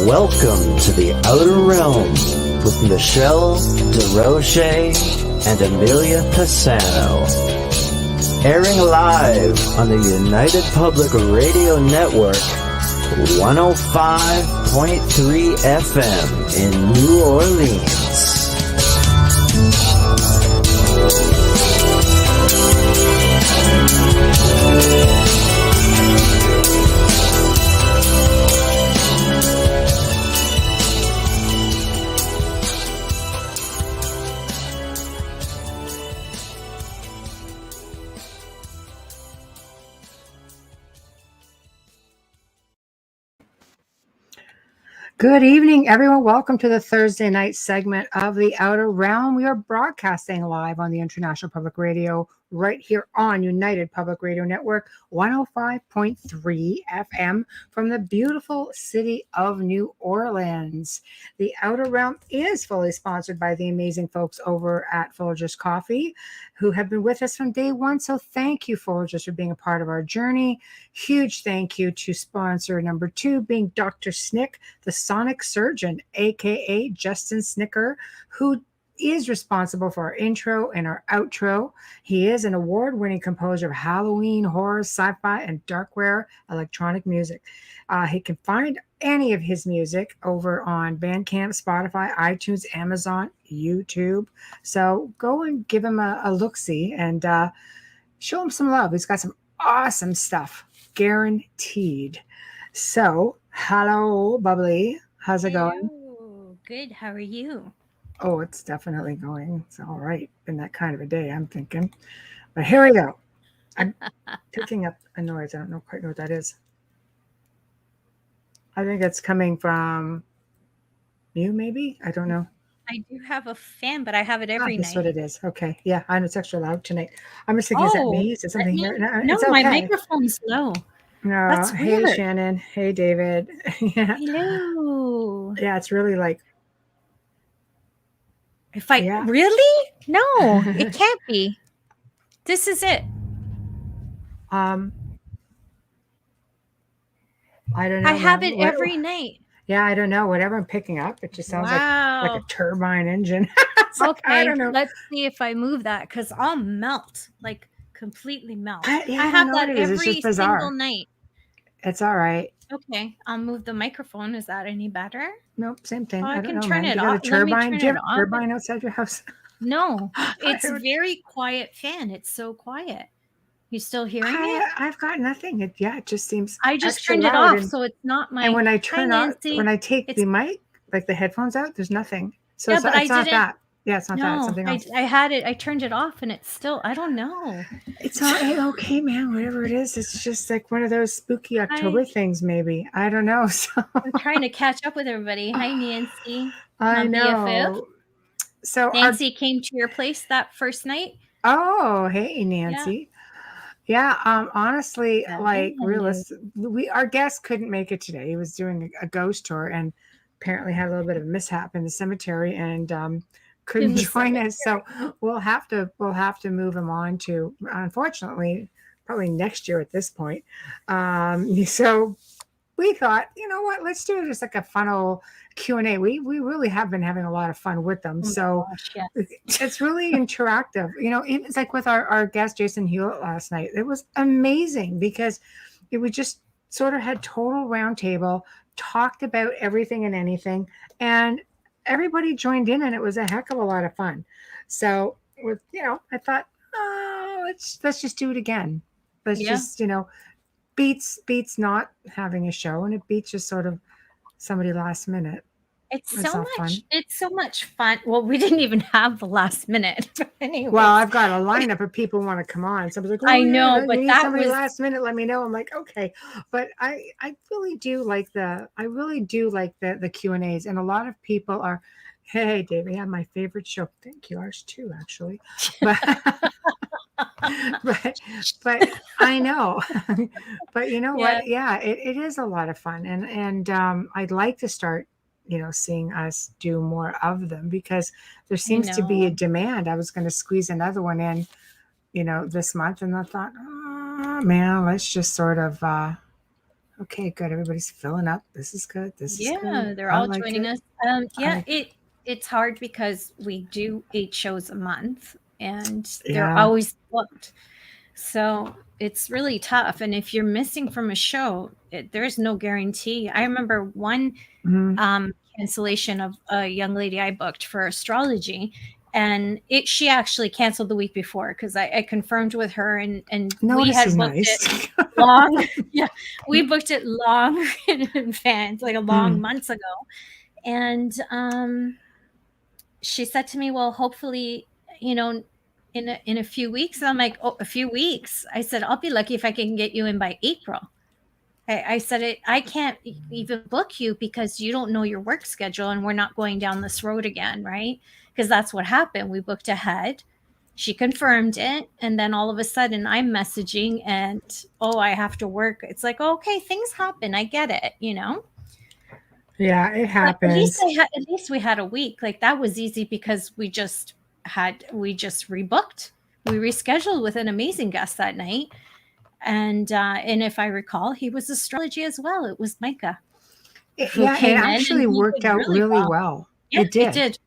Welcome to the Outer Realm with Michelle and Amelia Pisano. Airing live on the United Public Radio Network, 105.3 FM in New Orleans. Good evening, everyone. Welcome to the Thursday night segment of The Outer Realm. We are broadcasting live on the International Public Radio right here on United Public Radio Network, 105.3 FM from the beautiful city of New Orleans. The Outer Realm is fully sponsored by the amazing folks over at Folgers Coffee, who have been with us from day one. So thank you, Folgers, for being a part of our journey. Huge thank you to sponsor number 2, being Dr. Snick, the Sonic Surgeon, aka Justin Snicker, who is responsible for our intro and our outro. He is an award-winning composer of Halloween, horror, sci-fi, and darkware electronic music. He can find any of his music over on Bandcamp, Spotify, iTunes, Amazon, YouTube. So go and give him a look-see and show him some love. He's got some awesome stuff, guaranteed. So, hello, Bubbly. How's it going? Good. How are you? Oh, it's definitely going. It's all right. Been that kind of a day, I'm thinking. But here we go. I'm picking up a noise. I don't quite know what that is. I think it's coming from you, maybe? I don't know. I do have a fan, but I have it every night. That's what it is. Okay. Yeah, I know it's extra loud tonight. I'm just thinking, is that me? Is it something here? No, it's okay. My microphone's low. No. That's hey, weird. Shannon. Hey, David. Yeah. Hello. Yeah, it's really like. Really? No, it can't be. This is it. I don't know. I have it every night. Yeah, I don't know. Whatever I'm picking up, it just sounds like a turbine engine. Okay, I don't know. Let's see if I move that because I'll melt, like completely melt. I have that every single night. It's all right. Okay, I'll move the microphone. Is that any better? Nope, same thing. I don't can know, turn man. it You got off. a turbine? Do you have on. a turbine outside your house? No, it's a very quiet fan. It's so quiet. You still hearing it? I've got nothing. It just seems. I just turned it off, so it's not my. And when I turn on, when I take the mic, like the headphones out, there's nothing. So it's not that. Yeah, it's not that. It's something else. I had it. I turned it off, and it's still. I don't know. It's not okay, man. Whatever it is, it's just like one of those spooky October things. Maybe I don't know. So I'm trying to catch up with everybody. Hi, Nancy. I know. BFF. So Nancy came to your place that first night. Oh, hey, Nancy. Yeah. Honestly, our guest couldn't make it today. He was doing a ghost tour and apparently had a little bit of a mishap in the cemetery and couldn't join us. So we'll have to move him on to, unfortunately, probably next year at this point. So we thought, you know what, let's do just like a fun old Q&A. We really have been having a lot of fun with them. It's really interactive. You know, it's like with our guest, Jason Hewlett, last night. It was amazing because we just sort of had total roundtable, talked about everything and anything, and everybody joined in, and it was a heck of a lot of fun. So, I thought, let's just do it again. Let's just, beats not having a show, and it beats just sort of somebody last minute. It's so much fun. Well, we didn't even have the last minute. Anyway. Well, I've got a lineup of people want to come on. Somebody's like, I know, but that somebody last minute. Let me know. I'm like, okay, but I really do like the Q&As, and a lot of people are. Hey, David, yeah, my favorite show. Thank you, ours too, actually. But but I know. But you know what? Yeah, it is a lot of fun, and I'd like to start, seeing us do more of them because there seems to be a demand. I was going to squeeze another one in, this month, and I thought, oh man, let's just sort of Okay, good. Everybody's filling up. This is good. This is Yeah, good. they're I all like joining it. us. Yeah, it's hard because we do 8 shows a month and they're Yeah. always booked. So it's really tough. And if you're missing from a show, there's no guarantee. I remember one Mhm. cancellation of a young lady I booked for astrology, and she actually canceled the week before because I confirmed with her, and we Notice is had booked it nice. long. Yeah, we booked it long in advance, like a long Mm. months ago. And she said to me, well, hopefully, you know, in a few weeks. And I'm like, oh, a few weeks. I said, I'll be lucky if I can get you in by April. I said I can't even book you because you don't know your work schedule, and we're not going down this road again, right? Because that's what happened. We booked ahead. She confirmed it, and then all of a sudden I'm messaging and, oh, I have to work. It's like, oh, okay, things happen. I get it, you know. Yeah, it But happens. at least we had a week. Like that was easy because we just rebooked. We rescheduled with an amazing guest that night. And if I recall, he was astrology as well. It was Micah who Yeah, it came in, and actually he worked did out really really well. well. Yeah, It it did. did.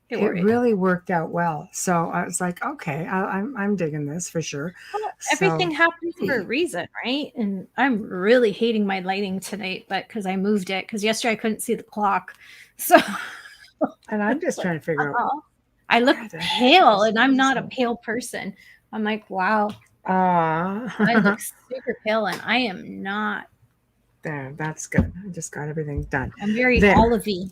It really worked out well. So I was like, okay, I'm digging this for sure. Well, So everything happens for a reason, right? And I'm really hating my lighting tonight, but because I moved it, because yesterday I couldn't see the clock. So and I'm just like, trying to figure out I look where the heck pale, is and I'm not a it? pale person. I'm like, wow, I Ah, look super pale, and I am not. there, that's good. I just got everything done. I'm very There, olivey.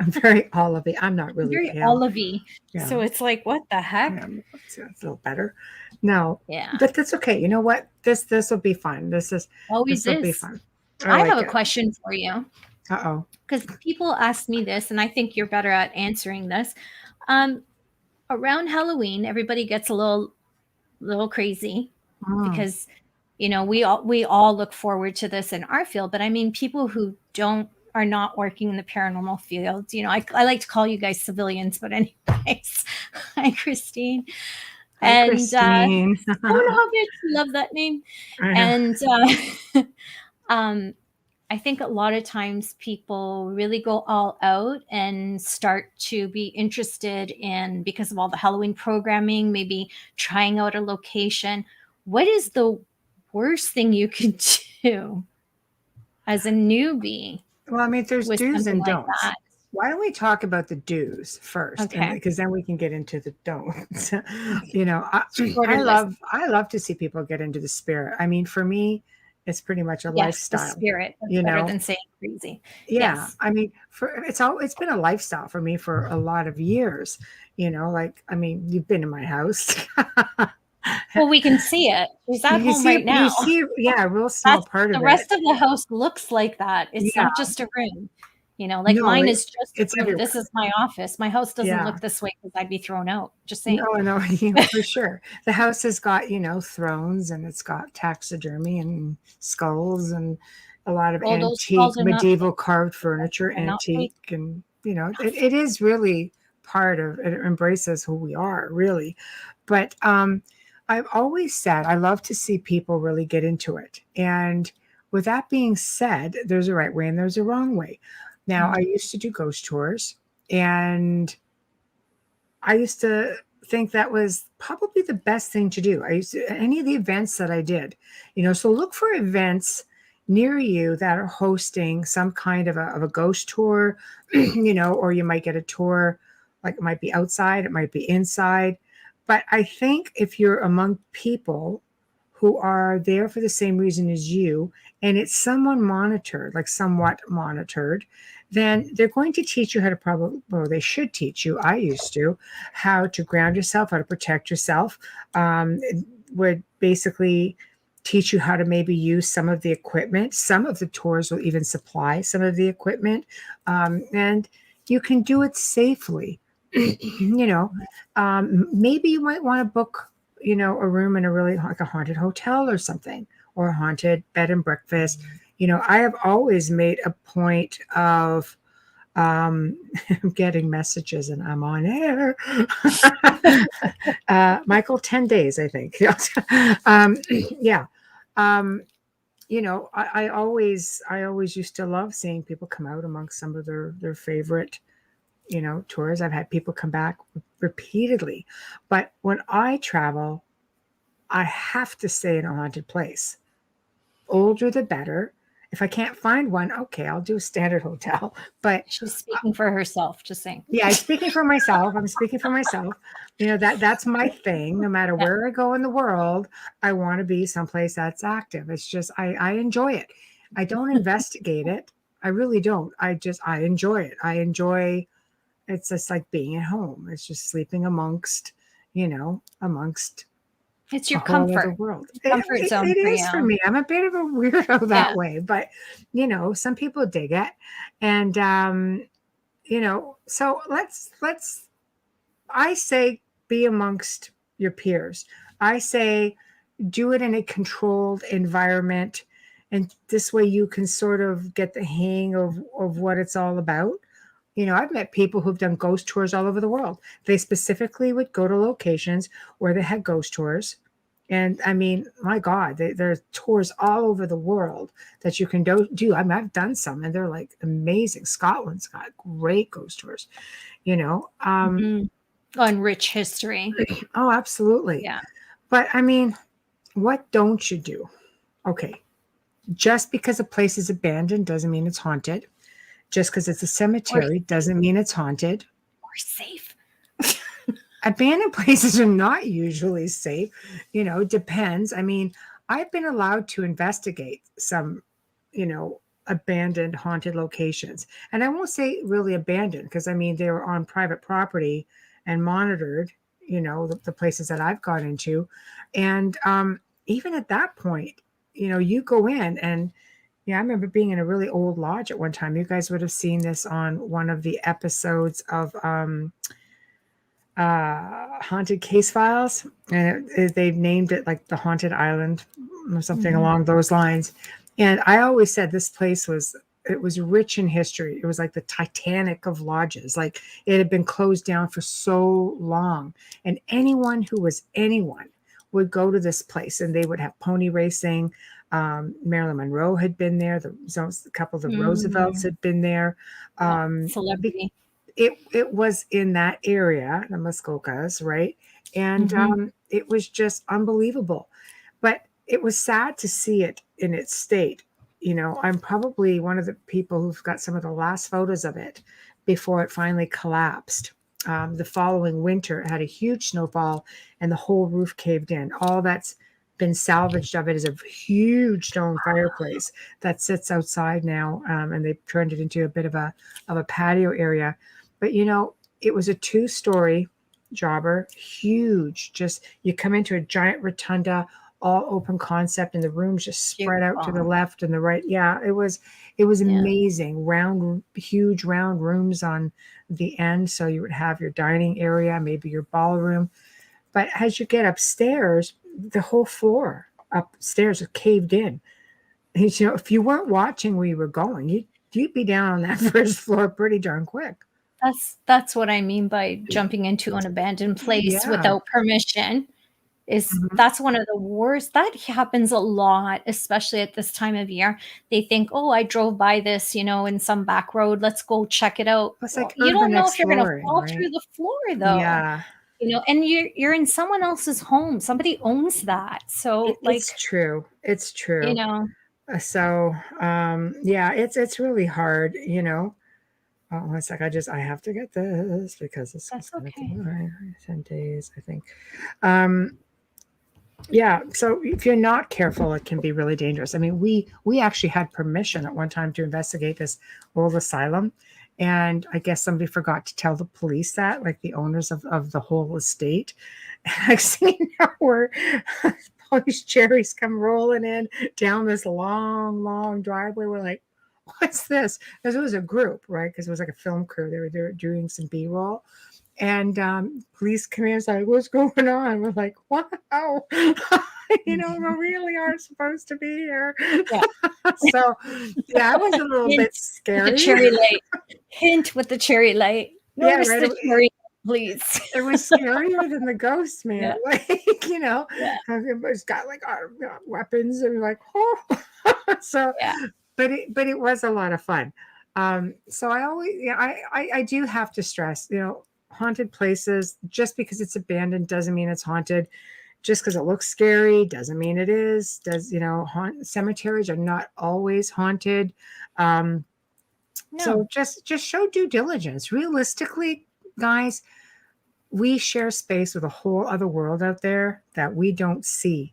I'm very olivey. I'm not I'm really very pale. olivey. Yeah, So it's like, what the heck? yeah, it's a little better. No, Yeah, but that's okay. You know what? This will be fun. This always will be is. fun. I I have like a it. question for you. Uh-oh. Because people ask me this, and I think you're better at answering this. Um, Around Halloween, everybody gets a little crazy Mm. because we all look forward to this in our field. But I mean, people who don't are not working in the paranormal field. I like to call you guys civilians, but anyways, hi Christine, Hi, and Christine. I don't know how much you love that name, I know. and um, I think a lot of times people really go all out and start to be interested in, because of all the Halloween programming, maybe trying out a location. What is the worst thing you can do as a newbie Well, I mean, there's with do's something and like don'ts. that? Why don't we talk about the do's first, and Okay. because then we can get into the don'ts. Shorter list. I love to see people get into the spirit. I mean, for me, it's pretty much a Yes, the lifestyle. spirit. That's You better know, than saying crazy. yeah. Yes. I mean, it's been a lifestyle for me for a lot of years. Like I mean, you've been in my house. Well, we can see it. She's at home right You now. see, yeah, a real small That's part the of rest it. of the house looks like that. It's Yeah, not just a room. Like no, mine is just it's a room. This everywhere. is my office. My house doesn't Yeah. look this way because I'd be thrown out. Just saying. No, no, for sure. The house has got, thrones and it's got taxidermy and skulls and a lot of Oh, those skulls antique, are not medieval fake. carved furniture, They're not fake. antique, and, Not it fake. is really part of it, embraces who we are, really. But I've always said I love to see people really get into it. And with that being said, there's a right way and there's a wrong way. Now, I used to do ghost tours, and I used to think that was probably the best thing to do. Any of the events that I did, so look for events near you that are hosting some kind of a ghost tour, or you might get a tour, like it might be outside, it might be inside. But I think if you're among people who are there for the same reason as you, and it's someone monitored, like somewhat monitored, then they're going to teach you how to they should teach you, I used to, how to ground yourself, how to protect yourself. It would basically teach you how to maybe use some of the equipment. Some of the tours will even supply some of the equipment. And you can do it safely. Maybe you might want to book, a room in a really like a haunted hotel or something, or a haunted bed and breakfast. I have always made a point of I'm getting messages and I'm on air. Michael, 10 days, I think. Yeah. I always used to love seeing people come out amongst some of their favorite, tours. I've had people come back repeatedly, but when I travel, I have to stay in a haunted place. Older the better. If I can't find one, okay, I'll do a standard hotel. But She's speaking for herself, just saying. yeah, I'm speaking for myself. I'm speaking for myself. That's my thing. No matter Yeah. where I go in the world, I want to be someplace that's active. It's just I enjoy it. I don't investigate it. I really don't. I enjoy it. I enjoy it's just like being at home. It's just sleeping amongst It's a your whole other comfort, world. comfort zone It for is for you. me. I'm a bit of a weirdo Yeah. that way, but some people dig it. And so let's I say be amongst your peers. I say do it in a controlled environment, and this way you can sort of get the hang of what it's all about. I've met people who've done ghost tours all over the world. They specifically would go to locations where they had ghost tours. And I mean, my God, there's tours all over the world that you can do. I mean, I've done some and they're like amazing. Scotland's got great ghost tours, you know. Mhm. On rich history. Oh, absolutely. Yeah. But I mean, what don't you do? Okay. Just because a place is abandoned doesn't mean it's haunted. Just because it's a Or cemetery doesn't mean it's haunted. safe. Abandoned places are not usually safe. It depends. I mean, I've been allowed to investigate some, abandoned haunted locations. And I won't say really abandoned because I mean, they were on private property and monitored, the places that I've gone into. And even at that point, you go in and, yeah, I remember being in a really old lodge at one time. You guys would have seen this on one of the episodes of Haunted Case Files, and they've named it like the Haunted Island or something Mhm. along those lines. And I always said this place was rich in history. It was like the Titanic of lodges. Like it had been closed down for so long, and anyone who was anyone would go to this place, and they would have pony racing. Marilyn Monroe had been there. A couple of the Roosevelts Mm. had been there. Yeah. Be- Celebrity. it was in that area, the Muskokas, right? And Mhm. it was just unbelievable. But it was sad to see it in its state. I'm probably one of the people who've got some of the last photos of it before it finally collapsed. The following winter, it had a huge snowfall and the whole roof caved in. All that's been salvaged of it is a huge stone fireplace that sits outside now, and they've turned it into a bit of a patio area. But it was a 2-story jobber, huge. Just you come into a giant rotunda, all open concept, and the rooms just spread out to the Beautiful. left and the right. Yeah, it was Yeah. amazing. Huge round rooms on the end. So you would have your dining area, maybe your ballroom. But as you get upstairs, the whole floor upstairs is caved in. And, if you weren't watching where you were going, you'd be down on that first floor pretty darn quick. That's what I mean by jumping into an abandoned place Yeah. without permission. Mhm. That's one of the worst. That happens a lot, especially at this time of year. They think, "Oh, I drove by this, in some back road. Let's go check it out." It's Well, like you don't urban know if you're gonna exploring, fall right? through the floor though, Yeah, and you're in someone else's home. Somebody owns that. So, it's like, true. It's you true. know, So, yeah, it's really hard. Oh, one sec. I have to get this because it's that's gonna take okay. 10 days, I think. Um, yeah. So if you're not careful, it can be really dangerous. I mean, we actually had permission at one time to investigate this old asylum, and I guess somebody forgot to tell the police that, like the owners of the whole estate. And I've seen where all these cherries come rolling in down this long, long driveway. We're like, what's this? Because it was a group, right? Because it was like a film crew. They were doing some B-roll. And police come in and like, what's going on? We're like, wow, we really aren't supposed to be here. Yeah. So, yeah, it was a little Hint bit with the scary. cherry light. Hint with the cherry light. Yeah, Notice right. the cherry. please. It was scarier than the ghost, man. Yeah. Like, Yeah. everybody's got like weapons and like, oh. So, Yeah. but it was a lot of fun. So I always, yeah, I do have to stress, haunted places, just because it's abandoned doesn't mean it's haunted. Just because it looks scary doesn't mean it is. Cemeteries are not always haunted. Um, so No. just show due diligence. Realistically, guys, we share space with a whole other world out there that we don't see.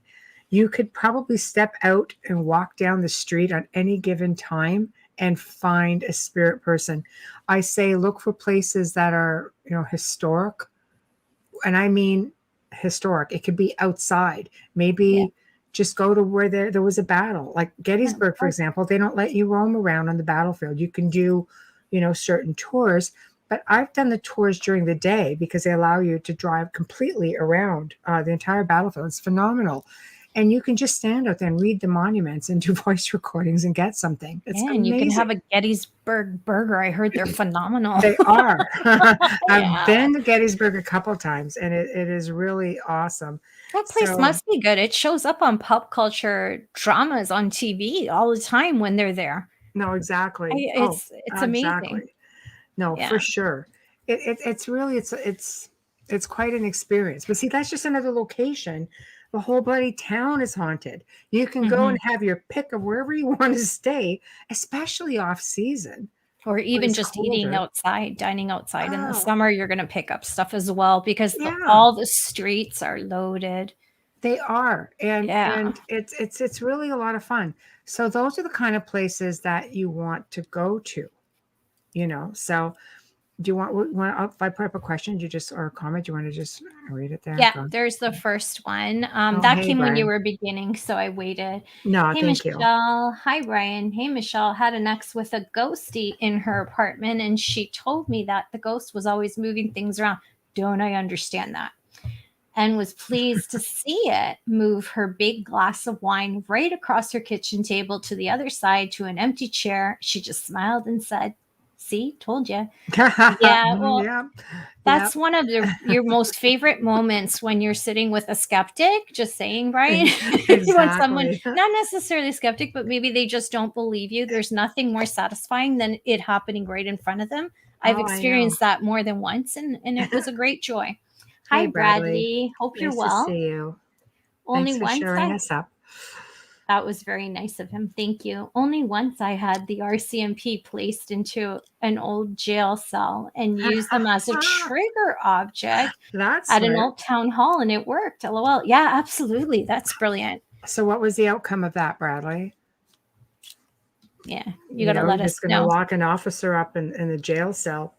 You could probably step out and walk down the street at any given time and find a spirit person. I say look for places that are, historic, and I mean historic. It could be outside. Yeah. Maybe just go to where there was a battle, like Yeah. Gettysburg, for example. They don't let you roam around on the battlefield. You can do, certain tours. But I've done the tours during the day because they allow you to drive completely around the entire battlefield. It's phenomenal. And you can just stand out there and read the monuments and do voice recordings and get something. It's Yeah, and you can have amazing. a Gettysburg burger. I heard they're phenomenal. They are. I've Yeah. been to Gettysburg a couple times, and it is really awesome. That place So, must be good. It shows up on pop culture dramas on TV all the time when they're there. no, exactly. Oh, It's amazing. exactly. No, Yeah. for sure. It's really it's quite an experience. But see, that's just another location. The whole bloody town is haunted. You can go and Mhm. have your pick of wherever you want to stay, especially off season Or when even it's just eating colder. outside, dining outside in the Oh, summer, you're gonna pick up stuff as well because yeah. all the streets are loaded. They are, Yeah. and it's really a lot of fun. So those are the kind of places that you want to go to, So do you want if I put up a question, or a comment, do you want to just read it there? Yeah, Go. there's the first one. Oh, That hey, came when you Brian. were beginning, so I waited. No, Hey, thank you. Michelle. Hi, Brian. Hey, Michelle. Had an ex with a ghostie in her apartment, and she told me that the ghost was always moving things around. Don't I understand that? And was pleased to see it move her big glass of wine right across her kitchen table to the other side to an empty chair. She just smiled and said, "See, told you." Yeah, well, Yeah, yeah, that's one of your most favorite moments when you're sitting with a skeptic, just saying, right? When someone, exactly. not necessarily skeptic, but maybe they just don't believe you. There's nothing more satisfying than it happening right in front of them. I've Oh, I know. experienced that more than once, and it was a great joy. Hey, Hi, Bradley. Bradley. Hope you're Nice to well. see you. Only Thanks for once sharing I us up. That was very nice of him. Thank you. Only once I had the RCMP placed into an old jail cell and used them as a trigger object That's at an smart. old town hall, and it worked. LOL. Yeah, absolutely. That's brilliant. So what was the outcome of that, Bradley? Yeah, you got to You're let us just going to know. lock an officer up in the jail cell.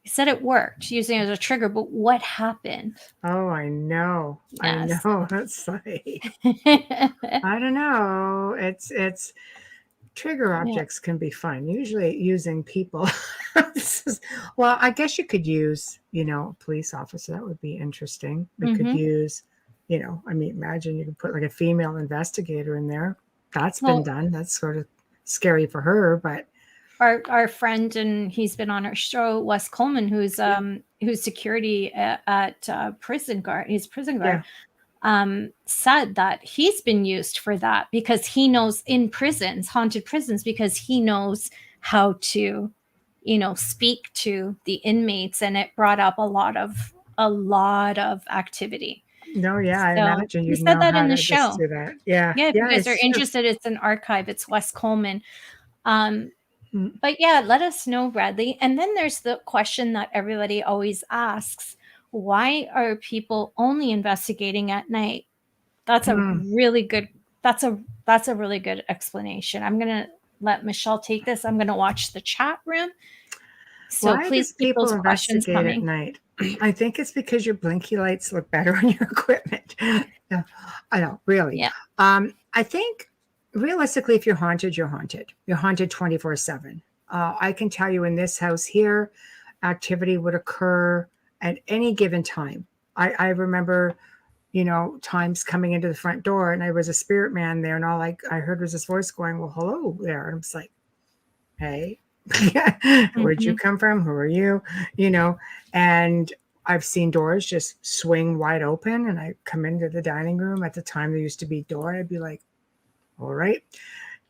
He said it worked using it as a trigger, but what happened? Oh, I know. Yes. I know. That's like, I don't know. It's trigger Yeah. objects can be fun. Usually using people. Well, I guess you could use, a police officer. That would be interesting. We could Mhm. use, imagine you could put like a female investigator in there. That's been Well, done. That's sort of scary for her, but our friend, and he's been on our show, Wes Coleman, who's security at prison guard. He's prison guard. yeah. Said that he's been used for that because he knows in prisons, haunted prisons, because he knows how to, speak to the inmates, and it brought up a lot of activity. No, yeah, I So imagine he you'd said know that how in the to just show. do that. Yeah. Yeah, if you Yeah, guys are it's true. interested, it's an archive. It's Wes Coleman. Mm. But yeah, let us know, Bradley. And then there's the question that everybody always asks: why are people only investigating at night? That's a Mm. really good. That's a really good explanation. I'm gonna let Michelle take this. I'm gonna watch the chat room. So Why please does keep people those questions investigate at coming. night? I think it's because your blinky lights look better on your equipment. Yeah, I know, really. Yeah. I think realistically, if you're haunted, you're haunted. You're haunted 24/7. I can tell you in this house here, activity would occur at any given time. I remember, times coming into the front door and I was a spirit man there, and all I heard was this voice going, "Well, hello there." And I'm just like, hey, where'd you Mhm. come from? Who are you? And I've seen doors just swing wide open, and I come into the dining room. At the time there used to be a door, I'd be like, all right.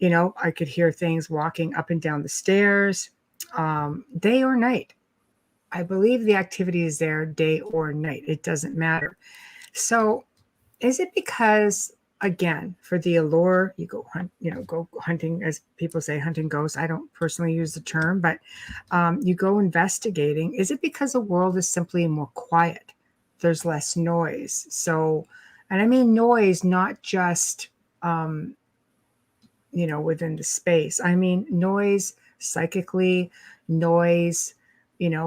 I could hear things walking up and down the stairs, day or night. I believe the activity is there day or night. It doesn't matter. So is it because, again, for the allure, you go hunt, go hunting, as people say, hunting ghosts? I don't personally use the term, but you go investigating. Is it because the world is simply more quiet? There's less noise. So, and I mean noise, not just, within the space. I mean noise psychically, noise,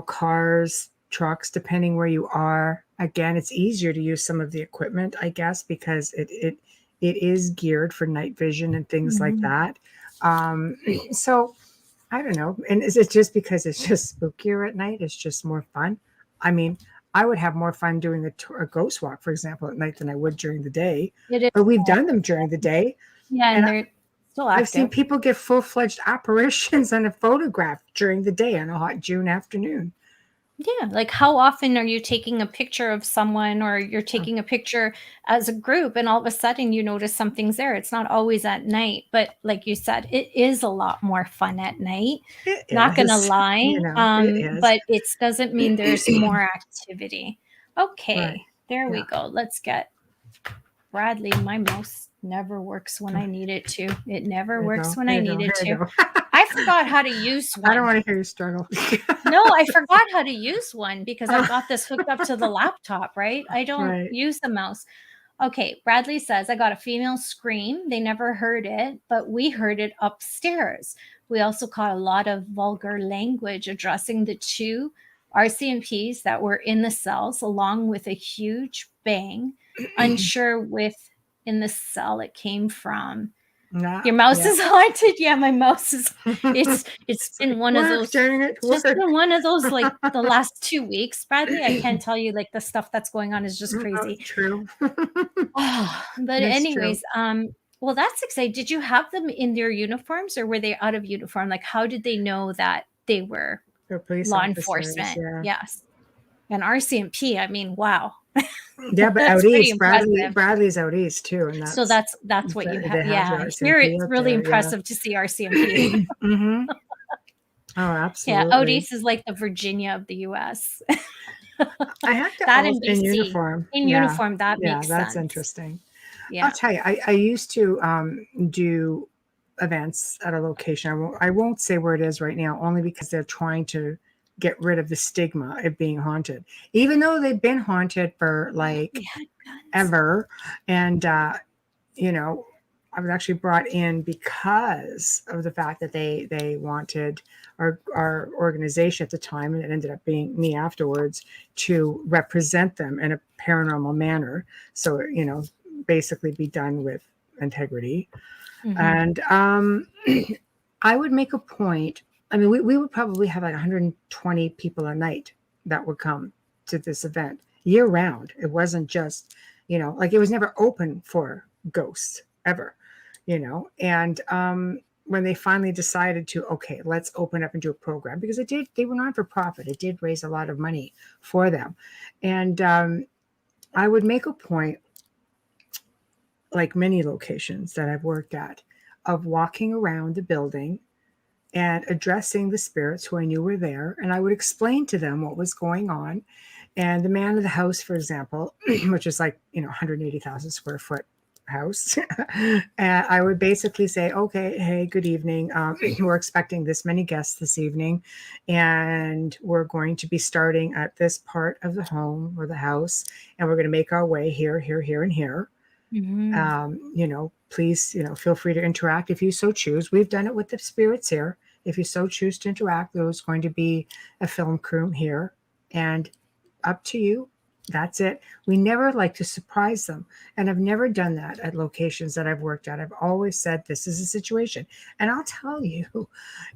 cars, trucks, depending where you are. Again, it's easier to use some of the equipment, I guess, because it is geared for night vision and things like that. So I don't know. And is it just because it's just spookier at night? It's just more fun. I mean, I would have more fun doing a ghost walk, for example, at night than I would during the day. It is. But we've done them during the day. Yeah, and And they're still I've seen active. people get full-fledged apparitions on a photograph during the day on a hot June afternoon. Yeah, like how often are you taking a picture of someone, or you're taking a picture as a group, and all of a sudden you notice something's there? It's not always at night, but like you said, it is a lot more fun at night. It Not gonna is, lie, it is. but it doesn't mean there's more activity. Okay, Right. there we Yeah. go. Let's get Bradley. My mouse never works when I need it to. It never works when I need it to. I forgot how to use one. I don't want to hear you struggle. No, I forgot how to use one because I got this hooked up to the laptop, right? I don't use the mouse. Okay, Bradley says, I got a female scream. They never heard it, but we heard it upstairs. We also caught a lot of vulgar language addressing the two RCMPs that were in the cells, along with a huge bang. Unsure in the cell it came from. Your mouse is haunted. Yeah, my mouse is. It's been one of those. It's just been one of those, like the last 2 weeks, Bradley. I can't tell you, like the stuff that's going on is just crazy. True. But anyways, well, that's exciting. Did you have them in their uniforms, or were they out of uniform? Like, how did they know that they were law enforcement? Yes, and RCMP. I mean, wow. Yeah, but out east, Bradley's out east too, and so that's what you have. Yeah, here it's really impressive to see RCMP. Mm-hmm. Oh, absolutely. Yeah, out east is like the Virginia of the U.S. I have to that in uniform. In uniform, that makes sense. That's interesting. Yeah, I'll tell you, I used to do events at a location. I won't say where it is right now, only because they're trying to get rid of the stigma of being haunted, even though they've been haunted for like ever. And I was actually brought in because of the fact that they wanted our organization at the time, and it ended up being me afterwards, to represent them in a paranormal manner. So basically be done with integrity. And I would make a point. I mean, we would probably have like 120 people a night that would come to this event year round. It wasn't just, like it was never open for ghosts ever, and when they finally decided to, okay, let's open up and do a program, because they were not for profit. It did raise a lot of money for them. And I would make a point, like many locations that I've worked at, of walking around the building and addressing the spirits who I knew were there. And I would explain to them what was going on. And the man of the house, for example, which is like, 180,000 square foot house, and I would basically say, okay, hey, good evening. We're expecting this many guests this evening, and we're going to be starting at this part of the home or the house, and we're going to make our way here, here, here, and here. Please, feel free to interact if you so choose. We've done it with the spirits here. If you so choose to interact, there's going to be a film crew here, and up to you. That's it. We never like to surprise them. And I've never done that at locations that I've worked at. I've always said, this is a situation. And I'll tell you,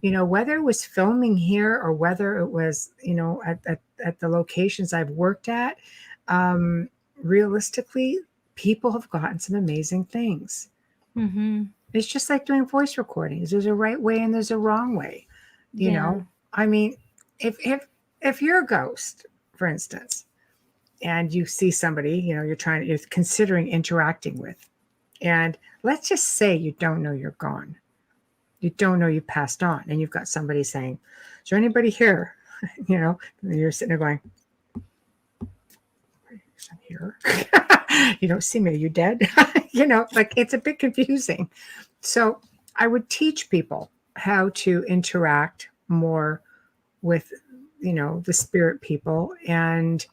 whether it was filming here or whether it was, at the locations I've worked at, realistically, people have gotten some amazing things. It's just like doing voice recordings. There's a right way and there's a wrong way. I mean, if you're a ghost, for instance, and you see somebody, you're considering interacting with, and let's just say you don't know you're gone. You don't know you passed on, and you've got somebody saying, "Is there anybody here?" And you're sitting there going, "I'm here." You don't see me. Are you dead? Like it's a bit confusing. So I would teach people how to interact more with, the spirit people. And,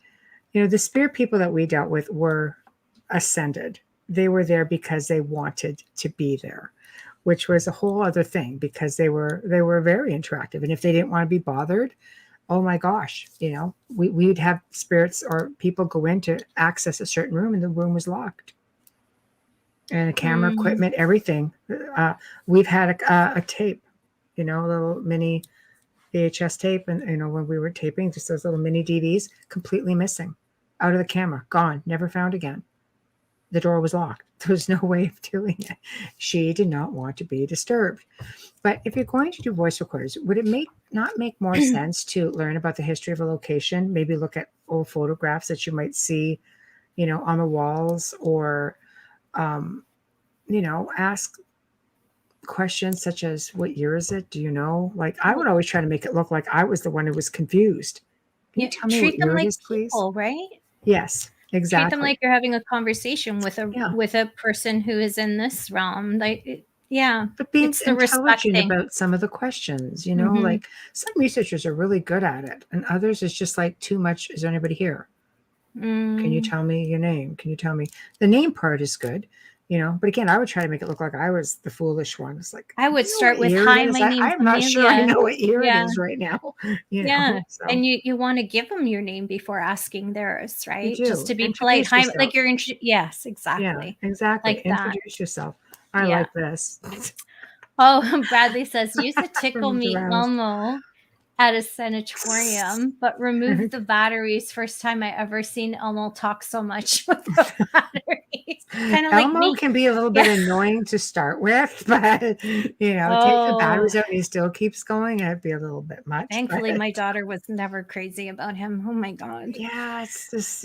the spirit people that we dealt with were ascended. They were there because they wanted to be there, which was a whole other thing, because they were very interactive. And if they didn't want to be bothered, oh my gosh, we'd have spirits or people go in to access a certain room, and the room was locked. And the camera equipment, everything. We've had a tape, a little mini VHS tape, and when we were taping, just those little mini DVDs, completely missing, out of the camera, gone, never found again. The door was locked. There was no way of doing it. She did not want to be disturbed. But if you're going to do voice recorders, would it not make more sense to learn about the history of a location? Maybe look at old photographs that you might see, on the walls, or, ask questions such as, what year is it? Do you know? Like, I would always try to make it look like I was the one who was confused. Can you tell me what year it is, please? People, right? Yes, exactly. Treat them like you're having a conversation with a person who is in this realm. Like, yeah. But being intelligent about some of the questions, like some researchers are really good at it, and others is just like too much. Is there anybody here? Can you tell me your name? Can you tell me? The name part is good, but again, I would try to make it look like I was the foolish one. It's like, I would start with, "Hi, my name's I'm not Amelia." sure I know what year it is right now. So. And you want to give them your name before asking theirs, right? Just to be Introduce polite. yourself. Like yes, exactly. Yeah, exactly. Like Introduce yourself. I like this. Oh, Bradley says, use the Tickle Me Elmo at a sanatorium, but remove the batteries. First time I ever seen Elmo talk so much with the batteries. Kind of like Elmo me. can be a little bit annoying to start with, but take the batteries out and he still keeps going. It'd be a little bit much. Thankfully, my daughter was never crazy about him. Oh my God. Yeah, it's just,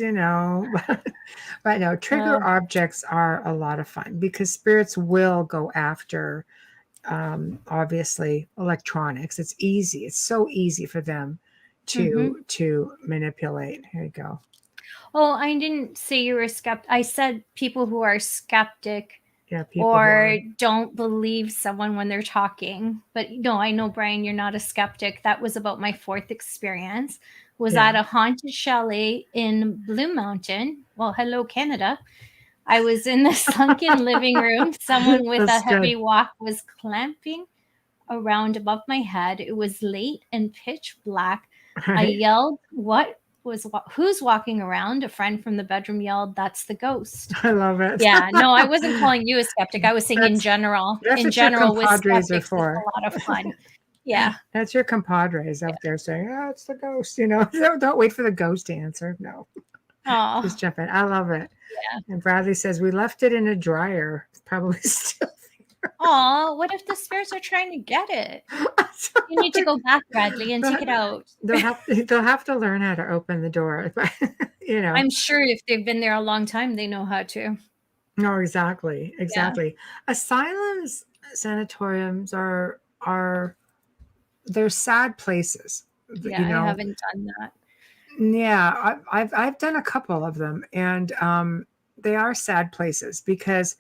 but no, trigger objects are a lot of fun, because spirits will go after, obviously, electronics. It's easy. It's so easy for them to manipulate. Here you go. Oh, I didn't say you were skeptic. I said people who are skeptic, people or don't believe someone when they're talking. But no, I know, Brian, you're not a skeptic. That was about my fourth experience. Was at a haunted chalet in Blue Mountain. Well, hello, Canada. I was in the sunken living room. Someone with a heavy walk was clamping around above my head. It was late and pitch black. I yelled, who's walking around? A friend from the bedroom yelled, "That's the ghost." I love it. Yeah, no, I wasn't calling you a skeptic. I was saying in general. In general, with skeptics, it's a lot of fun. Yeah. That's your compadres out there saying, "Oh, it's the ghost." Don't wait for the ghost to answer. No. Oh. Just jump in. I love it. Yeah. And Bradley says, we left it in a dryer. It's probably still there. Oh, what if the spirits are trying to get it? You need to go back, Bradley, and take it out. They'll have to learn how to open the door. I'm sure if they've been there a long time, they know how to. No, exactly. Yeah. Asylums, sanatoriums they're sad places. Yeah, I haven't done that. Yeah, I've done a couple of them, and they are sad places, because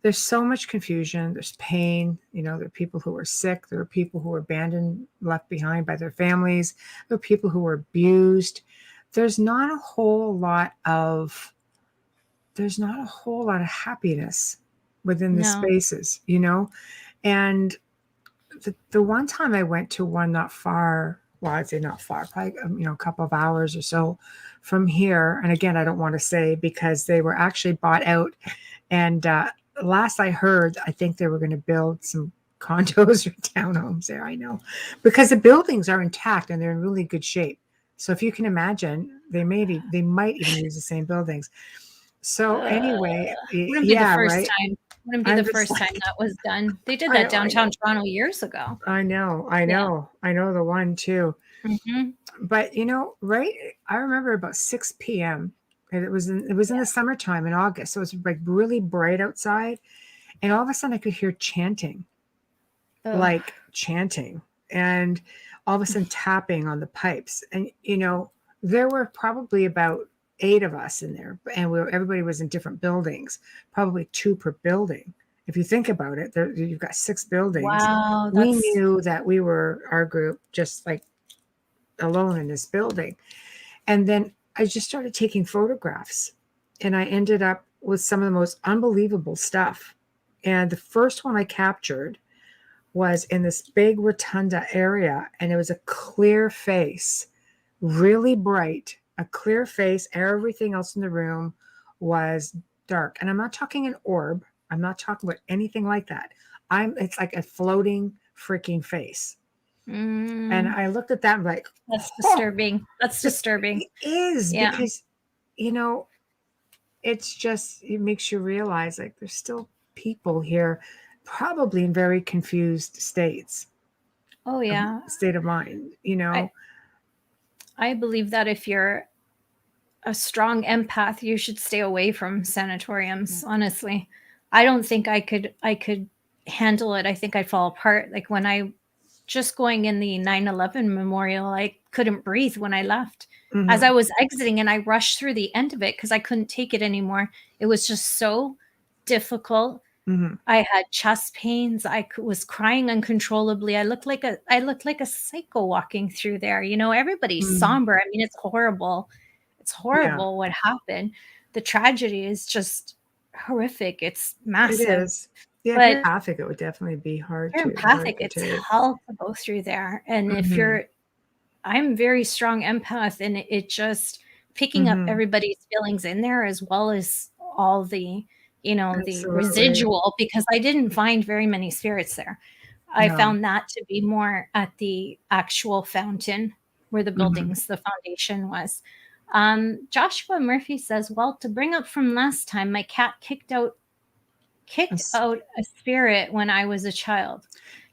there's so much confusion. There's pain. There are people who are sick. There are people who are abandoned, left behind by their families. There are people who are abused. There's not a whole lot of happiness within the spaces, And the one time I went to one not far. Well, I'd say not far, probably, a couple of hours or so from here. And again, I don't want to say, because they were actually bought out. And last I heard, I think they were going to build some condos or townhomes there. I know, because the buildings are intact and they're in really good shape. So if you can imagine, they might even use the same buildings. So anyway, wouldn't be the first time. Wouldn't be the first time that was done. They did that downtown Toronto years ago. I know. I know the one too. Mm-hmm. But right, I remember about 6 p.m. And it was in the summertime in August. So it was like really bright outside. And all of a sudden I could hear chanting, Ugh. like chanting, and all of a sudden tapping on the pipes. And, there were probably about 8 of us in there, and everybody was in different buildings, probably 2 per building. If you think about it, you've got 6 buildings. Wow, We knew that we were, our group, just like alone in this building. And then I just started taking photographs, and I ended up with some of the most unbelievable stuff. And the first one I captured was in this big rotunda area, and it was a clear face, really bright, a clear face. Everything else in the room was dark. And I'm not talking an orb. I'm not talking about anything like that. It's like a floating freaking face. And I looked at that and like, that's disturbing. That's disturbing. It is, because, it's just, it makes you realize like there's still people here, probably in very confused states. Oh yeah. State of mind, I believe that if you're a strong empath, you should stay away from sanatoriums. Honestly, I don't think I could handle it. I think I'd fall apart. Like when I just going in the 9/11 memorial, I couldn't breathe when I left. As I was exiting, and I rushed through the end of it because I couldn't take it anymore. It was just so difficult. I had chest pains. I was crying uncontrollably. I looked like a psycho walking through there. Everybody's somber. I mean, it's horrible. It's horrible what happened. The tragedy is just horrific. It's massive. It is. Yeah, if you're empathic, it would definitely be hard. If you're empathic, it's hell to go through there. And if I'm very strong empath, and it just picking up everybody's feelings in there, as well as all the the residual, because I didn't find very many spirits there. I found that to be more at the actual fountain where the buildings, the foundation was. Joshua Murphy says, well, to bring up from last time, my cat kicked out a spirit when I was a child.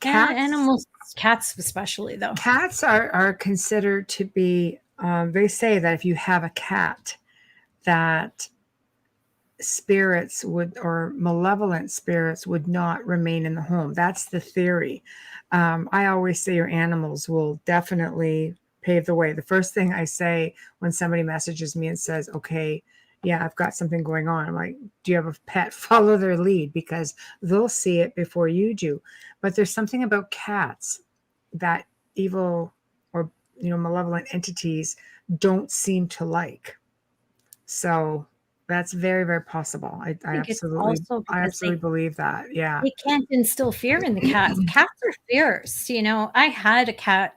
Animals, cats especially, though. Cats are considered to be, they say that if you have a cat, that spirits or malevolent spirits would not remain in the home. That's the theory. I always say your animals will definitely pave the way. The first thing I say when somebody messages me and says, okay, yeah, I've got something going on, I'm like, do you have a pet? Follow their lead, because they'll see it before you do. But there's something about cats that evil or malevolent entities don't seem to like. So that's very, very possible. I absolutely believe that. Yeah. They can't instill fear in the cats. Cats are fierce. I had a cat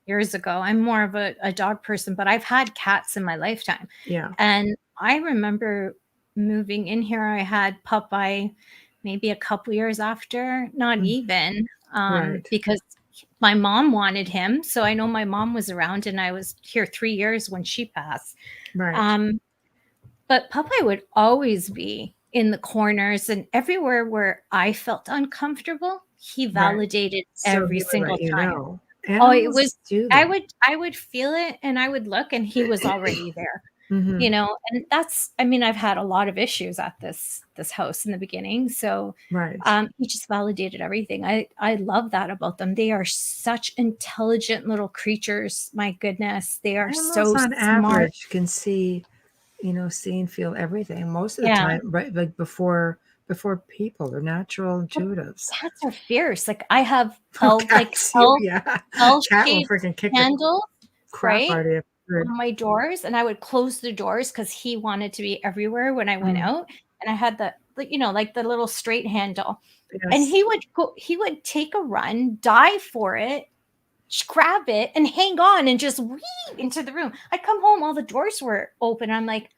years ago. I'm more of a dog person, but I've had cats in my lifetime. Yeah. And I remember moving in here, I had Popeye maybe a couple years after, not even, because my mom wanted him. So I know my mom was around, and I was here 3 years when she passed. Right. But Popeye would always be in the corners, and everywhere where I felt uncomfortable, he validated every single time. It was, I would feel it, and I would look, and he was already there. And that's, I've had a lot of issues at this house in the beginning. So he just validated everything. I love that about them. They are such intelligent little creatures. My goodness. They are so on smart. Average can see, see and feel everything most of the time, right? Like before people, they're natural intuitives. Cats are fierce. Like I have Cat will freaking kick candles, crap out of you. On my doors, and I would close the doors because he wanted to be everywhere when I went out. And I had the like the little straight handle, and he would take a run, dive for it, grab it, and hang on, and just weave into the room. I'd come home, all the doors were open. I'm like,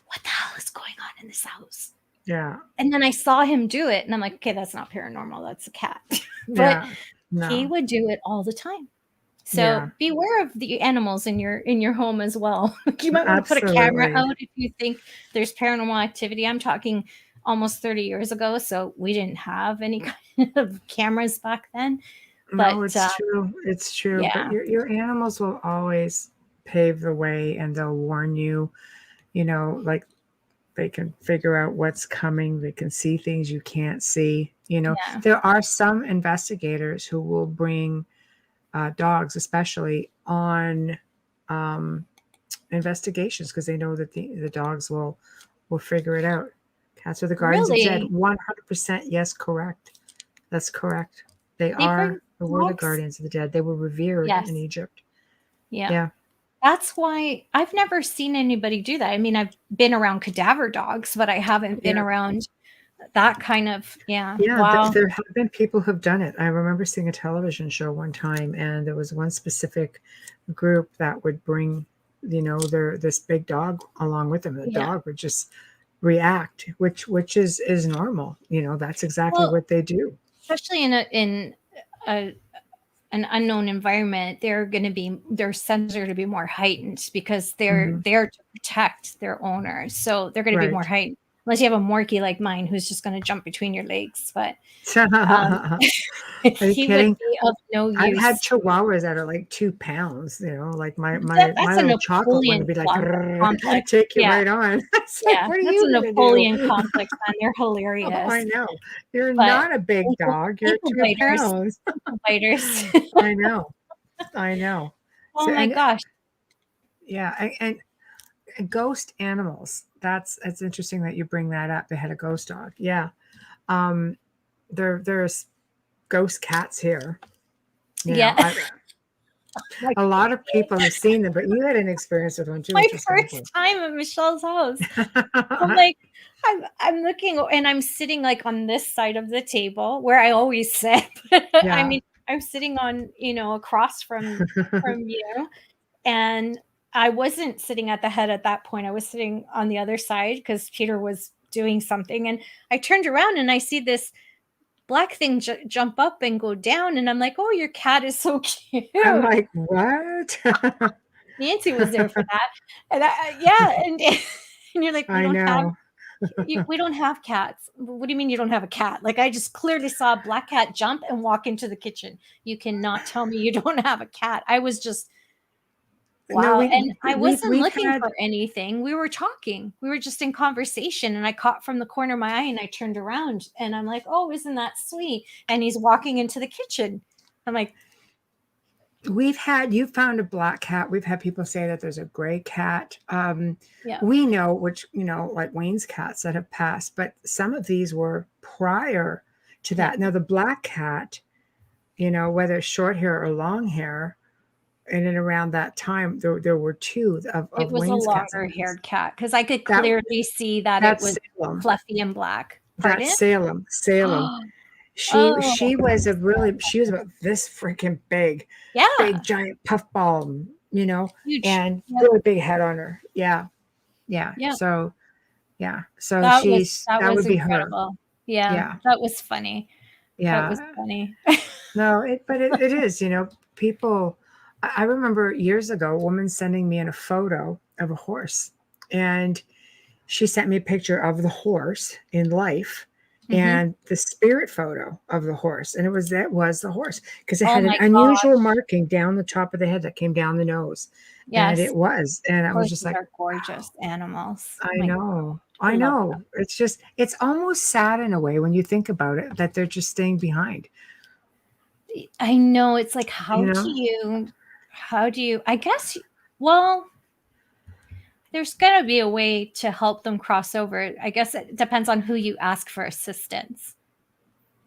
what the hell is going on in this house? Yeah. And then I saw him do it, and I'm like, okay, that's not paranormal, that's a cat. But he would do it all the time. So beware of the animals in your home as well. You might want to put a camera out if you think there's paranormal activity. I'm talking almost 30 years ago, so we didn't have any kind of cameras back then. But no, it's true. It's true. Yeah. But your animals will always pave the way, and they'll warn you. like they can figure out what's coming. They can see things you can't see. Yeah. There are some investigators who will bring dogs, especially on investigations, because they know that the dogs will figure it out. Cats are the guardians of the dead. Really? 100%. Yes, correct. That's correct. They They bring were the dogs? guardians of the dead. They were revered in Yes. Egypt. Yeah. Yeah. That's why I've never seen anybody do that. I mean, I've been around cadaver dogs, but I haven't been Yeah. around that kind of, yeah. Yeah, Wow. there have been people who've done it. I remember seeing a television show one time, and there was one specific group that would bring, this big dog along with them. The Yeah. dog would just react, which is normal. That's exactly Well, what they do. especially in a an unknown environment, their senses are going to be more heightened because they're Mhm. there to protect their owners. So they're going to be more Right. heightened. Unless you have a Morkie like mine who's just going to jump between your legs, but Are you he would kidding? be of no I've had use. chihuahuas that are like 2 pounds. Like my That's a little chocolate one Napoleon would be like, complex. take you Yeah, right on. It's like, yeah, what are that's you a gonna do? Napoleon complex, man. They're Oh, hilarious. I know. You're But not a big dog. You're ankle 2 biters, pounds. ankle biters. I know. I know. Oh So my gosh. yeah, and ghost animals. It's interesting that you bring that up. They had a ghost dog. Yeah. Um, there's ghost cats here. Yeah. A lot of people have seen them, but you had an experience with one too, My which was kind of first time at Michelle's house. cool. I'm like, I'm looking and I'm sitting like on this side of the table where I always sit. I Yeah. mean, I'm sitting on, across from you. And I wasn't sitting at the head at that point. I was sitting on the other side because Peter was doing something. And I turned around and I see this black thing jump up and go down. And I'm like, oh, your cat is so cute. I'm like, what? Nancy was there for that. And yeah. And, and you're like, I know. we don't have cats. What do you mean you don't have a cat? Like I just clearly saw a black cat jump and walk into the kitchen. You cannot tell me you don't have a cat. I was just, No, wow. And I wasn't we've looking had for anything. We were talking. We were just in conversation. And I caught from the corner of my eye and I turned around and I'm like, oh, isn't that sweet? And he's walking into the kitchen. I'm like, you found a black cat. We've had people say that there's a gray cat. yeah. We know which, like Wayne's cats that have passed, but some of these were prior to that. Now the black cat, whether it's short hair or long hair, in and around that time, there were two of It was Wayne's a cats. longer haired cat because I could clearly see that it was Salem. fluffy and black. Pardon? That's Salem. She was about this freaking big, Yeah. big giant puffball, Huge. and really big head on her. Yeah. So that that would be incredible. her. Yeah. That was funny. Yeah. That was funny. No, but it is, people. I remember years ago, a woman sending me in a photo of a horse, and she sent me a picture of the horse in life and the spirit photo of the horse. And that was the horse because it had an unusual marking down the top of the head that came down the nose. Yes. And it was. And I was just like, they're gorgeous animals. I know. I know. It's almost sad in a way when you think about it that they're just staying behind. I know. It's like, how do you, I guess, well, there's going to be a way to help them cross over. I guess it depends on who you ask for assistance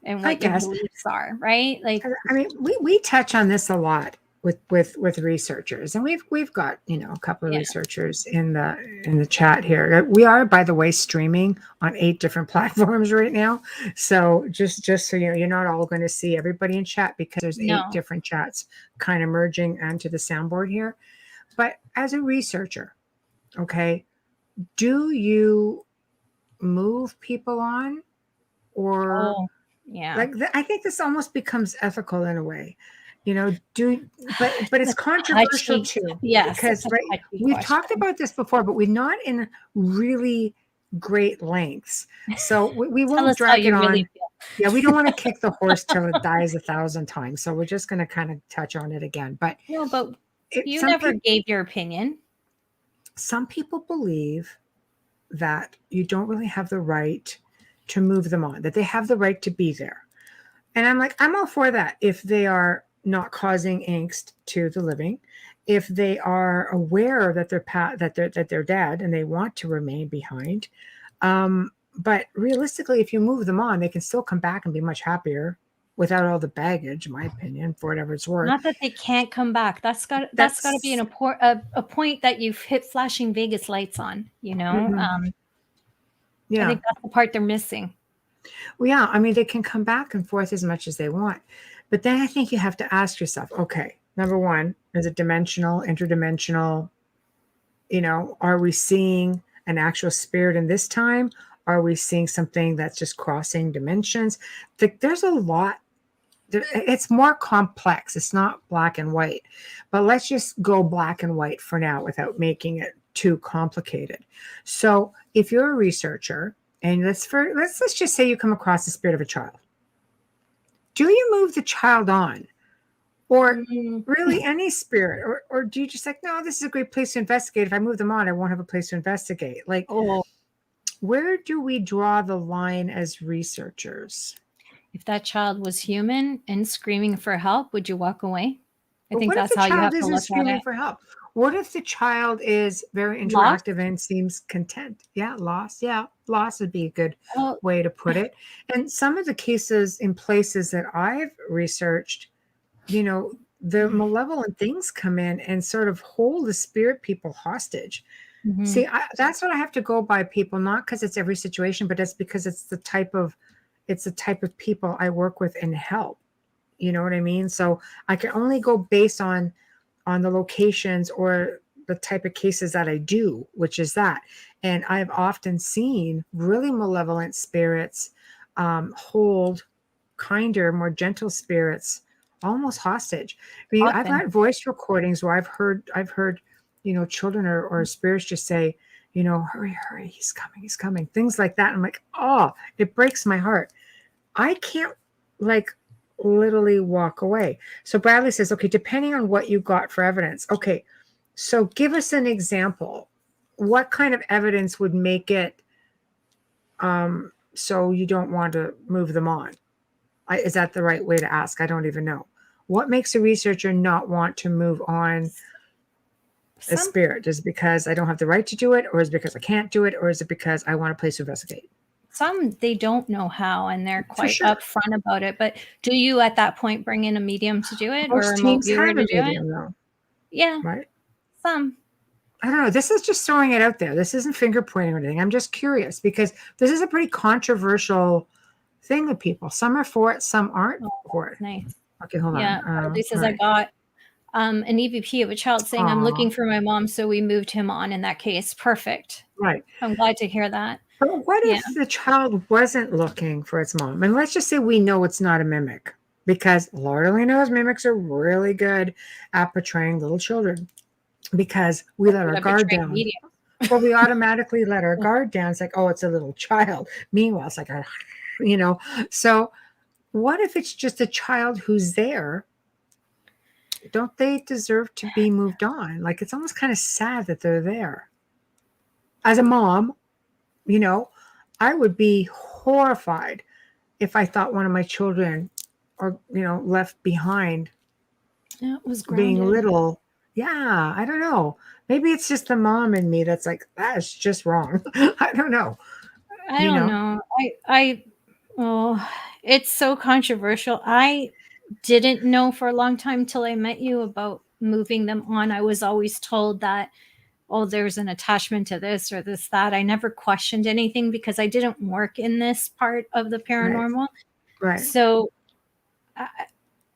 and what your beliefs are, right? Like, I mean, we touch on this a lot with researchers, and we've got a couple of researchers in the chat here. We are, by the way, streaming on 8 different platforms right now. So just so you know, you're not all going to see everybody in chat because there's 8 different chats kind of merging onto the soundboard here. But as a researcher, okay, do you move people on or I think this almost becomes ethical in a way, but it's controversial too. Yes, because we've talked about this before, but we're not in really great lengths, so we won't drag it on. Really yeah, we don't want to kick the horse till it dies 1,000 times, so we're just going to kind of touch on it again. But you never gave your opinion. some people believe that you don't really have the right to move them on, that they have the right to be there. And I'm like, I'm all for that if they are not causing angst to the living, if they are aware that they're dead and they want to remain behind. But realistically, if you move them on, they can still come back and be much happier without all the baggage, in my opinion, for whatever it's worth. Not that they can't come back. That's got to be a point that you've hit flashing Vegas lights on. You know, Mhm. I think that's the part they're missing. Well, yeah, I mean, they can come back and forth as much as they want. But then I think you have to ask yourself, okay, number one, is it dimensional, interdimensional? You know, are we seeing an actual spirit in this time? Are we seeing something that's just crossing dimensions? There's a lot. It's more complex. It's not black and white. But let's just go black and white for now without making it too complicated. So if you're a researcher, and let's just say you come across the spirit of a child, do you move the child on, or really any spirit, or do you just like, no, this is a great place to investigate. If I move them on, I won't have a place to investigate. Like, where do we draw the line as researchers? If that child was human and screaming for help, would you walk away? I But think what if that's the how you child have to isn't look at screaming it. for help? What if the child is very Lost? interactive and seems content? Yeah, lost. Yeah, lost would be a good Well, way to put it. And some of the cases in places that I've researched, you know, the malevolent things come in and sort of hold the spirit people hostage. See, that's what I have to go by, people, not because it's every situation, but it's because it's the type of people I work with and help. You know what I mean? So I can only go based on the locations or the type of cases that I do, which is that. And I've often seen really malevolent spirits hold kinder, more gentle spirits almost hostage. I've often. got voice recordings where I've heard, you know, children or spirits just say, you know, hurry, hurry, he's coming, things like that. I'm like, oh, it breaks my heart. I can't, like, literally walk away. So Bradley says, okay, depending on what you got for evidence. Okay, so give us an example. What kind of evidence would make it so you don't want to move them on? Is that the right way to ask? I don't even know. What makes a researcher not want to move on a Some spirit? Is it because I don't have the right to do it, or is it because I can't do it, or is it because I want a place to investigate? they don't know how, and they're For quite sure. upfront about it. But do you at that point bring in a medium to do it, or a Most remote teams viewer have to a do it? medium, though, Yeah, right? some. I don't know. This is just throwing it out there. This isn't finger pointing or anything. I'm just curious because this is a pretty controversial thing with people. Some are for it, some aren't Oh, for it. nice. Okay, hold Yeah, on. Bradley All says I right. got an EVP of a child saying I'm Aw, looking for my mom, so we moved him on in that case. Perfect. right. I'm glad to hear that. But what Yeah. if the child wasn't looking for its mom? And let's just say we know it's not a mimic, because Lord only knows mimics are really good at portraying little children, because we let our That guard betrayed down. medium. Well, we automatically let our guard down. It's like, oh, it's a little child. Meanwhile, it's like, you know. So what if it's just a child who's there? Don't they deserve to be moved on? Like, it's almost kind of sad that they're there. As a mom, you know, I would be horrified if I thought one of my children or, you know, left behind Yeah, it was being grounded. little. Yeah, I don't know. Maybe it's just the mom in me that's like, that's just wrong. I don't know. I You don't know, know. Oh, it's so controversial. I didn't know for a long time till I met you about moving them on. I was always told that, oh, there's an attachment to this or this, that. I never questioned anything because I didn't work in this part of the right, paranormal. right, So I,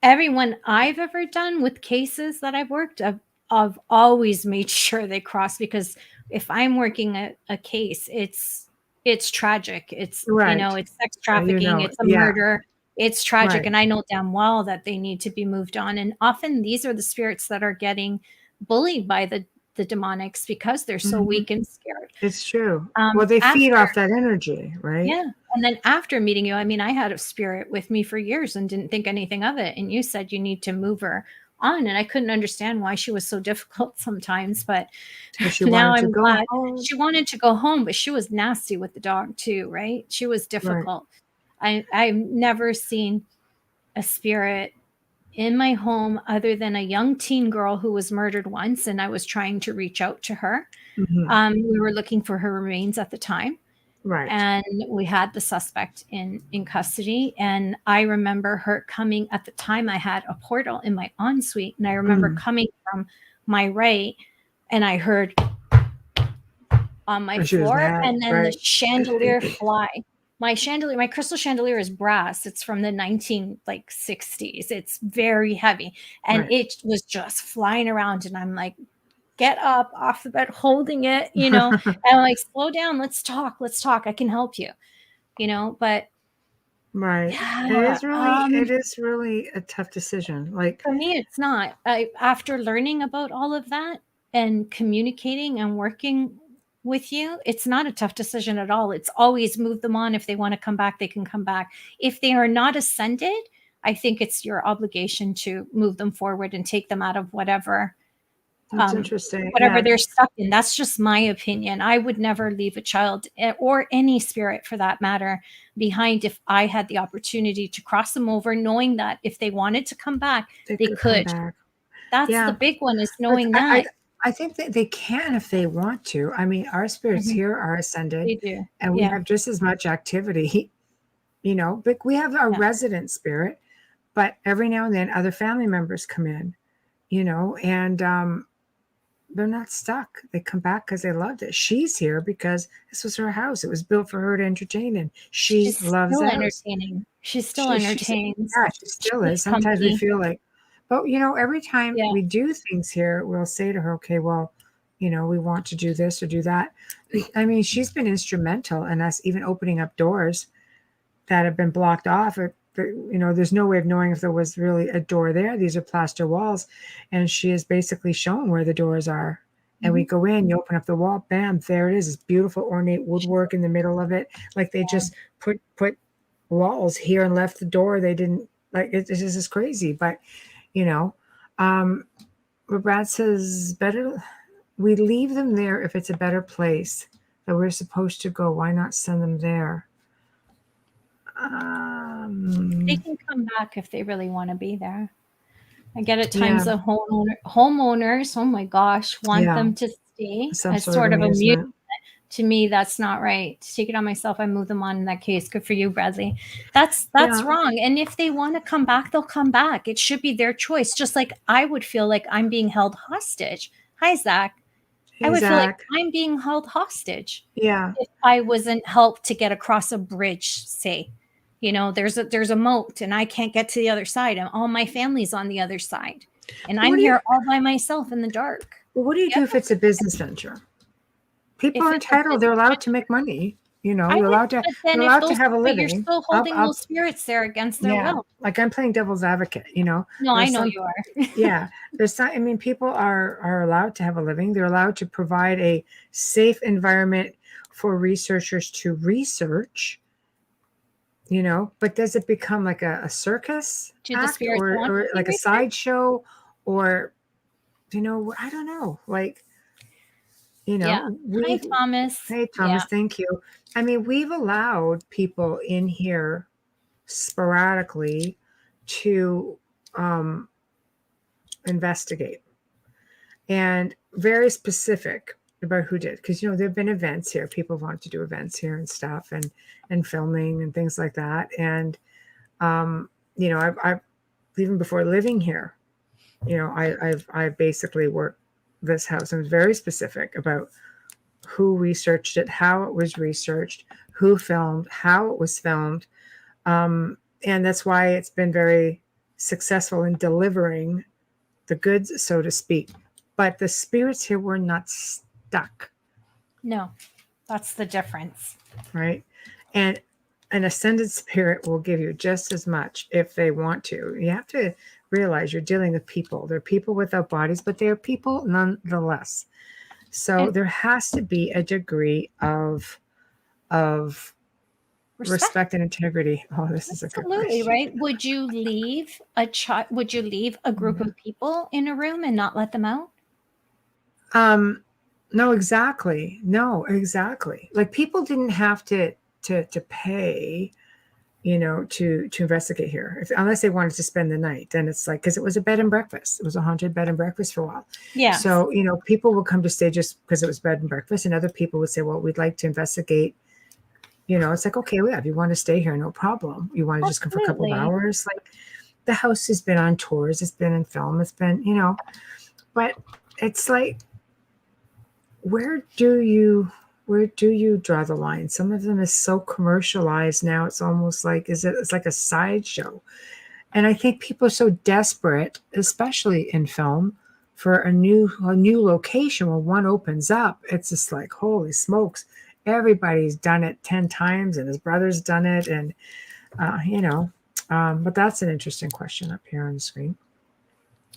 everyone I've ever done with cases that I've worked, I've always made sure they cross, because if I'm working a case, it's tragic. It's, right. it's sex You trafficking, know, it's a yeah, murder, it's tragic. right. And I know damn well that they need to be moved on. And often these are the spirits that are getting bullied by the demonics because they're so Mhm. weak and scared. It's true. Well, they feed After off that energy, right? Yeah, and then after meeting you, I mean, I had a spirit with me for years and didn't think anything of it, and you said you need to move her on, and I couldn't understand why she was so difficult sometimes. But She now wanted to I'm go glad home. she wanted to go home, but she was nasty with the dog too, right? She was difficult. I've never seen a spirit in my home other than a young teen girl who was murdered once, and I was trying to reach out to her. We were looking for her remains at the time, Right. and we had the suspect in custody. And I remember her coming at the time. I had a portal in my ensuite, and I remember coming from my right, and I heard on my She was floor, mad, and then the right? chandelier fly. My chandelier, my crystal chandelier is brass. It's from the 1960s. It's very heavy, and Right. it was just flying around. And I'm like, get up off the bed, holding it, and I'm like, slow down, let's talk. I can help you, but Right. yeah, It is really a tough decision. Like, for me, it's not. After learning about all of that and communicating and working with you, it's not a tough decision at all. It's always move them on. If they want to come back, they can come back. If they are not ascended, I think it's your obligation to move them forward and take them out of whatever that's interesting. whatever Yeah. they're stuck in. That's just my opinion. I would never leave a child or any spirit for that matter behind if I had the opportunity to cross them over, knowing that if they wanted to come back, they Come could. back. That's the Yeah. big one, is But knowing that. I think that they can if they want to. I mean, our spirits Mhm. here are ascended, They do. and we Yeah. have just as much activity, but we have our Yeah. resident spirit, but every now and then other family members come in, and they're not stuck. They come back because they loved it. She's here because this was her house. It was built for her to entertain in. She She's loves still the house. entertaining. She still She's entertains. yeah, she still She's is. Sometimes we company. feel like, but every time Yeah. we do things here, we'll say to her, okay, well, we want to do this or do that. I mean, she's been instrumental in us even opening up doors that have been blocked off. There's no way of knowing if there was really a door there. These are plaster walls, and she has basically shown where the doors are. And we go in, you open up the wall, bam, there it is. It's beautiful, ornate woodwork in the middle of it. Like they just put walls here and left the door. They didn't it's just crazy. But Brad says better we leave them there if it's a better place that we're supposed to go. Why not send them there? They can come back if they really want to be there. I get at times the homeowners, oh my gosh, want them to stay some as sort sort of of amusement. amusement. To me, that's not right. To take it on myself, I move them on in that case. Good for you, Bradley. That's wrong. And if they want to come back, they'll come back. It should be their choice. Just like I would feel like I'm being held hostage. Hi, Zach. Hey, I would feel like Zach. I'm being held hostage. Yeah. If I wasn't helped to get across a bridge, say, there's a moat and I can't get to the other side, and all my family's on the other side, and I'm here all by myself in the dark. Well, what do you do if it's a business venture? People are If it's a entitled. They're business allowed to make money. They're I would, allowed to. but then They're if allowed to those, have a but you're living. still holding those spirits there against their will. Like I'm playing devil's advocate. No, I know you are. Yeah, there's some. I mean, people are allowed to have a living. They're allowed to provide a safe environment for researchers to research. But does it become like a circus Do the act spirits want or to be like a researched? sideshow, or I don't know. Like Yeah. Hi, Thomas. Hey, Thomas, thank you. I mean, we've allowed people in here sporadically to investigate, and very specific about who did, because there have been events here. People want to do events here and stuff, and filming and things like that. And I've even before living here, I basically worked this house. I was very specific about who researched it, how it was researched, who filmed, how it was filmed. And that's why it's been very successful in delivering the goods, so to speak. But the spirits here were not stuck. No, that's the difference. Right. And an ascended spirit will give you just as much if they want to. You have to realize you're dealing with people. They're people without bodies, but they're people nonetheless. So there has to be a degree of Respect and integrity. Oh, this is a good Absolutely, question. right? Would you leave would you leave a group of people in a room and not let them out? No, exactly. No, exactly. Like people didn't have to pay, to investigate here, unless they wanted to spend the night. Then it's like, because it was a bed and breakfast. It was a haunted bed and breakfast for a while. Yeah. So people would come to stay just because it was bed and breakfast, and other people would say, well, we'd like to investigate. It's like, okay, well, if you want to stay here, no problem. You want to just come for a couple of Absolutely. hours? Like, the house has been on tours, it's been in film, it's been, but it's like, where do you draw the line? Some of them is so commercialized now, it's almost like, it's like a sideshow. And I think people are so desperate, especially in film, for a new location. When one opens up, it's just like, holy smokes, everybody's done it 10 times, and his brother's done it, and but that's an interesting question up here on the screen.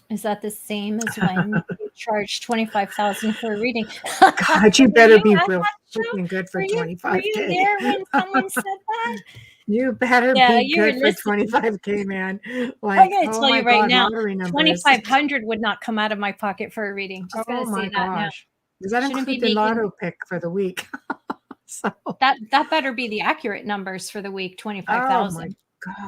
Is that the same as when you charge 25,000 for a reading? God, you better be at real that show? freaking good for Were you 25K. there when someone said that? You better Yeah, be you were good for listening. 25K, man. I'm Like, going to oh tell my you right God, now, lottery numbers. 2,500 would not come out of my pocket for a reading. Just going Oh to say my that now. gosh. Does that Shouldn't be include the making lotto pick for the week? So, that better be the accurate numbers for the week, oh 25,000. my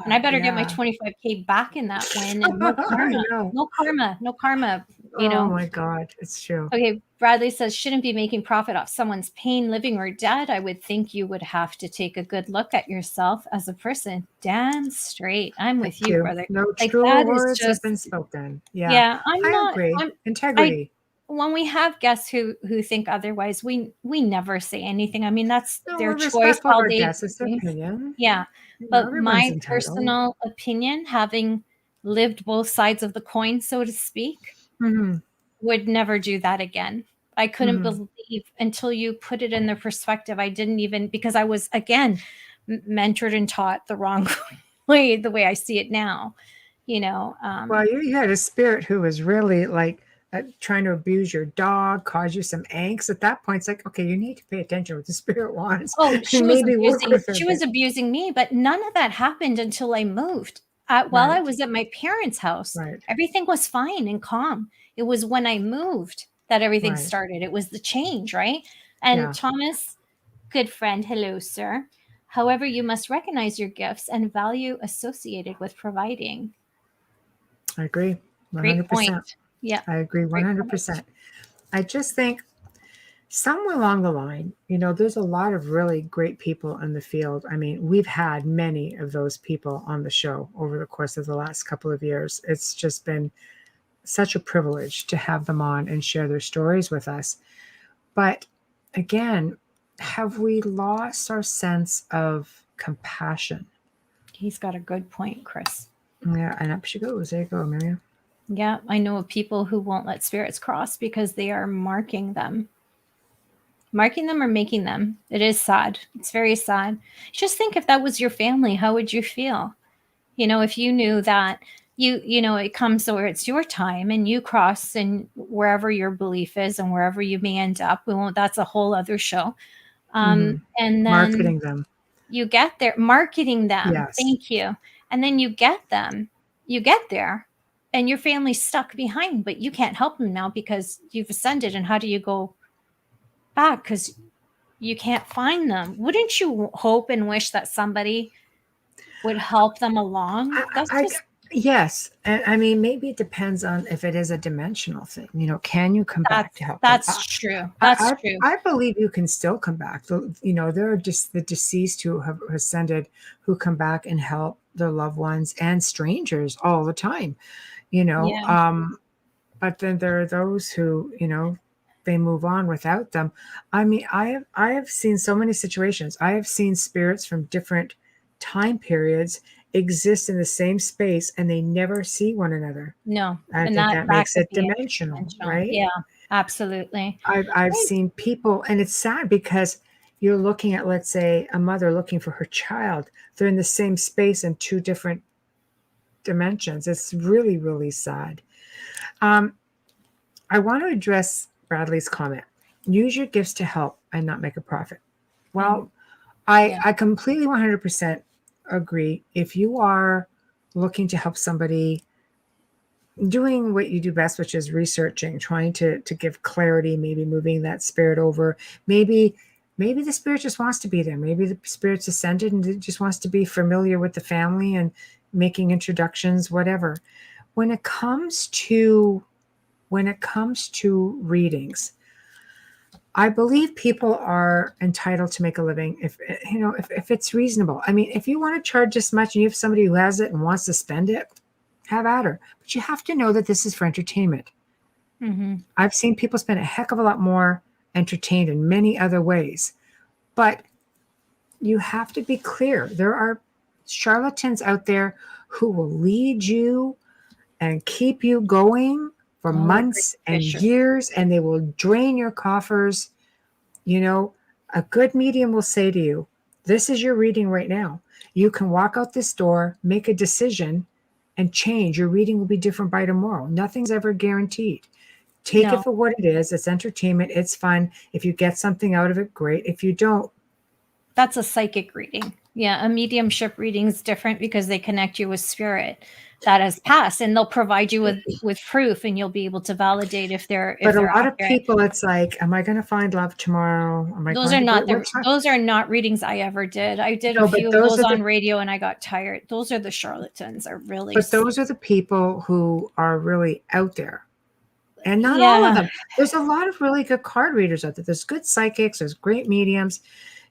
And I God, better get my yeah. 25K back in that win, and no I karma. know. No karma. No karma, Oh my God, it's true. Okay, Bradley says, shouldn't be making profit off someone's pain, living or dead. I would think you would have to take a good look at yourself as a person. Damn straight. I'm with Thank you, you. brother. No Like truer that is words have just, been spoken. Yeah, yeah, I agree. I Integrity. when we have guests who think otherwise, we never say anything. I mean, that's No, their we're choice, respectful of how our they guests. It's their think. opinion. Yeah. But Everyone's my entitled. personal opinion, having lived both sides of the coin, so to speak, Mm-hmm. would never do that again. I couldn't Mm-hmm. believe until you put it in the perspective. I didn't even, because I was, again, mentored and taught the wrong way, the way I see it now, Well, you had a spirit who was really like trying to abuse your dog, cause you some angst. At that point, it's like, okay, you need to pay attention to what the spirit wants, oh, she and was maybe work abusing, with her a she was bit. abusing me, but none of that happened until I moved. While I Right, was at my parents' house, right, everything was fine and calm. It was when I moved that everything right. started. It was the change, right? And Yeah, Thomas, good friend, hello, sir. However, you must recognize your gifts and value associated with providing. I agree, Great 100%. point. Yeah, I agree, great point. 100%. I just think somewhere along the line, there's a lot of really great people in the field. I mean, we've had many of those people on the show over the course of the last couple of years. It's just been such a privilege to have them on and share their stories with us. But again, have we lost our sense of compassion? He's got a good point, Chris. Yeah, and up she goes. There you go, Amelia. Yeah, I know of people who won't let spirits cross because they are marking them. Marking them or making them. It is sad. It's very sad. Just think, if that was your family, how would you feel? If you knew that it comes where it's your time and you cross, and wherever your belief is and wherever you may end up, that's a whole other show. Mm-hmm. And then Marketing them. you get there, marketing them. Yes. Thank you. And then you get there, and your family's stuck behind, but you can't help them now because you've ascended. And how do you go back? Because you can't find them. Wouldn't you hope and wish that somebody would help them along? That's just Yes. And I mean, maybe it depends on if it is a dimensional thing. Can you come back to help them? That's true. That's true. I believe you can still come back. There are just the deceased who have ascended who come back and help their loved ones and strangers all the time, Yeah. But then there are those who, they move on without them. I mean, I have seen so many situations. I have seen spirits from different time periods exist in the same space, and they never see one another. No. I And think that that makes could it be dimensional, interdimensional. right? Yeah, absolutely. I've Right. seen people, and it's sad because you're looking at, let's say, a mother looking for her child. They're in the same space in two different dimensions. It's really, really sad. I want to address Bradley's comment. Use your gifts to help and not make a profit. Well, I completely 100% agree. If you are looking to help somebody doing what you do best, which is researching, trying to give clarity, maybe moving that spirit over, maybe the spirit just wants to be there. Maybe the spirit's ascended and it just wants to be familiar with the family and making introductions, whatever. When it comes to readings, I believe people are entitled to make a living if it's reasonable. I mean, if you want to charge this much and you have somebody who has it and wants to spend it, have at her. But you have to know that this is for entertainment. Mm-hmm. I've seen people spend a heck of a lot more entertained in many other ways. But you have to be clear. There are charlatans out there who will lead you and keep you going for months and years, and they will drain your coffers. You know, a good medium will say to you, this is your reading right now. You can walk out this door, make a decision, and change. Your reading will be different by tomorrow. Nothing's ever guaranteed. Take it for what it is. It's entertainment. It's fun. If you get something out of it, great. If you don't. That's a psychic reading. Yeah, a mediumship reading is different because they connect you with spirit that has passed, and they'll provide you with proof, and you'll be able to validate if they're. But a lot of people, it's like, am I going to find love tomorrow? Those are not readings I ever did. I did a few of those on radio, and I got tired. Those are the charlatans. Are really. But those are the people who are really out there, and not all of them. There's a lot of really good card readers out there. There's good psychics. There's great mediums.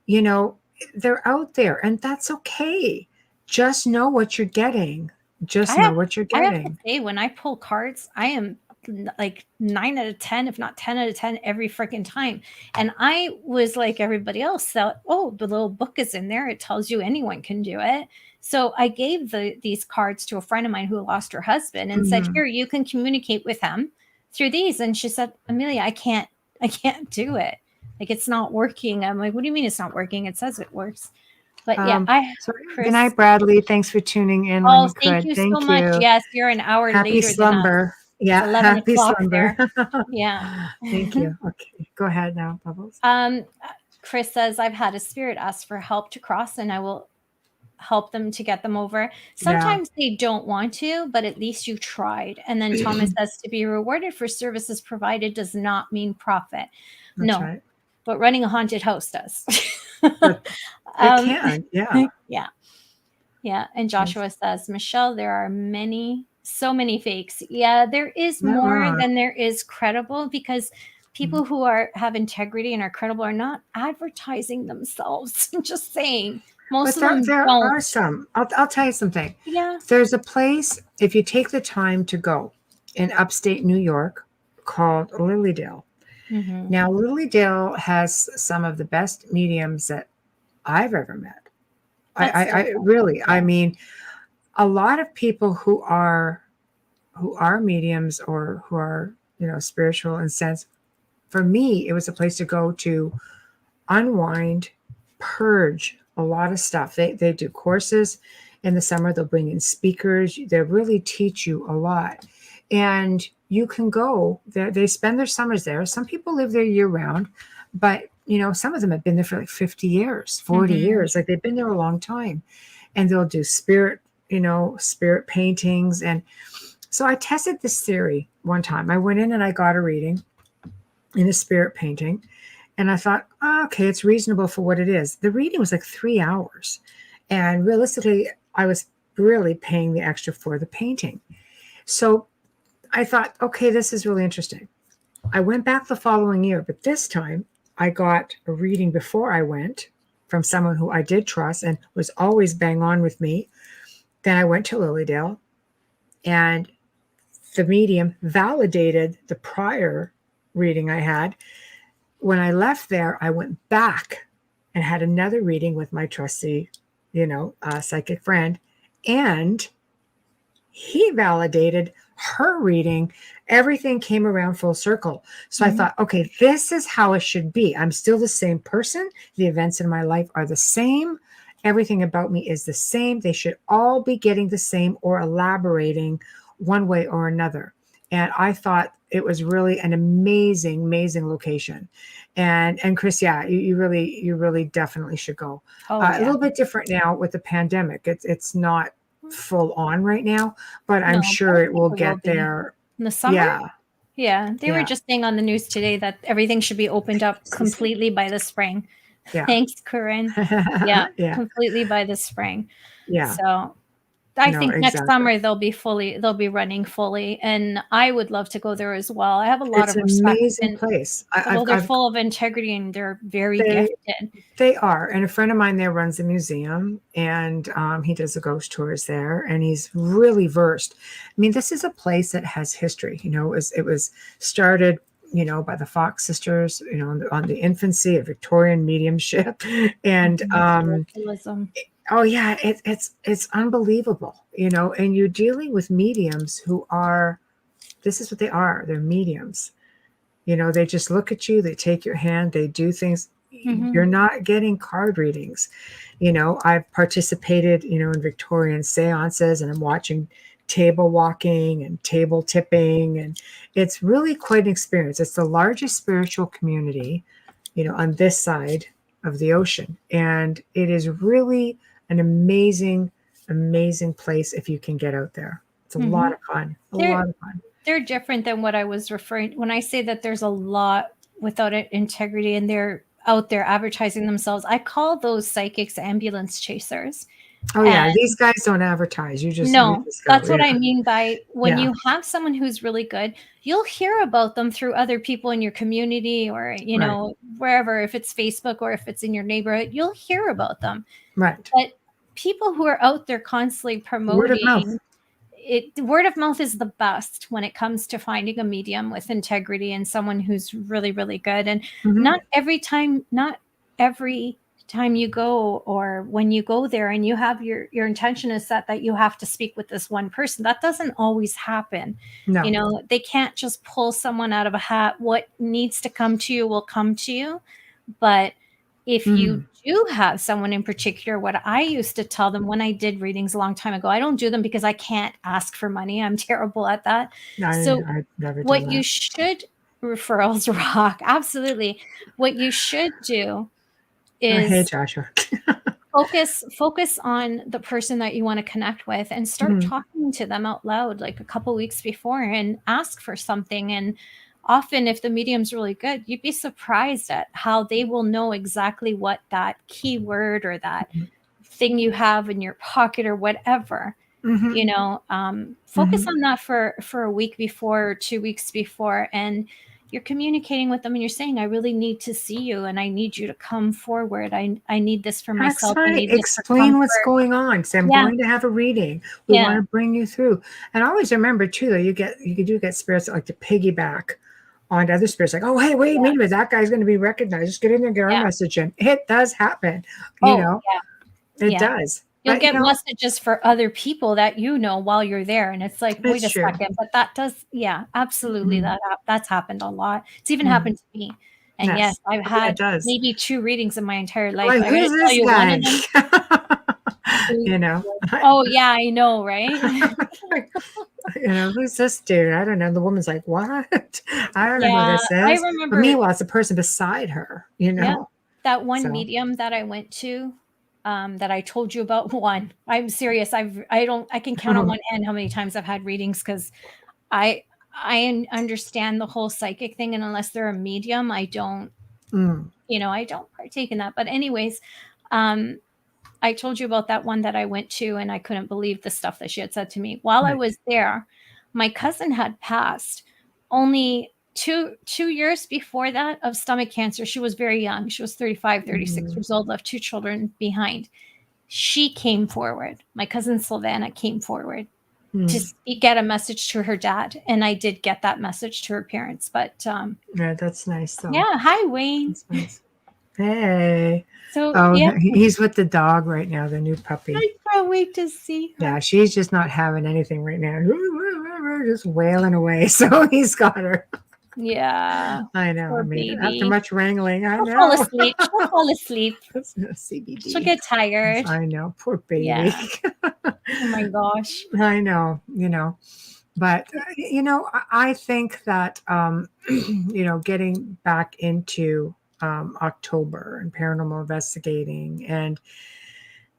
You know, they're out there, and that's okay. Just know what you're getting. Just know what you're getting. I have to say, when I pull cards, I am like 9 out of 10, if not 10 out of 10 every freaking time. And I was like everybody else, thought, oh, the little book is in there. It tells you anyone can do it. So I gave these cards to a friend of mine who lost her husband and said, here, you can communicate with him through these. And she said, Amelia, I can't do it. Like, it's not working. I'm like, what do you mean it's not working? It says it works. But good night, Bradley. Thanks for tuning in. Oh, thank you so much. Yes, you're an hour happy later slumber. Than us. Yeah, happy slumber. Yeah. Thank you. Okay, go ahead now, Bubbles. Chris says, I've had a spirit ask for help to cross, and I will help them to get them over. Sometimes they don't want to, but at least you tried. And then Thomas says, to be rewarded for services provided does not mean profit. That's right. But running a haunted house does. But it can, yeah. And Joshua says, Michelle, there are so many fakes. Yeah, there is more than there is credible, because people who have integrity and are credible are not advertising themselves. I'm just saying. Most of them there don't. are some. I'll tell you something. Yeah. There's a place, if you take the time to go, in upstate New York called Lilydale. Mm-hmm. Now, Lilydale has some of the best mediums that I've ever met. I really, I mean, a lot of people who are mediums or who are, spiritual in sense, for me, it was a place to go to unwind, purge a lot of stuff. They do courses in the summer. They'll bring in speakers. They really teach you a lot. And you can go there. They spend their summers there. Some people live there year round, but some of them have been there for like 50 years, 40 years. Like, they've been there a long time, and they'll do spirit paintings. And so I tested this theory one time. I went in and I got a reading in a spirit painting, and I thought, okay, it's reasonable for what it is. The reading was like 3 hours, and realistically, I was really paying the extra for the painting. So I thought, okay, this is really interesting. I went back the following year, but this time I got a reading before I went from someone who I did trust and was always bang on with me. Then I went to Lilydale, and the medium validated the prior reading I had. When I left there, I went back and had another reading with my trusty, psychic friend, and he validated her reading. Everything came around full circle. So I thought, okay, this is how it should be. I'm still the same person. The events in my life are the same. Everything about me is the same. They should all be getting the same or elaborating one way or another. And I thought it was really an amazing location. And Chris, yeah, you really definitely should go. Oh A yeah. little bit different now with the pandemic. It's not full on right now, but I'm No, but I sure it think will it will get be there. in the summer. Yeah, Yeah, they were yeah, just saying on the news today that everything should be opened up completely by the spring. yeah, Thanks, Corinne. Yeah, yeah, completely by the spring. yeah. So I No, think next exactly. summer they'll be running fully, and I would love to go there as well. I have a lot It's of an respect, amazing and place. well, they're full of integrity and they're very They gifted. they are, and a friend of mine there runs a museum, and he does the ghost tours there, and he's really versed. I mean, this is a place that has history. It was started, by the Fox sisters, on the infancy of Victorian mediumship, and Spiritualism. oh yeah, it's unbelievable, and you're dealing with mediums who are, this is what they are. They're mediums. They just look at you, they take your hand, they do things. You're not getting card readings. I've participated, in Victorian seances, and I'm watching table walking and table tipping, and it's really quite an experience. It's the largest spiritual community, on this side of the ocean. And it is really an amazing place if you can get out there. It's a lot of fun. A They're lot of fun. they're different than what I was referring when I say that there's a lot without integrity and they're out there advertising themselves. I call those psychics ambulance chasers. Oh yeah, And these guys don't advertise. You just no, go. that's what Yeah. I mean by when Yeah. you have someone who's really good, you'll hear about them through other people in your community or, Right. wherever, if it's Facebook or if it's in your neighborhood, you'll hear about them. Right. But people who are out there constantly Word of mouth. promoting word of mouth is the best when it comes to finding a medium with integrity and someone who's really, really good. And Mhm. not every time you go or when you go there and you have your intention is set that you have to speak with this one person. That doesn't always happen. No. They can't just pull someone out of a hat. What needs to come to you will come to you. But if you do have someone in particular, what I used to tell them when I did readings a long time ago, I don't do them because I can't ask for money. I'm terrible at that. So I've never done what you that. should referrals rock. Absolutely. What you should do Oh, hey, is Joshua. focus on the person that you want to connect with and start talking to them out loud like a couple weeks before and ask for something. And often if the medium's really good, you'd be surprised at how they will know exactly what that keyword or that thing you have in your pocket or whatever. Focus on that for a week before or 2 weeks before, and you're communicating with them and you're saying, I really need to see you and I need you to come forward. I need this for That's myself. I right. need this for Explain what's comfort. going on. Say, I'm Yeah. going to have a reading. We want Yeah. to bring you through. And always remember too, though, you do get spirits that like to piggyback onto other spirits. Like, oh, hey, wait a minute, that guy's going to be recognized. Just get in there, get our message in. It does happen. It does. You'll But, get messages for other people that while you're there. And it's like, wait a true. second. But that does, absolutely. That's happened a lot. It's even happened to me. And yes, I've had maybe 2 readings in my entire life. Like, I gotta who's tell this you guy? one of them. Oh yeah, I know, right? Who's this dude? I don't know. The woman's like, what? I don't know who this I is. remember. But meanwhile, it's the person beside her. Yeah, that one So. medium that I went to, that I told you about. One, I'm serious. I can count on one hand how many times I've had readings because I understand the whole psychic thing, and unless they're a medium, I don't. I don't partake in that. But anyways, I told you about that one that I went to, and I couldn't believe the stuff that she had said to me. While I was there, my cousin had passed only two years before that of stomach cancer. She was very young. She was 35, 36 years old, left 2 children behind. She came forward. My cousin Sylvana came forward to get a message to her dad. And I did get that message to her parents. But yeah, that's nice. Though. Yeah. Hi, Wayne. Nice. Hey. So he's with the dog right now, the new puppy. I can't wait to see her. Yeah, she's just not having anything right now. Just wailing away. So he's got her. Yeah. I know. Poor After much wrangling, I know. She'll fall asleep. She'll fall asleep. CBD. She'll get tired. I know. Poor baby. Yeah. Oh my gosh. I know. But, I think that, getting back into October and paranormal investigating, and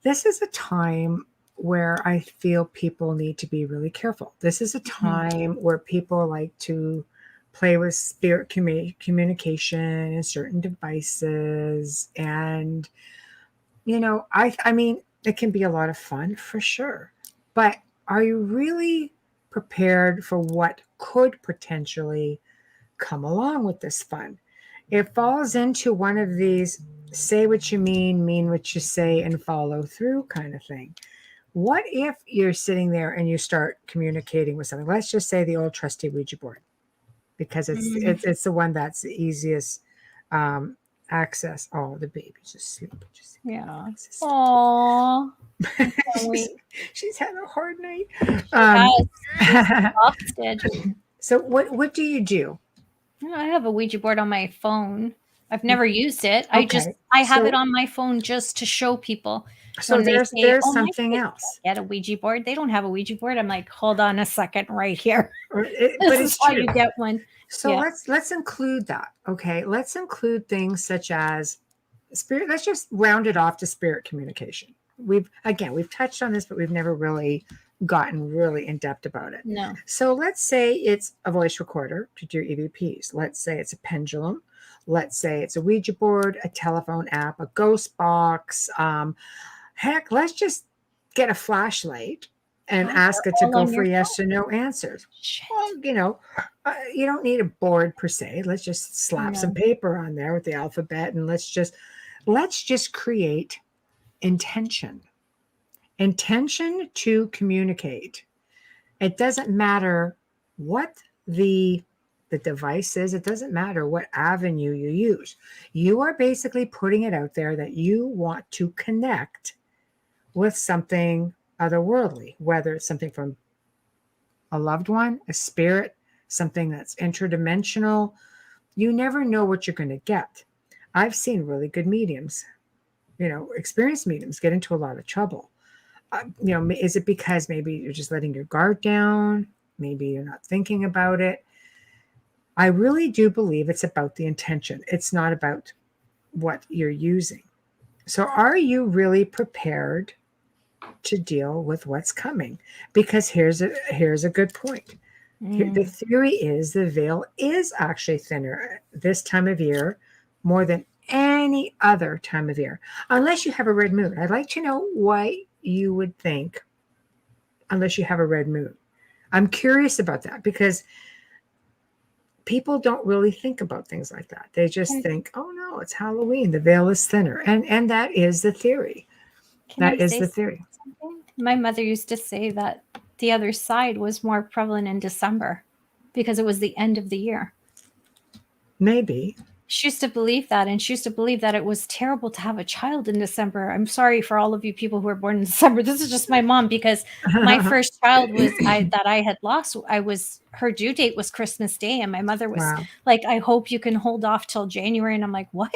this is a time where I feel people need to be really careful. This is a Mhm. time where people like to play with spirit communication and certain devices. And, I mean, it can be a lot of fun for sure. But are you really prepared for what could potentially come along with this fun? It falls into one of these say what you mean what you say, and follow through kind of thing. What if you're sitting there and you start communicating with something? Let's just say the old trusty Ouija board, because Mm, it's the one that's the easiest um, access. Oh, the baby's asleep. Just yeah. sleep. Oh, I can't she's wait. she's had a hard night. She has. She's Um, exhausted. so what do you do? I have a Ouija board on my phone. I've never used it. Okay, I have it so on my phone just to show people so when they there's say, there's "Oh, my something kids else. can't get a Ouija board. They don't have a Ouija board." I'm like, "Hold on a second, right here. But This is it's how true. you get one." So Yeah. let's include that. Okay, let's include things such as spirit. Let's just round it off to spirit communication. We've touched on this, but we've never really gotten really in depth about it. No. So let's say it's a voice recorder to do EVPs. Let's say it's a pendulum. Let's say it's a Ouija board, a telephone app, a ghost box. Heck, let's just get a flashlight and Oh, ask they're it to all go on for your yes phone. or no answers. Shit. Well, you don't need a board per se. Let's just slap some No. paper on there with the alphabet, and let's just create intention. Intention to communicate. It doesn't matter what the device is. It doesn't matter what avenue you use. You are basically putting it out there that you want to connect with something otherworldly, whether it's something from a loved one, a spirit, something that's interdimensional. You never know what you're going to get. I've seen really good mediums, experienced mediums get into a lot of trouble. Is it because maybe you're just letting your guard down? Maybe you're not thinking about it. I really do believe it's about the intention. It's not about what you're using. So, are you really prepared to deal with what's coming? Because here's a good point. The Mm. theory is the veil is actually thinner this time of year more than any other time of year, unless you have a red moon. I'd like to know why you would think unless you have a red moon. I'm curious about that because people don't really think about things like that. They just Can think, "Oh no, it's Halloween. The veil is thinner," and that is the theory. can I That is say the theory. something? My mother used to say that the other side was more prevalent in December because it was the end of the year. Maybe. She used to believe that, and she used to believe that it was terrible to have a child in December. I'm sorry for all of you people who were born in December. This is just my mom because my first child was I had lost. I was her due date was Christmas Day, and my mother was Wow. like, "I hope you can hold off till January." And I'm like, "What?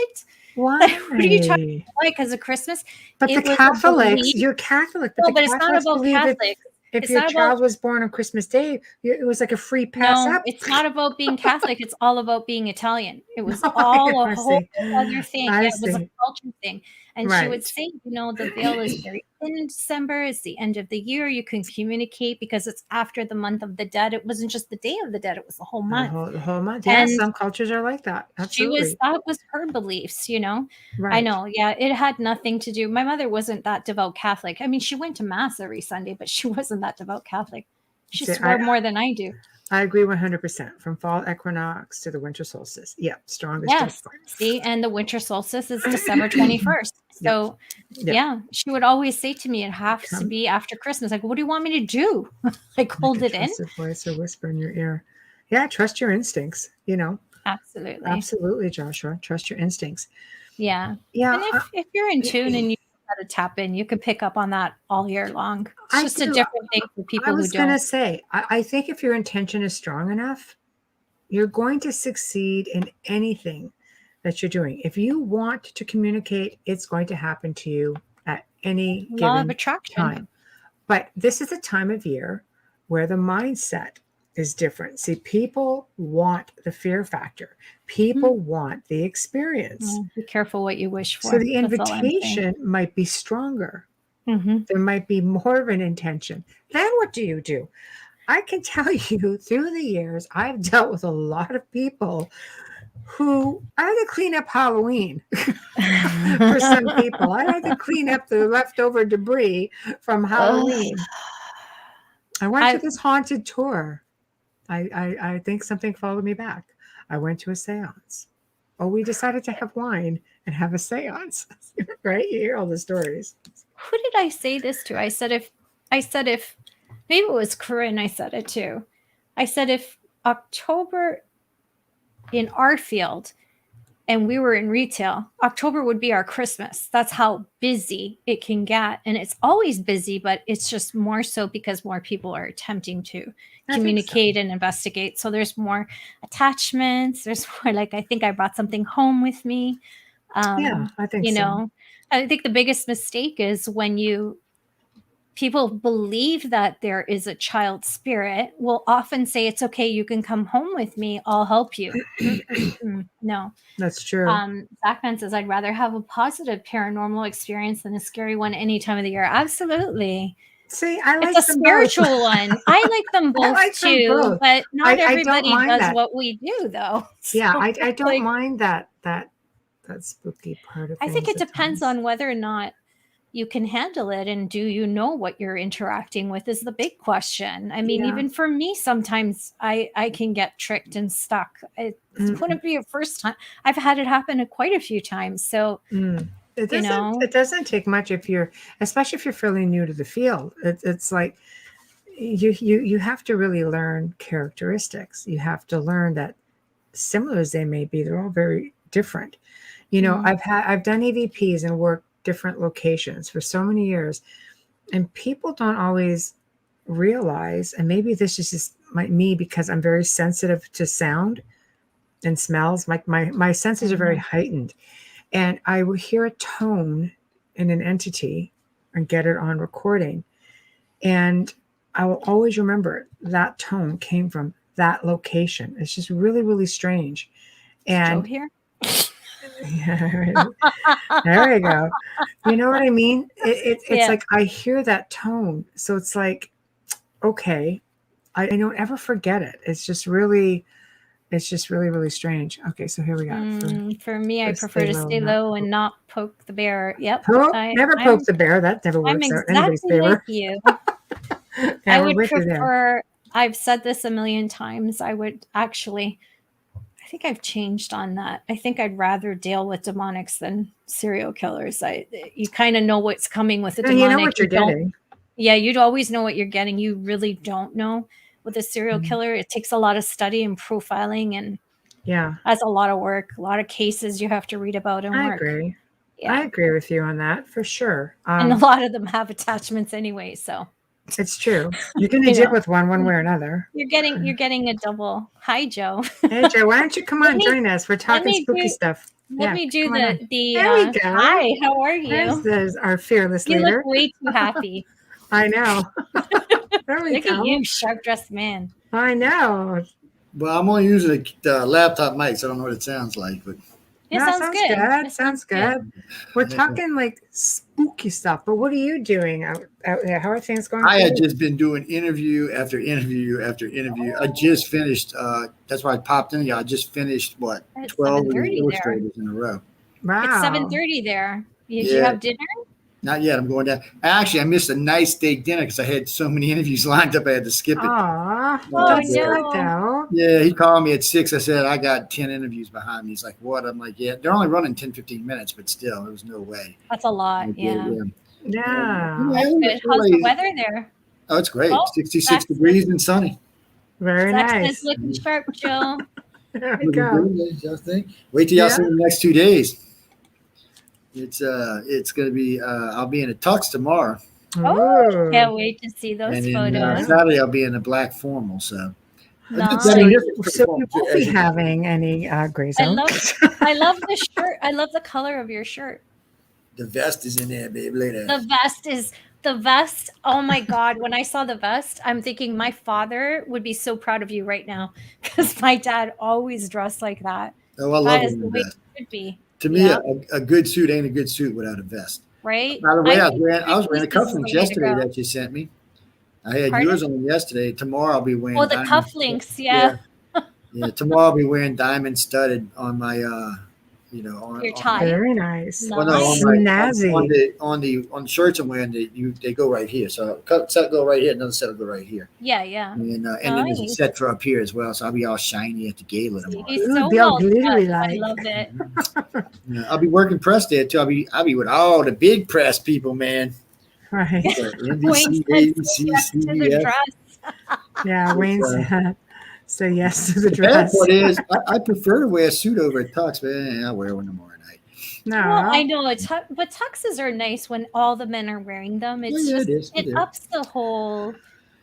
Like, what are you talking Why? about? Why? Because of Christmas?" But the It was a Catholics, belief. you're Catholic, but No, the but it's not Catholics about believe that Catholics. if It's your not about child was born on Christmas Day, it was like a free pass No, up. it's not about being Catholic, it's all about being Italian. It was Oh, yeah, all a I whole see. other thing. I Yeah, it was a see. culture thing, and she would Right. say, the veil is very thin in December, it's the end of the year, you can communicate because it's after the month of the dead. It wasn't just the Day of the Dead, it was the whole The month, whole, the whole month. Yeah, and some cultures are like that. Absolutely. that was her beliefs. I Right. know, yeah, it had nothing to do my mother wasn't that devout Catholic. I mean, she went to mass every Sunday, but she wasn't that devout Catholic. She See, swore more than I do. I agree 100%. From fall equinox to the winter solstice. Yeah, strong as Yes. Joyful. See, and the winter solstice is December 21st. Yep. So, Yep. yeah, she would always say to me, it has to be after Christmas. Like, what do you want me to do? Like, hold Like a it in? trusted voice or whisper in your ear. Yeah, trust your instincts. Absolutely. Absolutely, Joshua. Trust your instincts. Yeah. Yeah, And if you're in tune and you know how to tap in, you could pick up on that all year long. It's I just a do. different thing for I people who was going don't. to say, I think if your intention is strong enough, you're going to succeed in anything that you're doing. If you want to communicate, it's going to happen to you at any Law of given attraction. time. But this is a time of year where the mindset is different. See, people want the fear factor. People want the experience. Be careful what you wish for. So the That's all I'm saying. invitation might be stronger. Mhm. There might be more of an intention. Then what do? I can tell you through the years, I've dealt with a lot of people who I had to clean up Halloween for some people. I had to clean up the leftover debris from Halloween. I went to this haunted tour. I think something followed me back. I went to a seance. Oh, we decided to have wine and have a seance. Right? You hear all the stories. Who did I say this to? I said if maybe it was Corinne, I said it to. I said if October in our field and we were in retail, October would be our Christmas. That's how busy it can get. And it's always busy, but it's just more so because more people are attempting to communicate and investigate. So there's more attachments. There's more like, I think I brought something home with me. Yeah, I think you so. know, I think the biggest mistake is when people believe that there is a child spirit, will often say, it's okay, you can come home with me, I'll help you. No. That's true. Zachman says, I'd rather have a positive paranormal experience than a scary one any time of the year. Absolutely. See, I like it's a spiritual both. one. I like them both like too, them both. but not everybody does that. what we do, though. Yeah, So, I don't mind that spooky part of I things. think it depends on whether or not you can handle it, and do you know what you're interacting with is the big question. I mean, even for me, sometimes I can get tricked and stuck. It wouldn't be a first time. I've had it happen quite a few times. So it doesn't take much especially if you're fairly new to the field. It's like you have to really learn characteristics. You have to learn that similar as they may be, they're all very different. I've done EVPs and worked different locations for so many years, and people don't always realize, and maybe this is just me because I'm very sensitive to sound and smells. Like my senses are very heightened, and I will hear a tone in an entity and get it on recording, and I will always remember that tone came from that location. It's just really, really strange. And Joe here. Yeah, there you go. You know what I mean? It's like I hear that tone, so it's like, okay, I don't ever forget it. It's just really, really strange. Okay, so here we go. For me, I prefer to stay low and not poke the bear. Yep. Never poke the bear. That never works I'm out in anybody's exactly favor. like you. I would prefer. I've said this a million times. I would actually. I think I've changed on that. I think I'd rather deal with demonics than serial killers. You kind of know what's coming with a demonic. You know what you're getting. Yeah, you'd always know what you're getting. You really don't know with a serial killer. It takes a lot of study and profiling, and that's a lot of work, a lot of cases you have to read about and work. I agree. Yeah. I agree with you on that for sure. And a lot of them have attachments anyway, so. It's true. You're going to deal with one way or another. You're getting a double. Hi, Joe. Hey, Joe. Why don't you come on, join us? We're talking spooky stuff. Let me do the. There we go. Hi, how are you? There's our fearless leader. You look way too happy. I know. There we look go. Look at you, sharp dressed man. I know. Well, I'm only using a laptop mic, so I don't know what it sounds like, but. It sounds good. Sounds good. We're talking like spooky stuff, but what are you doing out there? How are things going? I had just been doing interview after interview after interview. I just finished. That's why I popped in. I just finished 12 illustrators in a row. Wow. It's 7:30 there. Did you have dinner? Not yet. I'm going down. Actually, I missed a nice steak dinner because I had so many interviews lined up. I had to skip it. Aw, that's good though. Yeah, he called me at 6. I said, I got 10 interviews behind me. He's like, what? I'm like, yeah, they're only running 10, 15 minutes, but still, there was no way. That's a lot. Yeah. Yeah. How's the weather there? Oh, it's great. 66 degrees and sunny. Very nice. It's looking sharp, Joe. There we go. Wait till y'all see the next 2 days. It's going to be, I'll be in a tux tomorrow. Oh, can't wait to see those photos. Saturday, I'll be in a black formal, so. Nice. So you won't be having any gray zones. I love the shirt. I love the color of your shirt. The vest is in there, babe. Later. The vest is The vest. Oh my God. When I saw the vest, I'm thinking my father would be so proud of you right now because my dad always dressed like that. Oh, I love That it is in the a way vest. it should be. To me, Yeah. a good suit ain't a good suit without a vest. Right. By the way, I I think was wearing the three pieces is cufflinks the way to yesterday go. that you sent me. I had Pardon? yours on yesterday. Tomorrow I'll be wearing Oh, the diamond. cufflinks. Yeah, Yeah. yeah. Tomorrow I'll be wearing diamond studded on my, Your on tie. Very nice. well, no, Nice. Snazzy. on the shirts I'm wearing, they go right here. So a set go right here, another set will go right here, Yeah. Yeah. and then there's a Nice. set for up here as well. So I'll be all shiny at the gala tomorrow. He's Ooh, so be all well glittery dressed. I like. love it. Yeah, I'll be working press there too. I'll be with all the big press people, man. Right. Wayne NBC, said ABC, yes to the CBS. dress. Yeah, Wayne said, say yes to the The bad dress. part is, I prefer to wear a suit over a tux, but I'll wear one tomorrow night. No. Well, I know but tuxes are nice when all the men are wearing them. It's Yeah, just it is. it ups the whole,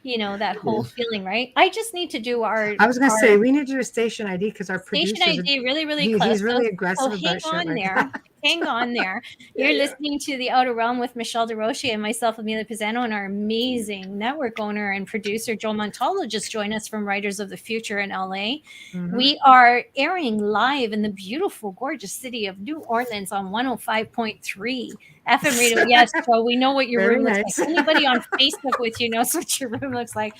that whole is. feeling, right? I just need to do our I was going to say, we need to do a station ID because our station producer, ID really, really close. he's really So aggressive hang about shit on like there. that. Hang on there. You're listening to The Outer Realm with Michelle DeRoche and myself, Amelia Pisano, and our amazing network owner and producer, Joe Montalo, just joined us from Writers of the Future in LA. Mhm. We are airing live in the beautiful, gorgeous city of New Orleans on 105.3 FM radio. Yes, Joe, we know what your Very room looks nice. like. Anybody on Facebook with you knows what your room looks like.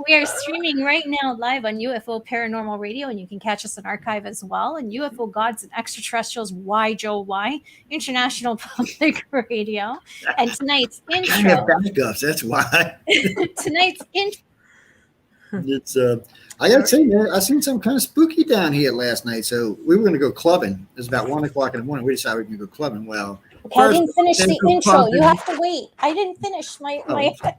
We are streaming right now live on UFO Paranormal Radio, and you can catch us in archive as well. And UFO Gods and Extraterrestrials, Why, Joe, Why? International Public Radio. And tonight's I intro. have backups. That's why. Tonight's intro. It's I gotta say, man, I seen something kind of spooky down here last night. So we were gonna go clubbing. It was about 1 o'clock in the morning. We decided we were gonna go clubbing. Well, Okay, I didn't finish the Central intro. Pumpkin. You have to wait. I didn't finish my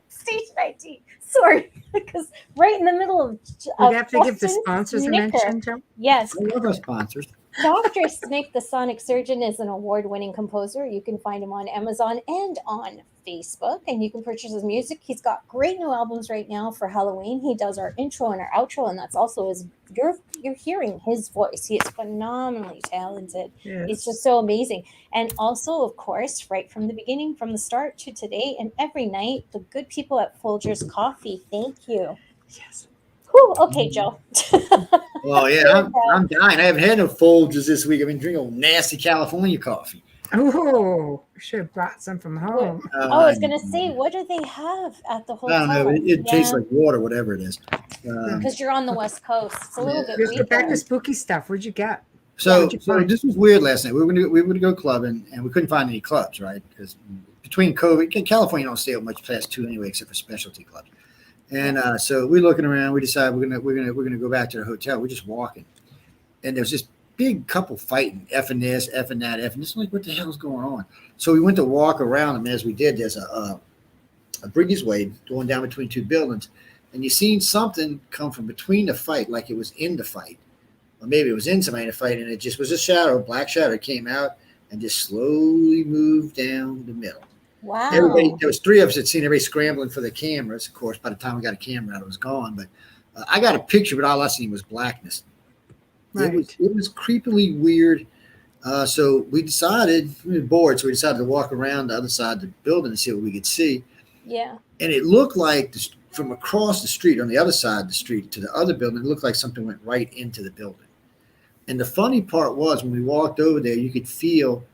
station ID. Sorry, because right in the middle of We have to give the Justin sponsors a Snicker. mention, Joe. Yes, I love our sponsors. Dr. Snick, the Sonic Surgeon, is an award-winning composer. You can find him on Amazon and on Facebook, and you can purchase his music. He's got great new albums right now for Halloween. He does our intro and our outro, and that's also you're hearing his voice. He is phenomenally talented. Yes. It's just so amazing. And also, of course, right from the beginning, from the start to today and every night, the good people at Folgers Coffee. Thank you. Yes. Whew, okay, Joe. Oh yeah, I'm dying. I haven't had no Folgers this week. I've been drinking old nasty California coffee. Oh, we should have brought some from home. I was gonna say, what do they have at the hotel? I don't know. It tastes like water, whatever it is. Because you're on the West Coast. It's a little bit Let's get back to weaker. spooky stuff. What'd you get? So What'd you find? this was weird last night. We were going to go clubbing, and we couldn't find any clubs, right? Because between COVID, California don't stay up much past 2 anyway, except for specialty clubs. And so we're looking around. We decided we're gonna go back to the hotel. We're just walking, and there's this big couple fighting, effing this, effing that, effing this. I'm like, what the hell's going on? So we went to walk around them. As we did, there's a breezeway going down between two buildings, and you seen something come from between the fight, like it was in the fight, or maybe it was in somebody in the fight, and it just was a shadow, black shadow came out and just slowly moved down the middle. Wow. Everybody, there was 3 of us that seen everybody scrambling for the cameras. Of course, by the time we got a camera out, it was gone. But I got a picture, but all I seen was blackness. Right. It was creepily weird. So we decided, we were bored, so we decided to walk around the other side of the building and see what we could see. Yeah. And it looked like from across the street, on the other side of the street to the other building, it looked like something went right into the building. And the funny part was when we walked over there, you could feel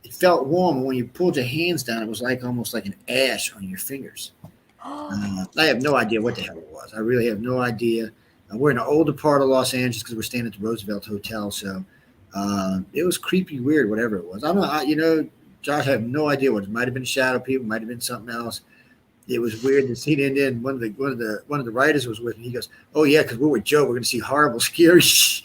it felt warm. And when you pulled your hands down, it was like almost like an ash on your fingers. I have no idea what the hell it was. I really have no idea. We're in an older part of Los Angeles because we're staying at the Roosevelt Hotel. So it was creepy, weird, whatever it was. I don't know. Josh, I have no idea what it might have been. Shadow people, might have been something else. It was weird to see it. And then one of the writers was with me. He goes, "Oh yeah, because we're with Joe. We're going to see horrible, scary shit."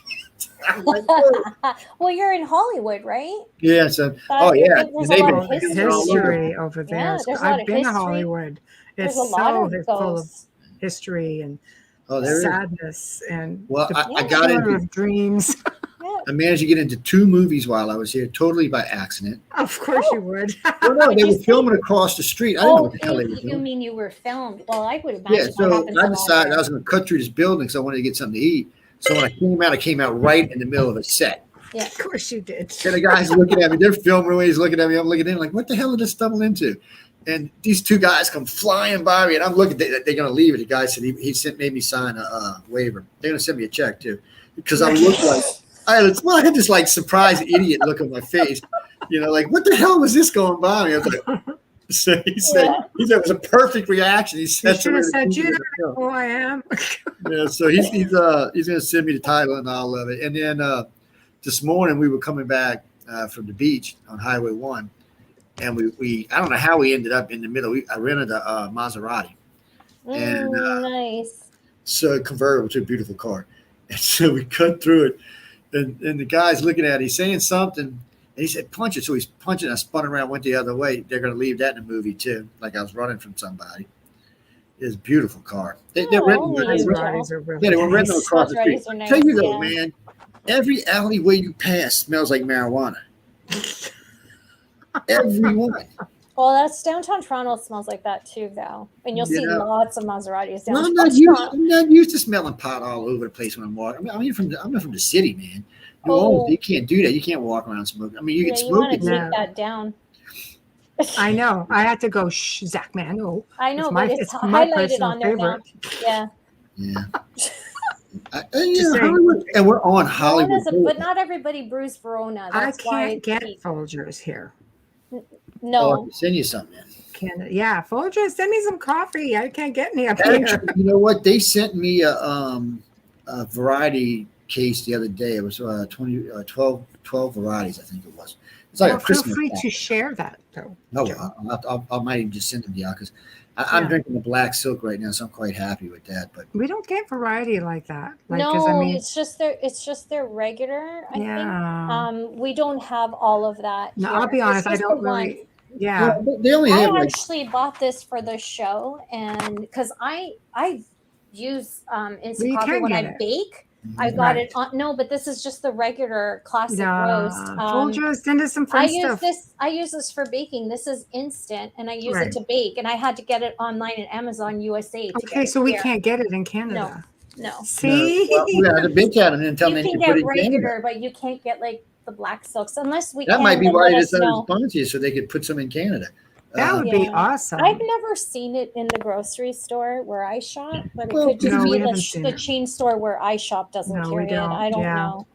I'm like, "Oh." Well, you're in Hollywood, right? Yeah. So, But yeah. there's They've a lot been of history. History over there. Yeah, there's a lot I've of been to history. Hollywood. There's It's a lot so of full of ghosts. history and Oh, there is. sadness and Well, the I got power into. of dreams. Yeah. I managed to get into 2 movies while I was here, totally by accident. Of course you would. Well, no, Did they you were see- filming across the street. I didn't know what the hell they were you doing. mean you were filmed? Well, I would imagine Yeah, that so happens a I lot decided there. I was going to cut through this building because I wanted to get something to eat. So when I came out right in the middle of a set. Of course you did. And the guy's looking at me. They're filming away. He's looking at me. I'm looking at him like, what the hell did I stumble into? And these two guys come flying by me, and I'm looking. They're going to leave it. The guy said he made me sign a waiver. They're going to send me a check too, because I look like I had this like surprised idiot look on my face. Like what the hell was this going by me? I was like, so he said it was a perfect reaction. He said, "You should have said, you know who I am." Yeah, so he's going to send me the title and all of it. And then this morning we were coming back from the beach on Highway 1. And we I don't know how we ended up in the middle. I rented a Maserati, and nice. So convertible to a beautiful car. And so we cut through it, and the guy's looking at it. He's saying something, and he said, "Punch it." So he's punching. I spun around, went the other way. They're going to leave that in the movie too, like I was running from somebody. It's a beautiful car. They're renting. They were renting across the street. Nice, Tell you though, man, every alleyway you pass smells like marijuana. Everyone. Well, that's downtown Toronto smells like that too, though. And you'll see lots of Maseratis downtown. Well, I'm not used to smelling pot all over the place when I'm walking. I'm not from the city, man. You can't do that. You can't walk around smoking. I mean, you can smoke it. You want to take that down. I know. I had to go, shh, Zach, man. No. I know, but it's highlighted on there now. Yeah. Yeah. Hollywood, and we're on Hollywood. But not everybody brews Verona. That's I can't get Folgers here. No. I'll send you something, man. Yeah, Folgers, send me some coffee. I can't get any up here. You know what? They sent me a variety case the other day. It was 12 varieties, I think it was. It's like a Christmas. Feel free pack. to share that, though. No, I might even just send them to you because I'm drinking the black silk right now, so I'm quite happy with that. But we don't get variety like that. It's just their regular. I think we don't have all of that. No, here. I'll be honest. I don't really. Yeah, they only have. I actually bought this for the show, and because I use instant coffee when I bake. I got it on but this is just the regular classic roast. Folgers, send us some fun stuff. I use this for baking. This is instant, and I use it to bake. And I had to get it online at Amazon USA. Okay, so we can't get it in Canada. No. See, we had to bake out and then tell them you can get regular, but you can't get like the black silks unless we. That might be why they decided to sponsor you, so they could put some in Canada. That would be awesome. I've never seen it in the grocery store where I shop, but it could just be the chain store where I shop doesn't carry it. I don't know.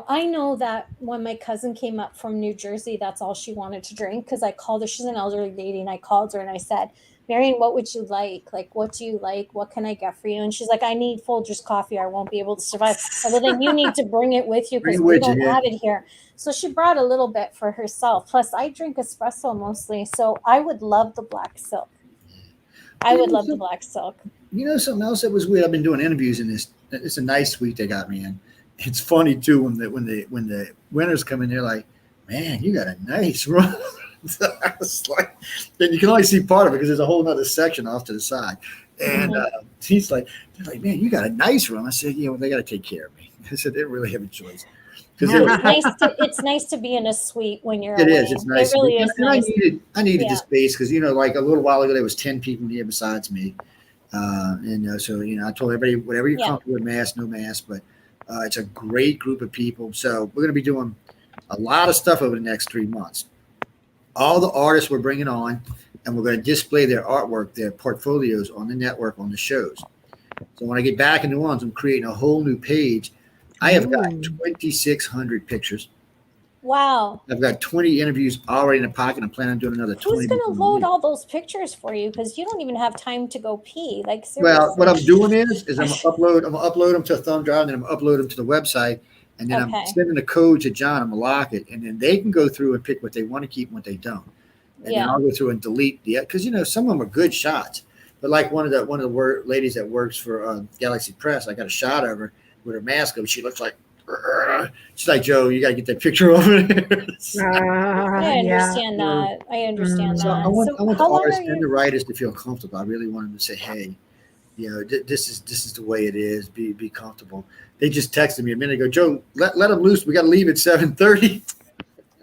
I know that when my cousin came up from New Jersey, that's all she wanted to drink because I called her. She's an elderly lady, and I called her and I said, "Marion, what would you like? Like, what do you like? What can I get for you?" And she's like, "I need Folgers coffee. I won't be able to survive." Well, then you need to bring it with you because we don't have it here. So she brought a little bit for herself. Plus, I drink espresso mostly, so I would love the black silk. I would love the black silk. You know something else that was weird? I've been doing interviews in this. It's a nice suite they got me in. It's funny too when the winners come in, they're like, "Man, you got a nice room." I was like, then you can only see part of it because there's a whole other section off to the side. And he's like, they're like, "Man, you got a nice room." I said, they got to take care of me. I said, they don't really have a choice. It's nice to be in a suite when you're It away. is. It's nice. It really is nice. I needed the space because, like a little while ago, there was 10 people here besides me. So I told everybody, whatever you're comfortable with, mask, no mask, but it's a great group of people. So we're going to be doing a lot of stuff over the next 3 months. All the artists we're bringing on, and we're going to display their artwork, their portfolios on the network, on the shows. So when I get back in New Orleans, I'm creating a whole new page. I have got 2,600 pictures. Wow. I've got 20 interviews already in the pocket. I'm planning on doing another 20. Who's going to load all those pictures for you? Because you don't even have time to go pee. Like, seriously. Well, what I'm doing is I'm going to upload them to a thumb drive, and then I'm going to upload them to the website. And then I'm sending the code to John. I'm going to lock it. And then they can go through and pick what they want to keep and what they don't. And then I'll go through and delete because, some of them are good shots. But like one of the ladies that works for Galaxy Press, I got a shot of her with her mask on. She looks like, she's like, "Joe, you got to get that picture over there." I understand that. I understand so that. I want the artists and the writers to feel comfortable. I really want them to say, "Hey, this is the way it is. Be comfortable." They just texted me a minute ago, "Joe, let them loose. We got to leave at 7:30."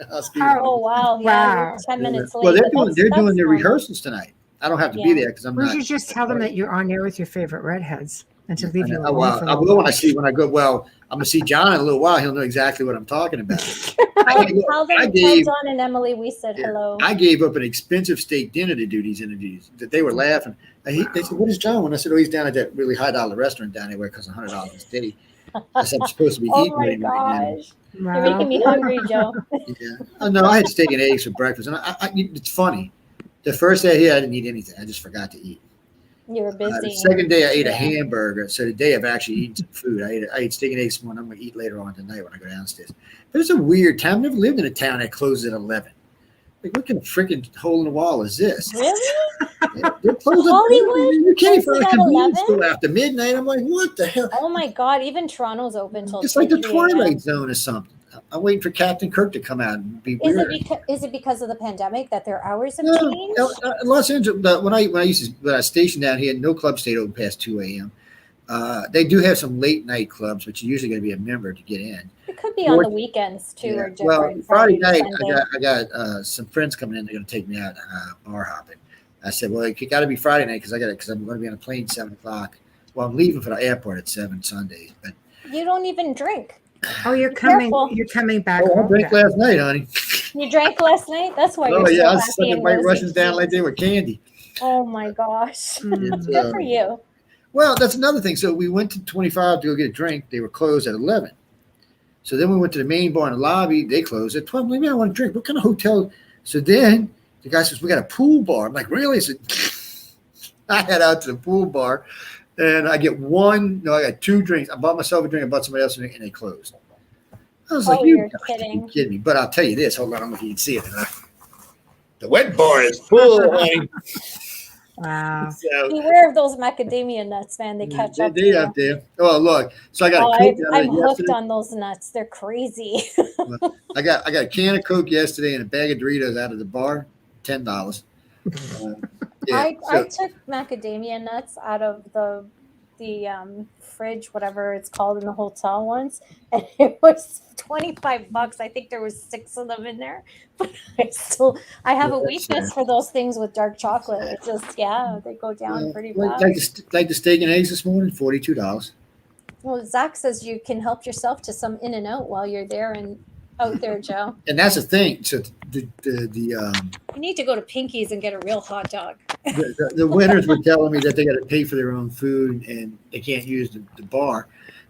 Oh wow! Yeah, 10 minutes late. Well, they're doing their rehearsals tonight. I don't have to be there because I'm not. You should just tell them that you're on there with your favorite redheads. and to leave you alone. Well, I will when I go. Well, I'm gonna see John in a little while. He'll know exactly what I'm talking about. Tell John and Emily we said hello. I gave up an expensive steak dinner to do these interviews. That they were laughing. They said, "What is John?" When I said, "Oh, he's down at that really high dollar restaurant down there where it comes $100 a steak." I said, "I'm supposed to be eating." Oh my gosh! Wow. You're making me hungry, Joe. Yeah. Oh, no, I had steak and eggs for breakfast, and it's funny. The first day here, I didn't eat anything. I just forgot to eat. You were busy. The second day, I ate a hamburger. So today, I've actually eaten some food. I ate steak and eggs this morning. I'm going to eat later on tonight when I go downstairs. But it's a weird town. I've never lived in a town that closes at 11. Like, what kind of freaking hole in the wall is this? Really? They're closing. Hollywood? You can't find a convenience store after midnight. I'm like, what the hell? Oh my God! Even Toronto's open till it's like the Twilight Zone or something. I'm waiting for Captain Kirk to come out and be weird. Is it because of the pandemic that their hours have changed? Los Angeles. When I was stationed down here, no club stayed open past 2 a.m. They do have some late night clubs, but you're usually going to be a member to get in. It could be on the weekends too, or different. Well, Friday night, I got some friends coming in. They're going to take me out bar hopping. I said, well, it got to be Friday night because I'm going to be on a plane 7 o'clock. Well, I'm leaving for the airport at 7 Sundays. But you don't even drink. Oh, you're coming. Careful. You're coming back. I drank last night, honey. You drank last night. That's why. Oh yeah, I was sucking white Russians down like they were candy. Oh my gosh! Good for you. Well, that's another thing. So we went to 25 to go get a drink. They were closed at 11. So then we went to the main bar in the lobby. They closed at 12. Maybe I want to drink. What kind of hotel? So then the guy says, we got a pool bar. I'm like, really? I said, I head out to the pool bar and I get I got 2 drinks. I bought myself a drink. I bought somebody else a drink and they closed. I was like, you're kidding me. But I'll tell you this. Hold on. I don't know if you can see it. The wet bar is full, honey. Wow. So, beware of those macadamia nuts, man. They catch up. They up there. Oh, look. So I got a Coke. I'm hooked on those nuts. They're crazy. I got a can of Coke yesterday and a bag of Doritos out of the bar, $10. I took macadamia nuts out of the fridge, whatever it's called, in the hotel once, and it was $25. I think there was 6 of them in there, but I have a weakness for those things with dark chocolate. It just they go down pretty fast. Like the steak and eggs this morning, $42. Well, Zach says you can help yourself to some In-N-Out while you're there and out there, Joe. And that's the thing. So you need to go to Pinky's and get a real hot dog. The winners were telling me that they got to pay for their own food and they can't use the bar.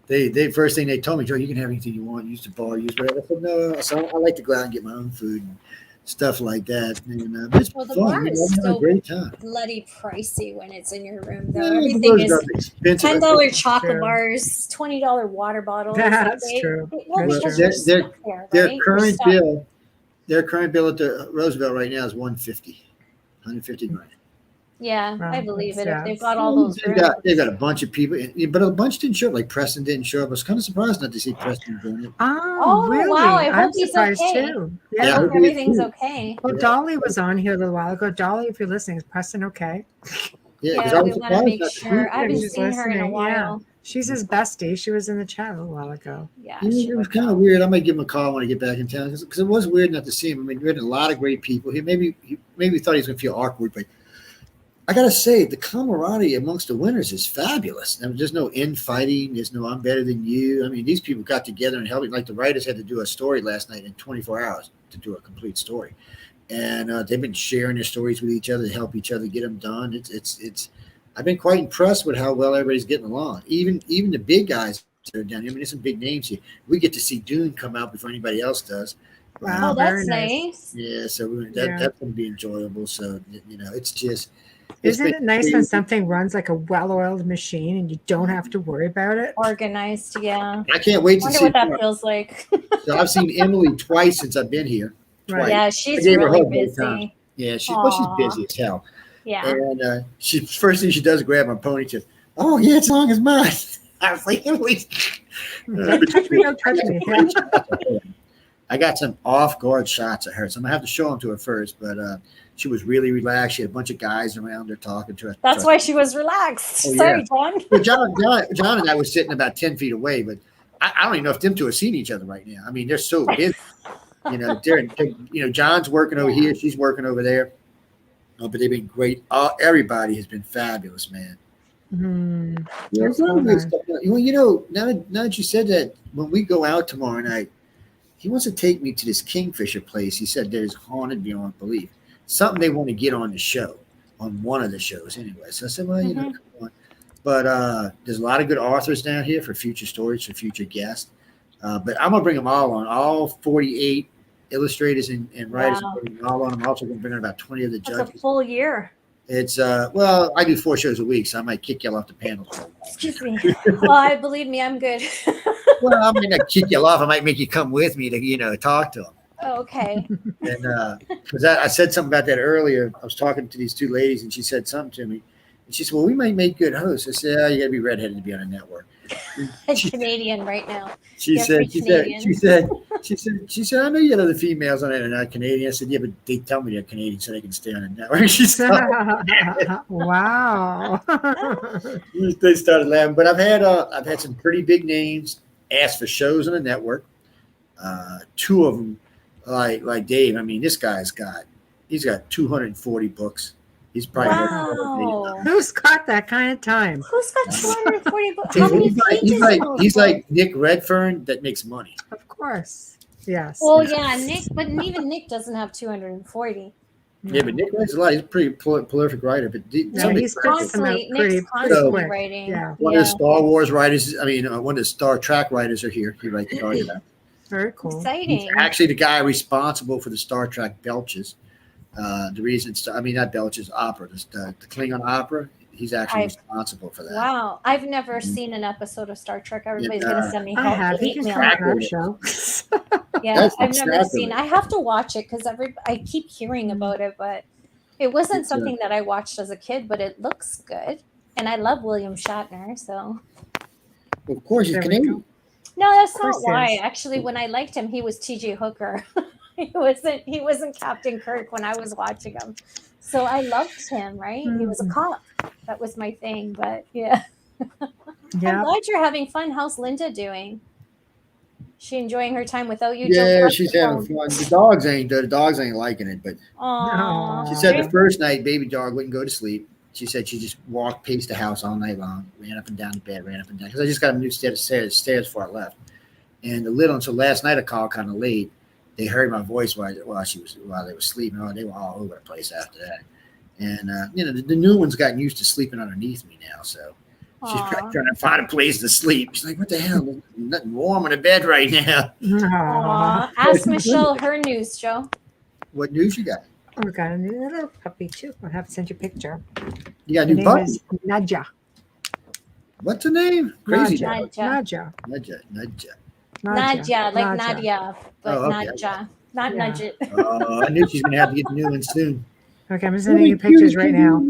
They first thing they told me, Joe, you can have anything you want, use the bar, use whatever. I said, no. So I like to go out and get my own food and stuff like that. And it's the fun. bar is still a great time. bloody pricey when it's in your room, though. Everything is $10 chocolate bars, $20 water bottles. That's true. Their current bill at the Roosevelt right now is $150 grand. Yeah, I believe it. If they've got all those, they've got a bunch of people, but a bunch didn't show up. Like Preston didn't show up. I was kind of surprised not to see Preston doing it. Oh, really? Wow! I hope he's surprised okay. Too. Yeah, I hope everything's okay. Well, Dolly was on here a little while ago. Dolly, if you're listening, is Preston okay? Yeah, we want to make sure. I haven't seen her in a while. Yeah. She's his bestie. She was in the chat a little while ago. Yeah, it was kind of weird. I might give him a call when I get back in town because it was weird not to see him. I mean, we had a lot of great people. He maybe thought he was going to feel awkward, but I got to say, the camaraderie amongst the winners is fabulous. I mean, there's no infighting. There's no I'm better than you. I mean, these people got together and helped. Like the writers had to do a story last night in 24 hours to do a complete story. And they've been sharing their stories with each other to help each other get them done. It's. I've been quite impressed with how well everybody's getting along. Even the big guys that are down here. I mean, there's some big names here. We get to see Dune come out before anybody else does. Wow, that's nice. Yeah, so that's going to be enjoyable. So, it's just. Isn't it nice when something runs like a well-oiled machine and you don't have to worry about it? Organized, yeah. I can't wait to see what that feels like. So I've seen Emily twice since I've been here. Right. Yeah, she's really busy. Yeah, she's busy as hell. Yeah. And first thing she does is grab my ponytail. Oh, yeah, it's as long as mine. I was like, Emily. Don't touch me. I got some off-guard shots of her, so I'm going to have to show them to her first, but she was really relaxed. She had a bunch of guys around her talking to her. That's why she was relaxed. Oh, Sorry, John. Well, John and I were sitting about 10 feet away, but I don't even know if them two are seeing each other right now. I mean, they're so busy. John's working over here. She's working over there. Oh, but they've been great. Everybody has been fabulous, man. There's a lot of weird stuff. Well, now that you said that, when we go out tomorrow night, he wants to take me to this Kingfisher place. He said there's haunted beyond belief. Something they want to get on the show, on one of the shows anyway. So I said, well, come on. But there's a lot of good authors down here for future stories, for future guests. But I'm going to bring them all on, all 48 illustrators and writers. Wow. All on. I'm also going to bring on about 20 of the judges. That's a full year. It's well, I do 4 shows a week, so I might kick y'all off the panel. Excuse me. Well, I believe me, I'm good. Well, I might not kick y'all off. I might make you come with me to talk to them. Oh, okay. And because I said something about that earlier. I was talking to these 2 ladies, and she said something to me. And she said, "Well, we might make good hosts." I said, "Oh, you got to be redheaded to be on a network." Canadian right now. She said, I know you got other females on it and not Canadian. I said, yeah, but they tell me they're Canadian so they can stay on the network. She said, wow. They started laughing. But I've had some pretty big names ask for shows on the network. 2 of them, like Dave. I mean, this guy's got 240 books. He's probably Who's got that kind of time? Who's got 240 books? How many pages? He's like Nick Redfern that makes money. Of course. Yes. Well, yeah, Nick, but even Nick doesn't have 240. Yeah, but Nick writes a lot. He's a pretty prolific writer. But Nick's constantly writing. Yeah. One of the Star Wars writers, one of the Star Trek writers are here. He writes the art. Very cool. Exciting. He's actually the guy responsible for the Star Trek belches. The reason, not belches, opera, the Klingon opera. He's actually responsible for that. Wow, I've never seen an episode of Star Trek. Everybody's gonna send me hate mail. Yeah, I've never seen. I have to watch it because I keep hearing about it, but it wasn't something that I watched as a kid. But it looks good, and I love William Shatner. So, of course, he's Canadian. No, that's not why. Actually, when I liked him, he was T.J. Hooker. He wasn't Captain Kirk when I was watching him. So I loved him, right? He was a cop. That was my thing. But yeah. I'm glad you're having fun. How's Linda doing? She enjoying her time without you? Yeah, she's having fun. The dogs ain't liking it, but she said the first night baby dog wouldn't go to sleep. She said she just paced the house all night long, ran up and down the bed, because I just got a new set of stairs before I left. And the little, so last night I called kind of late. They heard my voice while they were sleeping. Oh, they were all over the place after that. And the new one's gotten used to sleeping underneath me now, so she's trying to find a place to sleep. She's like, "What the hell? There's nothing warm in the bed right now." Ask Michelle her news, Joe. What news you got? We got a new little puppy too. I'll have to send you a picture. You got a new puppy? Nadja. What's her name? Crazy. Nadja. Nadia, like Nadia, but Nadja. Not nudge it. I knew she's going to have to get the new one soon. Okay, I'm sending you pictures right now.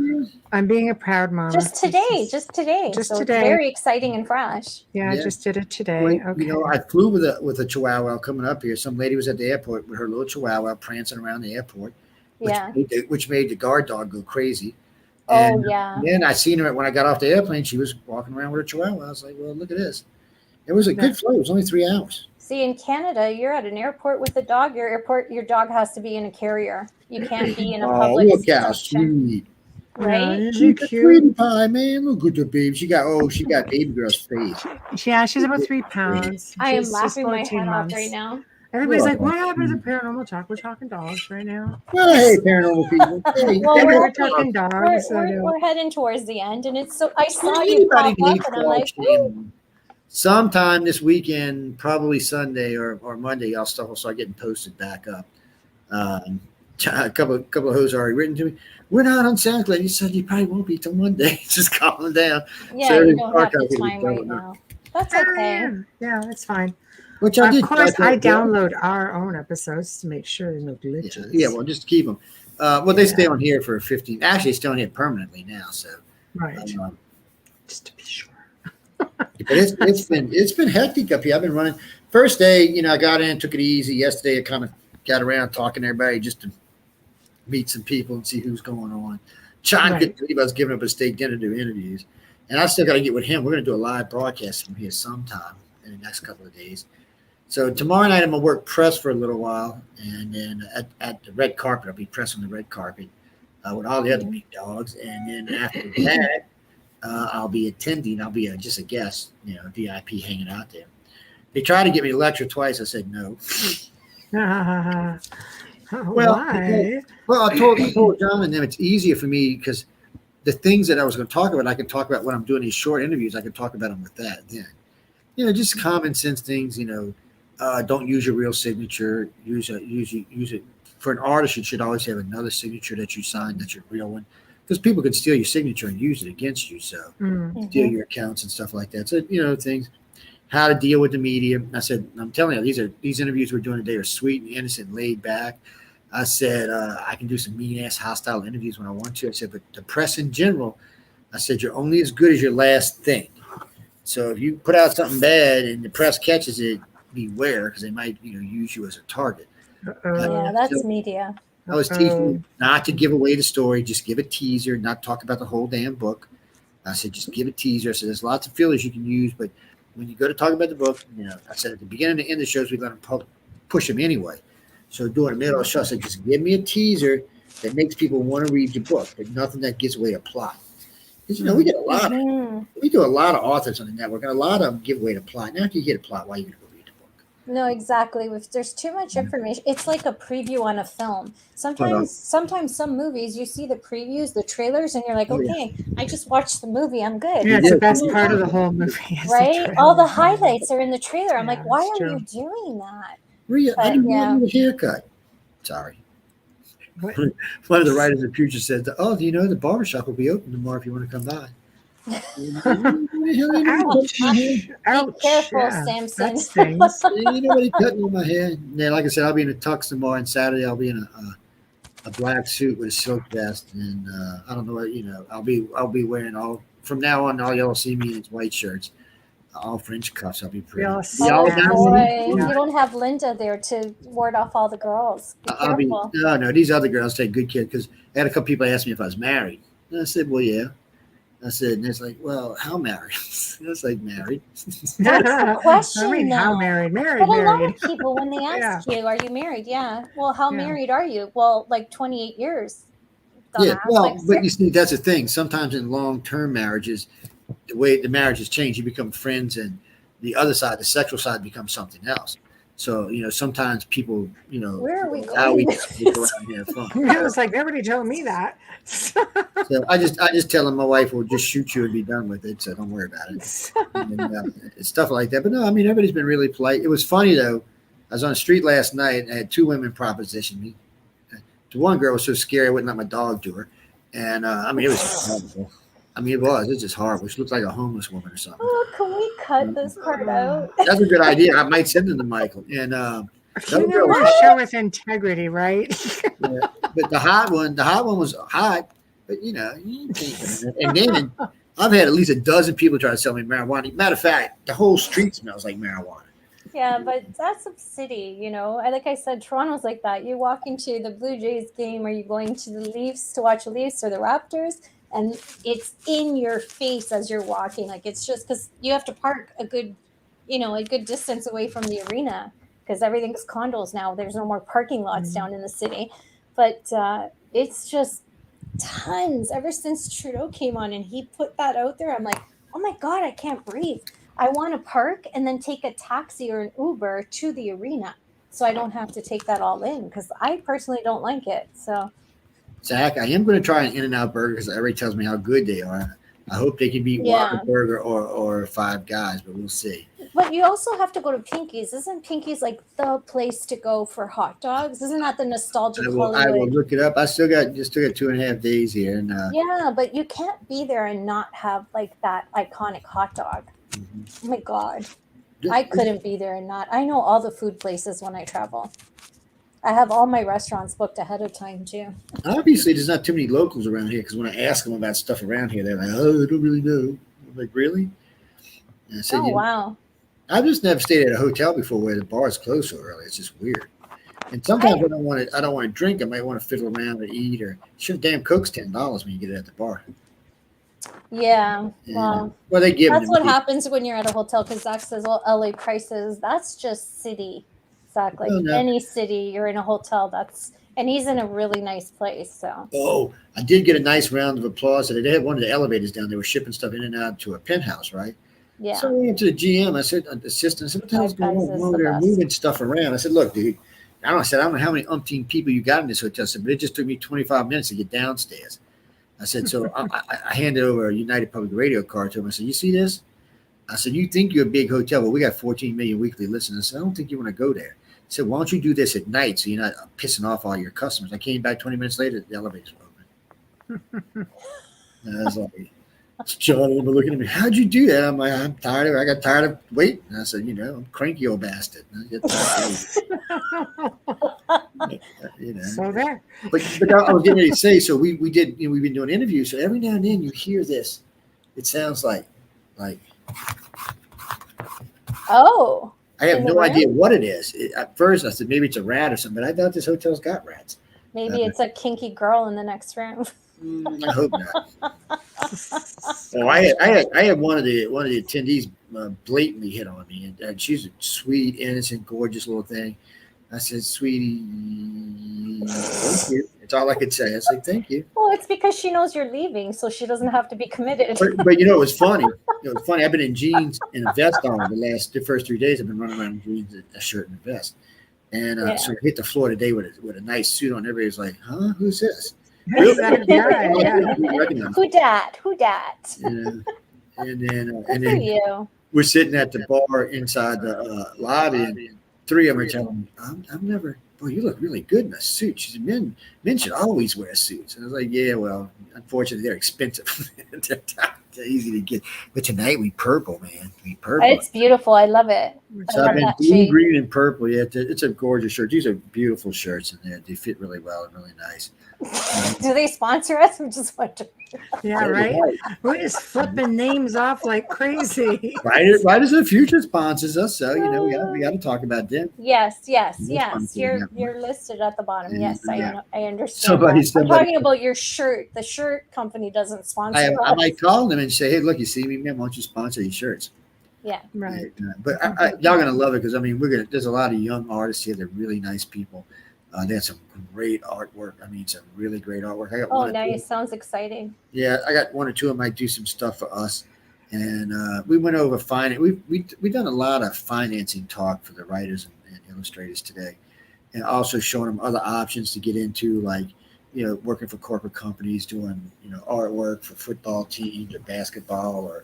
I'm being a proud mom. Just today. So it's very exciting and fresh. Yeah, I just did it today. Okay. I flew with a Chihuahua coming up here. Some lady was at the airport with her little Chihuahua prancing around the airport, which made the guard dog go crazy. And then I seen her when I got off the airplane. She was walking around with her Chihuahua. I was like, well, look at this. It was a good flight. It was only 3 hours. See, in Canada, you're at an airport with a dog. Your dog has to be in a carrier. You can't be in a public look how sweet. Right? She's a sweetie pie, man. Look at the baby. She got baby girl's face. Yeah, she's about 3 pounds. I am laughing my head off right now. Everybody's like, what happened to the paranormal talk? We're talking dogs right now. Well, hey, paranormal people. Hey, we're talking dogs. We're heading towards the end, and it's so I saw you pop up, and I'm like, sometime this weekend, probably Sunday or Monday, I'll start getting posted back up. A couple of hosts already written to me. We're not on SoundCloud. You said you probably won't be till Monday. Just calm them down. Yeah, so you don't have the time right now. That's okay. Yeah, that's fine. Which I did. Of course, I download our own episodes to make sure there's no glitches. Yeah, well, just keep them. They stay on here for 15. Actually, stay on here permanently now. So right, just to be sure. But it's been hectic up here. I've been running. First day, I got in, took it easy. Yesterday, I kind of got around talking to everybody just to meet some people and see who's going on. John couldn't believe I was giving up a steak dinner to do interviews, and I still got to get with him. We're going to do a live broadcast from here sometime in the next couple of days. So tomorrow night, I'm going to work press for a little while, and then at the red carpet, I'll be pressing the red carpet with all the other big dogs, and then after that. I'll be attending. I'll be just a guest, VIP hanging out there. They tried to get me to lecture twice. I said no. Why? Well, I told John and them it's easier for me because the things that I was going to talk about, I can talk about when I'm doing these short interviews. I can talk about them with that then. Just common sense things. Don't use your real signature. Use it. For an artist, you should always have another signature that you sign that's your real one, because people can steal your signature and use it against you. So steal your accounts and stuff like that. So things. How to deal with the media. I said, I'm telling you, these interviews we're doing today are sweet and innocent, and laid back. I said, I can do some mean-ass hostile interviews when I want to. I said, but the press in general, I said, you're only as good as your last thing. So if you put out something bad and the press catches it, beware, because they might, use you as a target. Yeah, that's media. I was teaching not to give away the story, just give a teaser, not talk about the whole damn book. I said, just give a teaser. I said, there's lots of fillers you can use, but when you go to talk about the book, I said at the beginning and the end of the shows, we let them push them anyway. So during the middle of the show, I said, just give me a teaser that makes people want to read your book, but nothing that gives away a plot. Because, we get we do a lot of authors on the network, and a lot of them give away the plot. Now, if you get a plot, why are you going to go read the book? No, exactly. If there's too much information, it's like a preview on a film. Sometimes some movies, you see the previews, the trailers, and you're like, okay, I just watched the movie. I'm good. Yeah, it's the best part of the whole movie. Right? All the highlights are in the trailer. I'm like, why are you doing that? I didn't want a haircut. Sorry. What? One of the writers of Future said, the barbershop will be open tomorrow if you want to come by. Ouch. Be careful, Samson. Ain't nobody cutting on my hair. Yeah, like I said, I'll be in a tux tomorrow, and Saturday I'll be in a black suit with a silk vest, and I don't know, I'll be wearing from now on, all y'all see me in white shirts, all French cuffs. I'll be pretty. You don't have Linda there to ward off all the girls. Be careful. No, these other girls take good care, because I had a couple people ask me if I was married, and I said, well, yeah. I said, and it's like, well, how married? It's like, married. That's the question. How married? Married. But a lot of people, when they ask you, are you married? Yeah. Well, how married are you? Well, like 28 years. But you see, that's the thing. Sometimes in long-term marriages, the way the marriages change, you become friends, and the other side, the sexual side, becomes something else. So, sometimes people, where are we going? How we go around here from. It was like, nobody told me that. So I just tell them my wife will just shoot you and be done with it. So don't worry about it. And, stuff like that. But no, everybody's been really polite. It was funny though. I was on the street last night and I had two women proposition me. The one girl was so scary, I wouldn't let my dog do her. And it was horrible. It's just horrible. She looked like a homeless woman or something. Oh, can we cut this part out? That's a good idea. I might send it to Michael. And show with integrity, right? Yeah. But the hot one was hot. But you can't. And then I've had at least a dozen people try to sell me marijuana. Matter of fact, the whole street smells like marijuana. Yeah, but that's a city, Like I said, Toronto's like that. You walk into the Blue Jays game, or you going to the Leafs to watch the Leafs or the Raptors, and it's in your face as you're walking. Like, it's just because you have to park a good distance away from the arena, because everything's condos now. There's no more parking lots down in the city. But it's just tons. Ever since Trudeau came on and he put that out there, I'm like, oh my God, I can't breathe. I want to park and then take a taxi or an Uber to the arena, so I don't have to take that all in, because I personally don't like it. So, Zach, I am going to try an In-N-Out burger, because everybody tells me how good they are. I hope they can beat Whataburger or Five Guys, but we'll see. But you also have to go to Pinky's. Isn't Pinky's like the place to go for hot dogs? Isn't that the nostalgic Hollywood? I will look it up. I still got 2.5 days here. And yeah, but you can't be there and not have like that iconic hot dog. Mm-hmm. Oh my God. I couldn't be there and not. I know all the food places when I travel. I have all my restaurants booked ahead of time too. Obviously, there's not too many locals around here, because when I ask them about stuff around here, they're like, "Oh, I don't really know." I'm like, "Really?" And I said, wow. I've just never stayed at a hotel before where the bars close so early. It's just weird. And sometimes I don't want to drink. I might want to fiddle around or eat, or damn Coke's $10 when you get it at the bar. Yeah. Well, they give. That's what happens when you're at a hotel, because Zach says, "Well, LA prices." That's just city. Zach, like any city, you're in a hotel. And he's in a really nice place. So. Oh, I did get a nice round of applause. They had one of the elevators down. They were shipping stuff in and out to a penthouse, right? Yeah. So we went to the GM. I said, assistant, I said, what the hell's going on? Over there moving stuff around. I said, look, dude, I don't know how many umpteen people you got in this hotel. I said, but it just took me 25 minutes to get downstairs. I said, so I handed over a United Public Radio card to him. I said, you see this? I said, you think you're a big hotel, but we got 14 million weekly listeners. I said, I don't think you want to go there. I said, why don't you do this at night so you're not pissing off all your customers? I came back 20 minutes later, the elevators were open. And I was like, John and looking at me, how'd you do that? I'm like, I got tired of waiting. And I said, I'm cranky old bastard. I get So there. But I was getting ready to say, so we did, we've been doing interviews. So every now and then you hear this. It sounds like. Oh. I have no idea what it is. At first I said, maybe it's a rat or something, but I thought this hotel's got rats. Maybe it's a kinky girl in the next room. I hope not. Oh, I had one of the attendees blatantly hit on me, and she's a sweet, innocent, gorgeous little thing. I said, "Sweetie, thank you." It's all I could say. I said, "Thank you." Well, it's because she knows you're leaving, so she doesn't have to be committed. But it was funny. It was funny. I've been in jeans and a vest on the first 3 days. I've been running around in jeans, a shirt, and a vest. And so I hit the floor today with a nice suit on. Everybody's like, "Huh? Who's this?" Who dat? And then we're sitting at the bar inside the lobby, and three of them are telling me, I've never, boy, you look really good in a suit. She said, men should always wear suits. And I was like, yeah, well, unfortunately, they're expensive. They're easy to get. But tonight we purple, man. We purple. It's beautiful. I love it. So I've been blue, green, and purple. Yeah, it's a gorgeous shirt. These are beautiful shirts, and they fit really well and really nice. Do they sponsor us? I'm just wondering. Yeah, right. We're just flipping names off like crazy. Right as the future sponsors us, so we got to talk about them. Yes. You're listed at the bottom. Yes, I understand. I'm talking about your shirt. The shirt company doesn't sponsor us. I might call them and say, hey, look, you see me, man? Why don't you sponsor these shirts? Yeah, right. But y'all gonna love it because there's a lot of young artists here. They're really nice people. They had some great artwork. some really great artwork. I got nice. Sounds exciting. Yeah, I got one or two of them might do some stuff for us. And we went over finance. We've done a lot of financing talk for the writers and illustrators today. And also showing them other options to get into, like, working for corporate companies, doing, artwork for football teams or basketball or,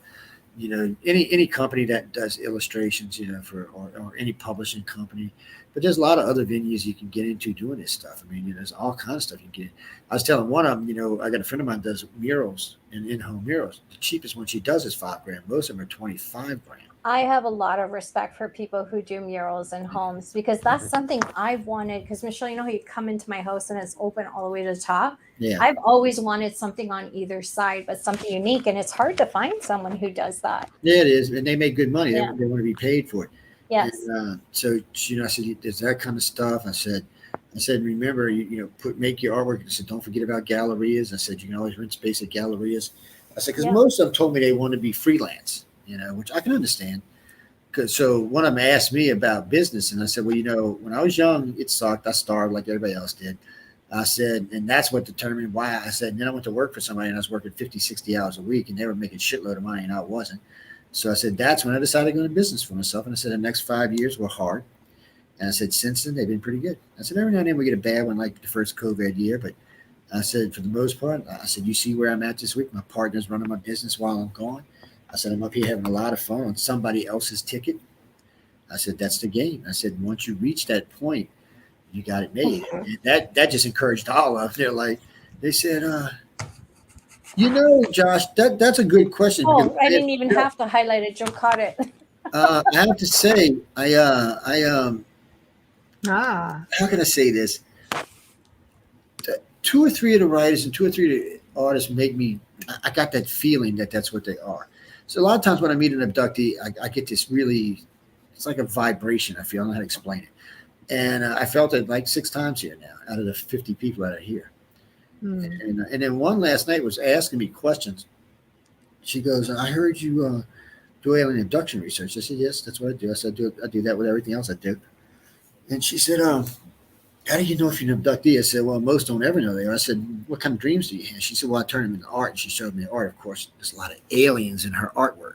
any company that does illustrations, or any publishing company. But there's a lot of other venues you can get into doing this stuff. There's all kinds of stuff you can get. I was telling one of them, I got a friend of mine does murals and in-home murals. The cheapest one she does is $5,000. Most of them are $25,000. I have a lot of respect for people who do murals in homes because that's something I've wanted. Because Michelle, how you come into my house and it's open all the way to the top. Yeah. I've always wanted something on either side, but something unique. And it's hard to find someone who does that. Yeah, it is. And they make good money. Yeah. They want to be paid for it. Yes. And, so, I said, there's that kind of stuff. I said, remember, make your artwork. I said, don't forget about gallerias. I said, you can always rent space at gallerias. I said, because most of them told me they want to be freelance, which I can understand. So one of them asked me about business. And I said, well, when I was young, it sucked. I starved like everybody else did. I said, and that's what determined why. I said, and then I went to work for somebody and I was working 50, 60 hours a week and they were making shitload of money and I wasn't. So I said, that's when I decided to go into business for myself. And I said, the next 5 years were hard. And I said, since then, they've been pretty good. I said, every now and then we get a bad one like the first COVID year. But I said, for the most part, I said, you see where I'm at this week? My partner's running my business while I'm gone. I said, I'm up here having a lot of fun on somebody else's ticket. I said, that's the game. I said, once you reach that point, you got it made. And that just encouraged all of them. They said, Josh, that's a good question. Oh, I didn't even have to highlight it. Joe caught it. I have to say, how can I say this? 2 or 3 of the writers and 2 or 3 of the artists make me, I got that feeling that that's what they are. So a lot of times when I meet an abductee, I get this really, it's like a vibration. I feel, I don't know how to explain it. And I felt it like 6 times here now out of the 50 people that are here. And then one last night was asking me questions. She goes, I heard you do alien abduction research. I said, yes, that's what I do. I said, I do that with everything else I do. And she said, how do you know if you're an abductee? I said, well, most don't ever know they are. I said, what kind of dreams do you have? She said, well, I turn them into art. And she showed me the art. Of course, there's a lot of aliens in her artwork.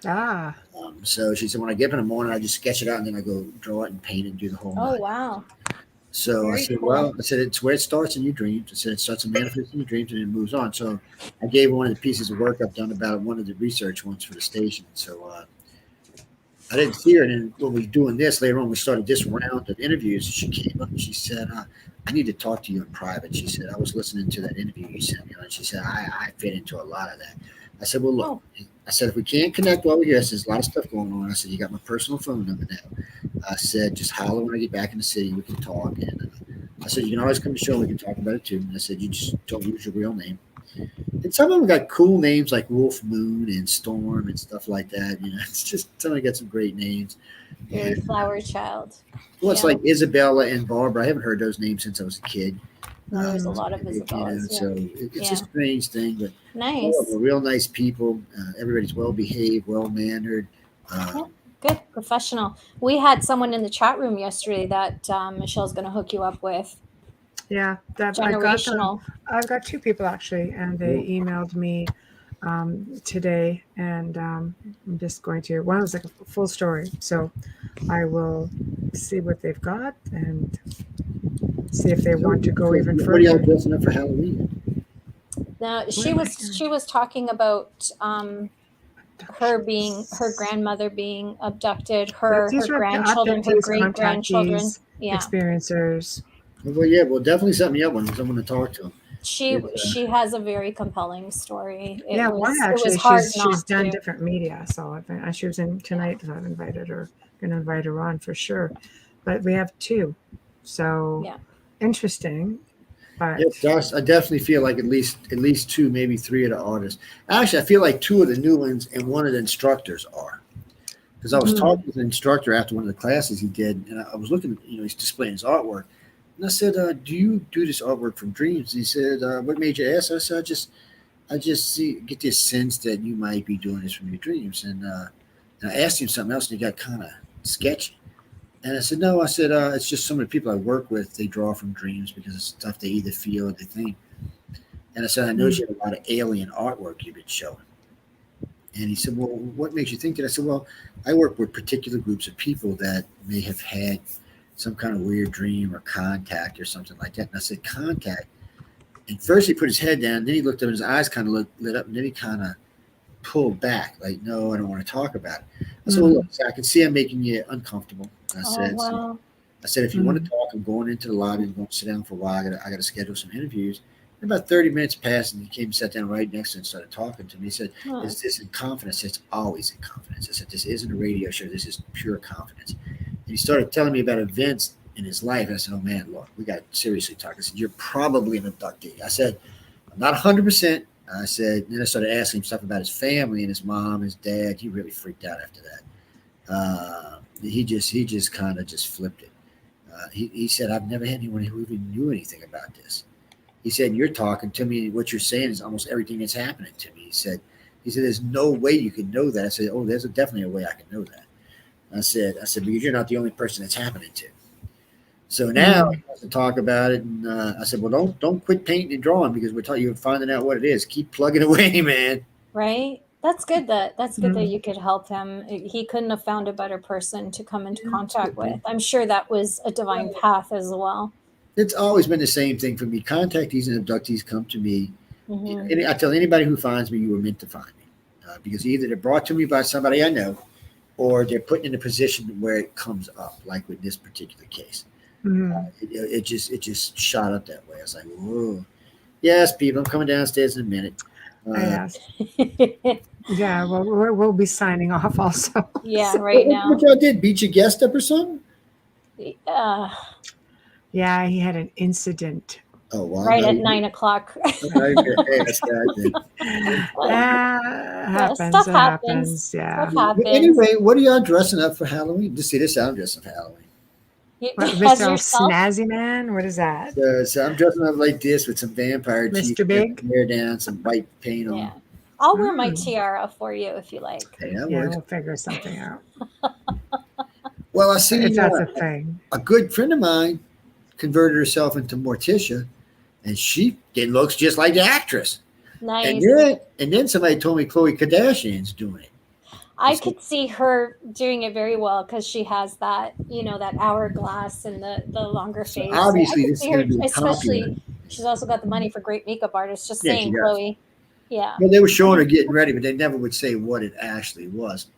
Ah. So she said, when I get up in the morning, I just sketch it out and then I go draw it and paint it and do the whole Oh, night. wow. So Very I said, cool. well, I said, it's where it starts in your dreams. I said, it starts to manifest in your dreams and it moves on. So I gave her one of the pieces of work I've done about one of the research ones for the station. So I didn't see her. And then when we were doing this later on, we started this round of interviews. She came up and she said, I need to talk to you in private. She said, I was listening to that interview you sent me on. And she said, I fit into a lot of that. I said, well, look, I said, if we can't connect while we're here, there's a lot of stuff going on. I said, you got my personal phone number now. I said, just holler when I get back in the city. We can talk. And I said, you can always come to the show. We can talk about it too. And I said, you just don't use your real name. And some of them got cool names like Wolf Moon and Storm and stuff like that. You know, it's just somebody got some great names. Very flower child. Well, it's like Isabella and Barbara. I haven't heard those names since I was a kid. There's a lot of Isabellas. So it's a strange thing, but nice. Real nice people. Everybody's well behaved, well mannered. Good, professional. We had someone in the chat room yesterday that Michelle's going to hook you up with. Yeah, generational. I've got two people actually, and they emailed me today, and I'm just going to. One was like a full story, so I will see what they've got and see if they want to go even further. What are y'all dressing up for Halloween? Now she was talking about her grandmother being abducted, her grandchildren, her great grandchildren, experiencers. Well, definitely set me up when someone to talk to. She has a very compelling story. It was hard she's done different media, so she was in tonight. So I've invited her. Going to invite her on for sure. But we have two, so interesting. But Josh, I definitely feel like at least two, maybe three of the artists. Actually, I feel like two of the new ones and one of the instructors are. Because I was talking to the instructor after one of the classes he did, and I was looking, he's displaying his artwork. And I said, do you do this artwork from dreams? And he said, what made you ask? I said, I just get this sense that you might be doing this from your dreams. And I asked him something else, and he got kind of sketchy. And I said, no, it's just some of the people I work with, they draw from dreams because it's stuff they either feel or they think. And I said, I noticed you have a lot of alien artwork you've been showing. And he said, well, what makes you think that? I said, well, I work with particular groups of people that may have had some kind of weird dream or contact or something like that. And I said, contact. And first he put his head down, then he looked up and his eyes kind of lit up, and then he kind of pulled back, like, no, I don't want to talk about it. I said, well, look, I can see I'm making you uncomfortable. I said, if you want to talk, I'm going into the lobby. I'm going to sit down for a while. I got to schedule some interviews. And about 30 minutes passed, and he came and sat down right next to him and started talking to me. He said, is this in confidence? I said, it's always in confidence. I said, this isn't a radio show. This is pure confidence. And he started telling me about events in his life. I said, oh, man, look, we got to seriously talk. I said, you're probably an abductee. I said, I'm not 100%. I said, then I started asking him stuff about his family and his mom, his dad. He really freaked out after that. He just kind of just flipped it. He said, I've never had anyone who even knew anything about this. He said, you're talking to me. What you're saying is almost everything that's happening to me. He said, there's no way you can know that. I said, oh, there's definitely a way I can know that. I said, because you're not the only person that's happening to. So now he wants to talk about it. And I said, well, don't quit painting and drawing because you're finding out what it is. Keep plugging away, man. Right. That's good that you could help him. He couldn't have found a better person to come into contact with. I'm sure that was a divine path as well. It's always been the same thing for me. Contactees and abductees come to me. And I tell anybody who finds me, you were meant to find me. Because either they're brought to me by somebody I know, or they're put in a position where it comes up, like with this particular case. It just shot up that way. I was like, whoa. Yes, people, I'm coming downstairs in a minute. Yeah, well, we'll be signing off also. Yeah, right now. What y'all did? Beat your guest up or something? Yeah, he had an incident. Oh, wow. Right at 9 o'clock. Stuff happens. Yeah. Stuff happens. Anyway, what are y'all dressing up for Halloween? Just see this. I'm dressing up for Halloween. Mr. Snazzy Man? What is that? So I'm dressing up like this with some vampire teeth. Mr. Big? Hair down, some white paint on. Yeah. I'll wear my tiara for you if you like. Hey, we'll figure something out. Well, I see if that's a thing. A good friend of mine converted herself into Morticia, and it looks just like the actress. Nice. And then somebody told me Khloe Kardashian's doing it. I could see her doing it very well because she has that, that hourglass and the longer face. Obviously, this is going to be especially. She's also got the money for great makeup artists. Just saying, Khloe. Yeah. Well, they were showing her getting ready, but they never would say what it actually was.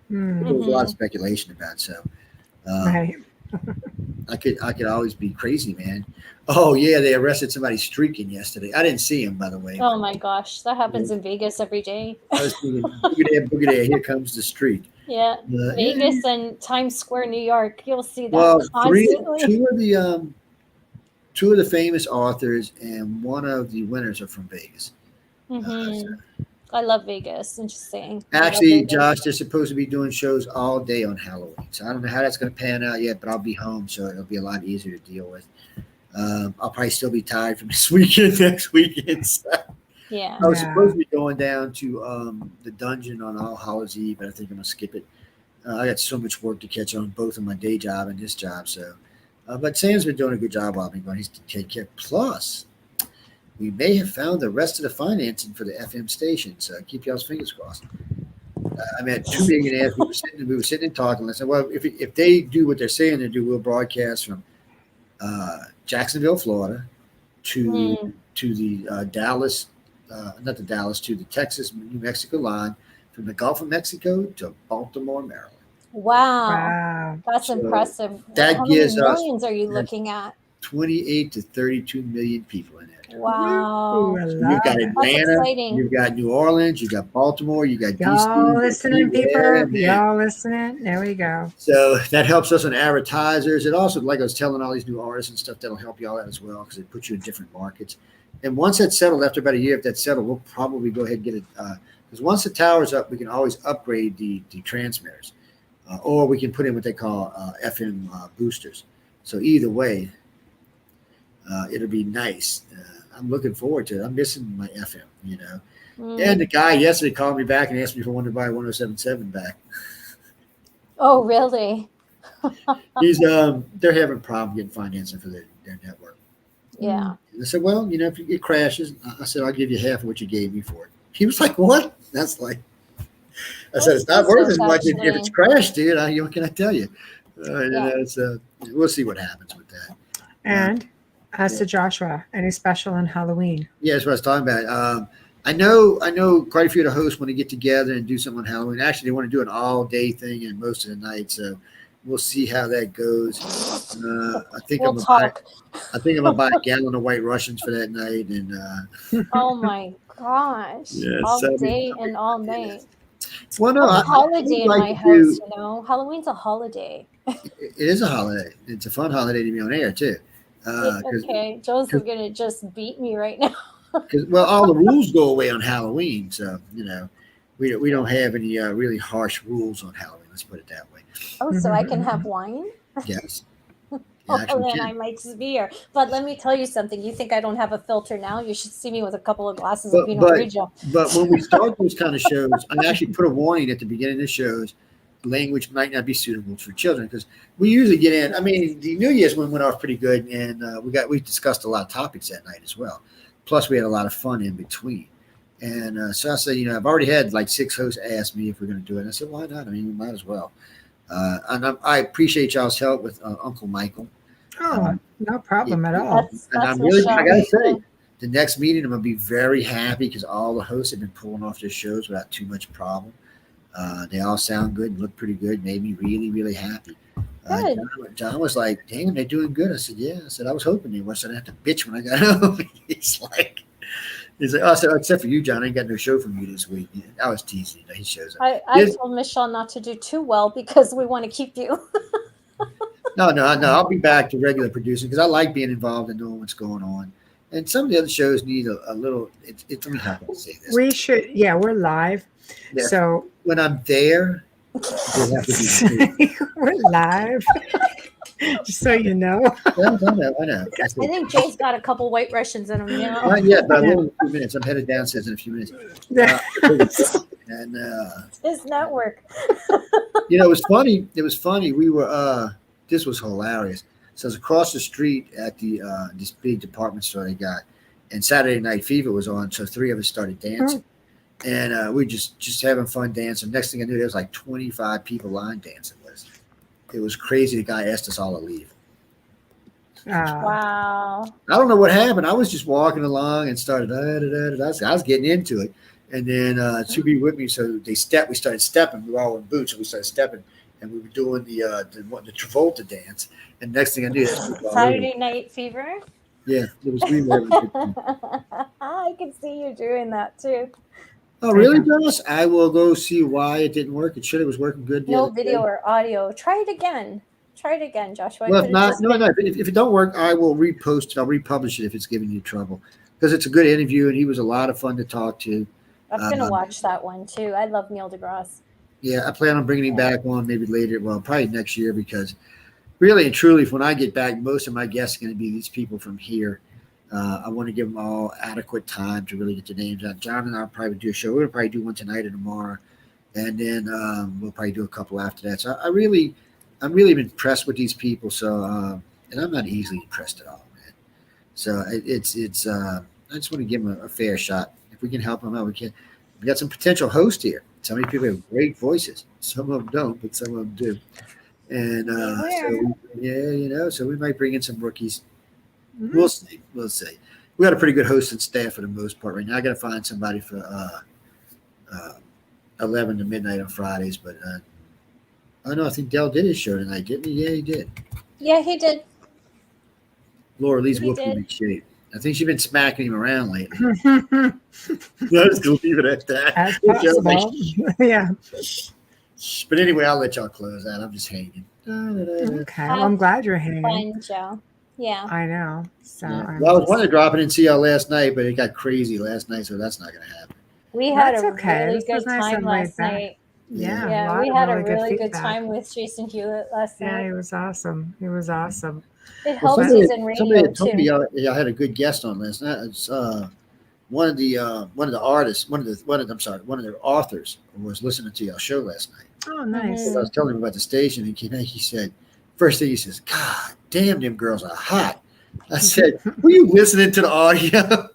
Mm-hmm. There was a lot of speculation about it, so. Right. I could always be crazy, man. Oh yeah, they arrested somebody streaking yesterday. I didn't see him, by the way. Oh my gosh, that happens in Vegas every day. I was thinking, boogie there, here comes the streak. Yeah, Vegas and Times Square, New York. You'll see that constantly. Two of the famous authors and one of the winners are from Vegas. Mm-hmm. I love Vegas. Interesting. Actually, Josh, they're supposed to be doing shows all day on Halloween. So I don't know how that's going to pan out yet, but I'll be home, so it'll be a lot easier to deal with. I'll probably still be tired from this weekend, next weekend. So. Yeah. I was supposed to be going down to the dungeon on All Hallows Eve, but I think I'm going to skip it. I got so much work to catch on, both in my day job and this job. So, but Sam's been doing a good job while I've been going. He's taking care. Plus, we may have found the rest of the financing for the FM station, so keep y'all's fingers crossed. I mean, 2 millionaires. We were sitting and talking. I said, well, if they do what they're saying they do, we'll broadcast from Jacksonville, Florida, to the Dallas, to the Texas, New Mexico line, from the Gulf of Mexico to Baltimore, Maryland. Wow. That's impressive. That gives us, how many millions are you looking at? 28 to 32 million people in there. Wow. You've got Atlanta, you've got New Orleans, you've got Baltimore, you got DC. Y'all listening, people? Y'all listening? There we go. So that helps us on advertisers. It also, like I was telling all these new artists and stuff, that'll help y'all out as well because it puts you in different markets. And once that's settled, after about a year, if that's settled, we'll probably go ahead and get it. Because once the tower's up, we can always upgrade the transmitters. Or we can put in what they call FM boosters. So either way, it'll be nice. I'm looking forward to it. I'm missing my FM, And the guy yesterday called me back and asked me if I wanted to buy 107.7 back. Oh, really? They're having a problem getting financing for their network. Yeah. And I said, well, if it crashes, I said, I'll give you half of what you gave me for it. He was like, what? That's like, I said, it's not worth as much if it's crashed, dude. What can I tell you? We'll see what happens with that. And as to Joshua, any special on Halloween? Yeah, that's what I was talking about. I know quite a few of the hosts want to get together and do something on Halloween. Actually, they want to do an all-day thing and most of the night. So we'll see how that goes. I think I'm gonna buy a gallon of White Russians for that night. And oh my gosh, all day and all night. Well, no, it's a holiday in my house. Halloween's a holiday. It is a holiday. It's a fun holiday to be on air too. Okay, Joseph's gonna just beat me right now. Well, all the rules go away on Halloween, so we don't have any really harsh rules on Halloween. Let's put it that way. Oh, so I can have wine? Yes. Then I might just be here. But let me tell you something. You think I don't have a filter now? You should see me with a couple of glasses of Pinot Grigio. But when we start those kind of shows, I actually put a warning at the beginning of the shows. Language might not be suitable for children because we usually get in. I mean, the New Year's one went off pretty good, and we discussed a lot of topics that night as well. Plus, we had a lot of fun in between. And so I said, I've already had like 6 hosts ask me if we're going to do it. And I said, why not? I mean, we might as well. And I appreciate y'all's help with Uncle Michael. Oh, no problem at all. And I'm really, I got to say, the next meeting, I'm going to be very happy because all the hosts have been pulling off their shows without too much problem. They all sound good and look pretty good. Made me really, really happy. John was like, "Damn, they're doing good." I said, "Yeah." I said, "I was hoping they were, so I didn't have to bitch when I got home." He's like, "Oh," I said, "Except for you, John, I ain't got no show from you this week." I was teasing. He shows up. I told Michelle not to do too well because we want to keep you. No. I'll be back to regular producing because I like being involved and knowing what's going on. And some of the other shows need a little. It's let me have to say this. We should. Yeah, we're live. Yeah. So when I'm there, they have to be we're live. Just so you know. I know. I think Jay's got a couple White Russians in him. Not yet, but in a few minutes. I'm headed downstairs in a few minutes. And his network. It was funny. We were. This was hilarious. So I was across the street at the this big department store they got, and Saturday Night Fever was on. So 3 of us started dancing, and we just having fun dancing. Next thing I knew, there was like 25 people line dancing with us. It was crazy. The guy asked us all to leave. Wow. I don't know what happened. I was just walking along and started. I was getting into it, and then 2 people with me. So we started stepping. We were all in boots, so we started stepping, and we were doing the Travolta dance. And next thing I knew, Saturday Night Fever. Yeah, it was really. I could see you doing that too. Oh, really, Josh? I will go see why it didn't work. It was working good. No video or audio. Try it again. Try it again, Joshua. Well, if it don't work, I will repost it. I'll republish it if it's giving you trouble, because it's a good interview and he was a lot of fun to talk to. I'm gonna watch that one too. I love Neil deGrasse. Yeah, I plan on bringing him back on maybe later. Well, probably next year, because really and truly, when I get back, most of my guests are going to be these people from here. I want to give them all adequate time to really get their names out. John and I will probably do a show. We're going to probably do one tonight and tomorrow, and then we'll probably do a couple after that. So I'm really impressed with these people. So, and I'm not easily impressed at all, man. So it's I just want to give them a fair shot. If we can help them out, we can. We got some potential hosts here. Some of these people have great voices. Some of them don't, but some of them do. And so we might bring in some rookies. Mm-hmm. We'll see. We got a pretty good hosting staff for the most part right now. I got to find somebody for 11 to midnight on Fridays, but I think Dell did his show tonight, didn't he? Yeah, he did. Yeah, he did. Laura Lee's whooping in shape. I think she's been smacking him around lately. I'll just leave it at that. As possible. Yeah. But anyway, I'll let y'all close out. I'm just hanging. Okay. Well, I'm glad you're hanging. Fun, Joe. Yeah. I know. So I was wanting to drop it and see y'all last night, but it got crazy last night, so that's not going to happen. We had a really good time last night. Yeah, we had a really good time with Jason Hewlett last night. Yeah, he was awesome. It helps he's in radio somebody told me too. y'all had a good guest on last night. It's one of the authors was listening to y'all show last night. Oh, nice. So I was telling him about the station, and he said, first thing he says, "God damn, them girls are hot." I said, "Were you listening to the audio?"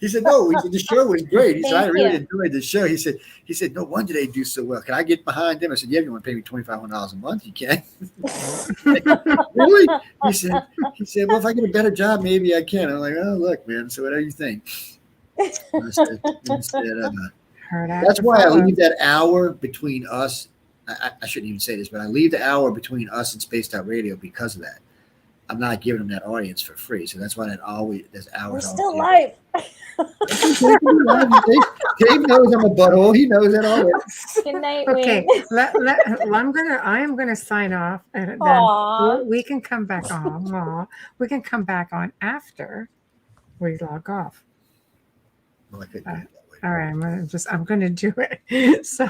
He said, "No." He said, "The show was great." He said, "I really enjoyed the show." He said, "No wonder they do so well. Can I get behind them?" I said, "Yeah, if you want to pay me $2,500 a month, you can." Really? He said, "Well, if I get a better job, maybe I can." I'm like, "Oh, look, man. So whatever you think." I said, that's why I leave that hour between us. I shouldn't even say this, but I leave the hour between us and Spaced Out Radio because of that. I'm not giving them that audience for free, so that's why there's hours. We're still live. Dave knows I'm a butthole. He knows that already. Good night. Okay, I am gonna sign off, and then we can come back on. We can come back on after we log off. Well, I couldn't do it that way. All right, I'm going to do it. So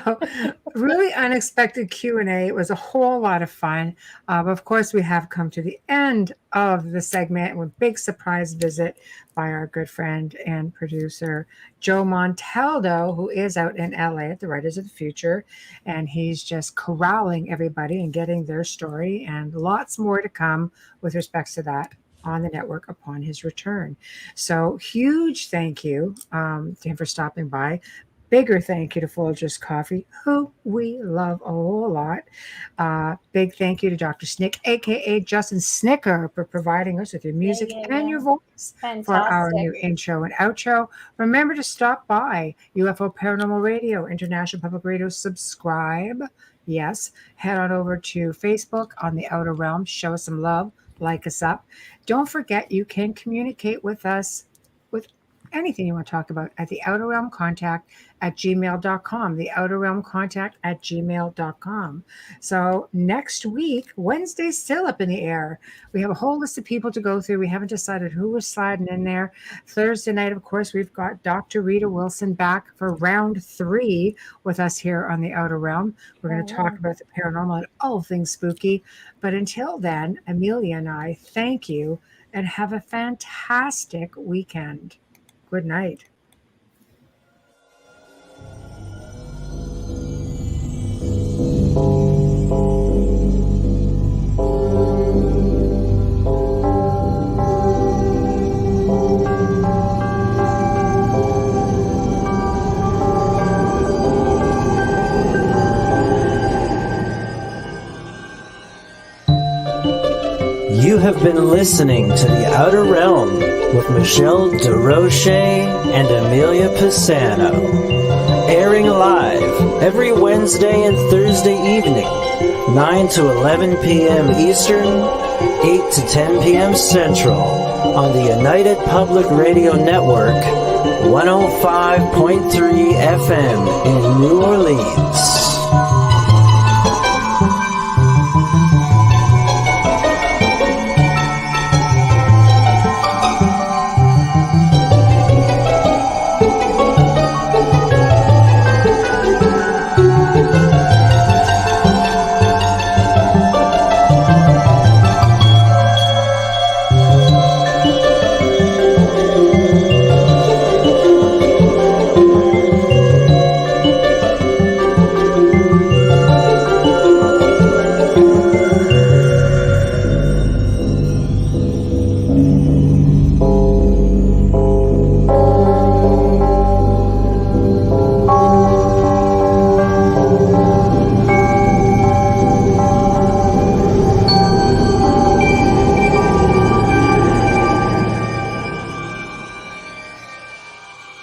really unexpected Q&A. It was a whole lot of fun. Of course, we have come to the end of the segment with big surprise visit by our good friend and producer, Joe Montaldo, who is out in LA at the Writers of the Future. And he's just corralling everybody and getting their story, and lots more to come with respect to that on the network upon his return. So huge thank you to him for stopping by. Bigger thank you to Folgers Coffee, who we love a whole lot. Big thank you to Dr. Snick, aka Justin Snicker, for providing us with your music and your voice for our new intro and outro. Remember to stop by UFO Paranormal Radio, International Public Radio. Subscribe. Yes, head on over to Facebook on the Outer Realm. Show us some love. Like us up. Don't forget, you can communicate with us with anything you want to talk about at the Outer Realm Contact at gmail.com. The Outer Realm Contact at gmail.com. So next week, Wednesday's still up in the air. We have a whole list of people to go through. We haven't decided who was sliding in there. Thursday night, of course, we've got Dr. Rita Wilson back for round 3 with us here on the Outer Realm. We're going to talk about the paranormal and all things spooky. But until then, Amelia and I thank you and have a fantastic weekend. Good night. been listening to The Outer Realm with Michelle DeRoche and Amelia Pisano, airing live every Wednesday and Thursday evening, 9 to 11 p.m. Eastern, 8 to 10 p.m. Central, on the United Public Radio Network, 105.3 FM in New Orleans.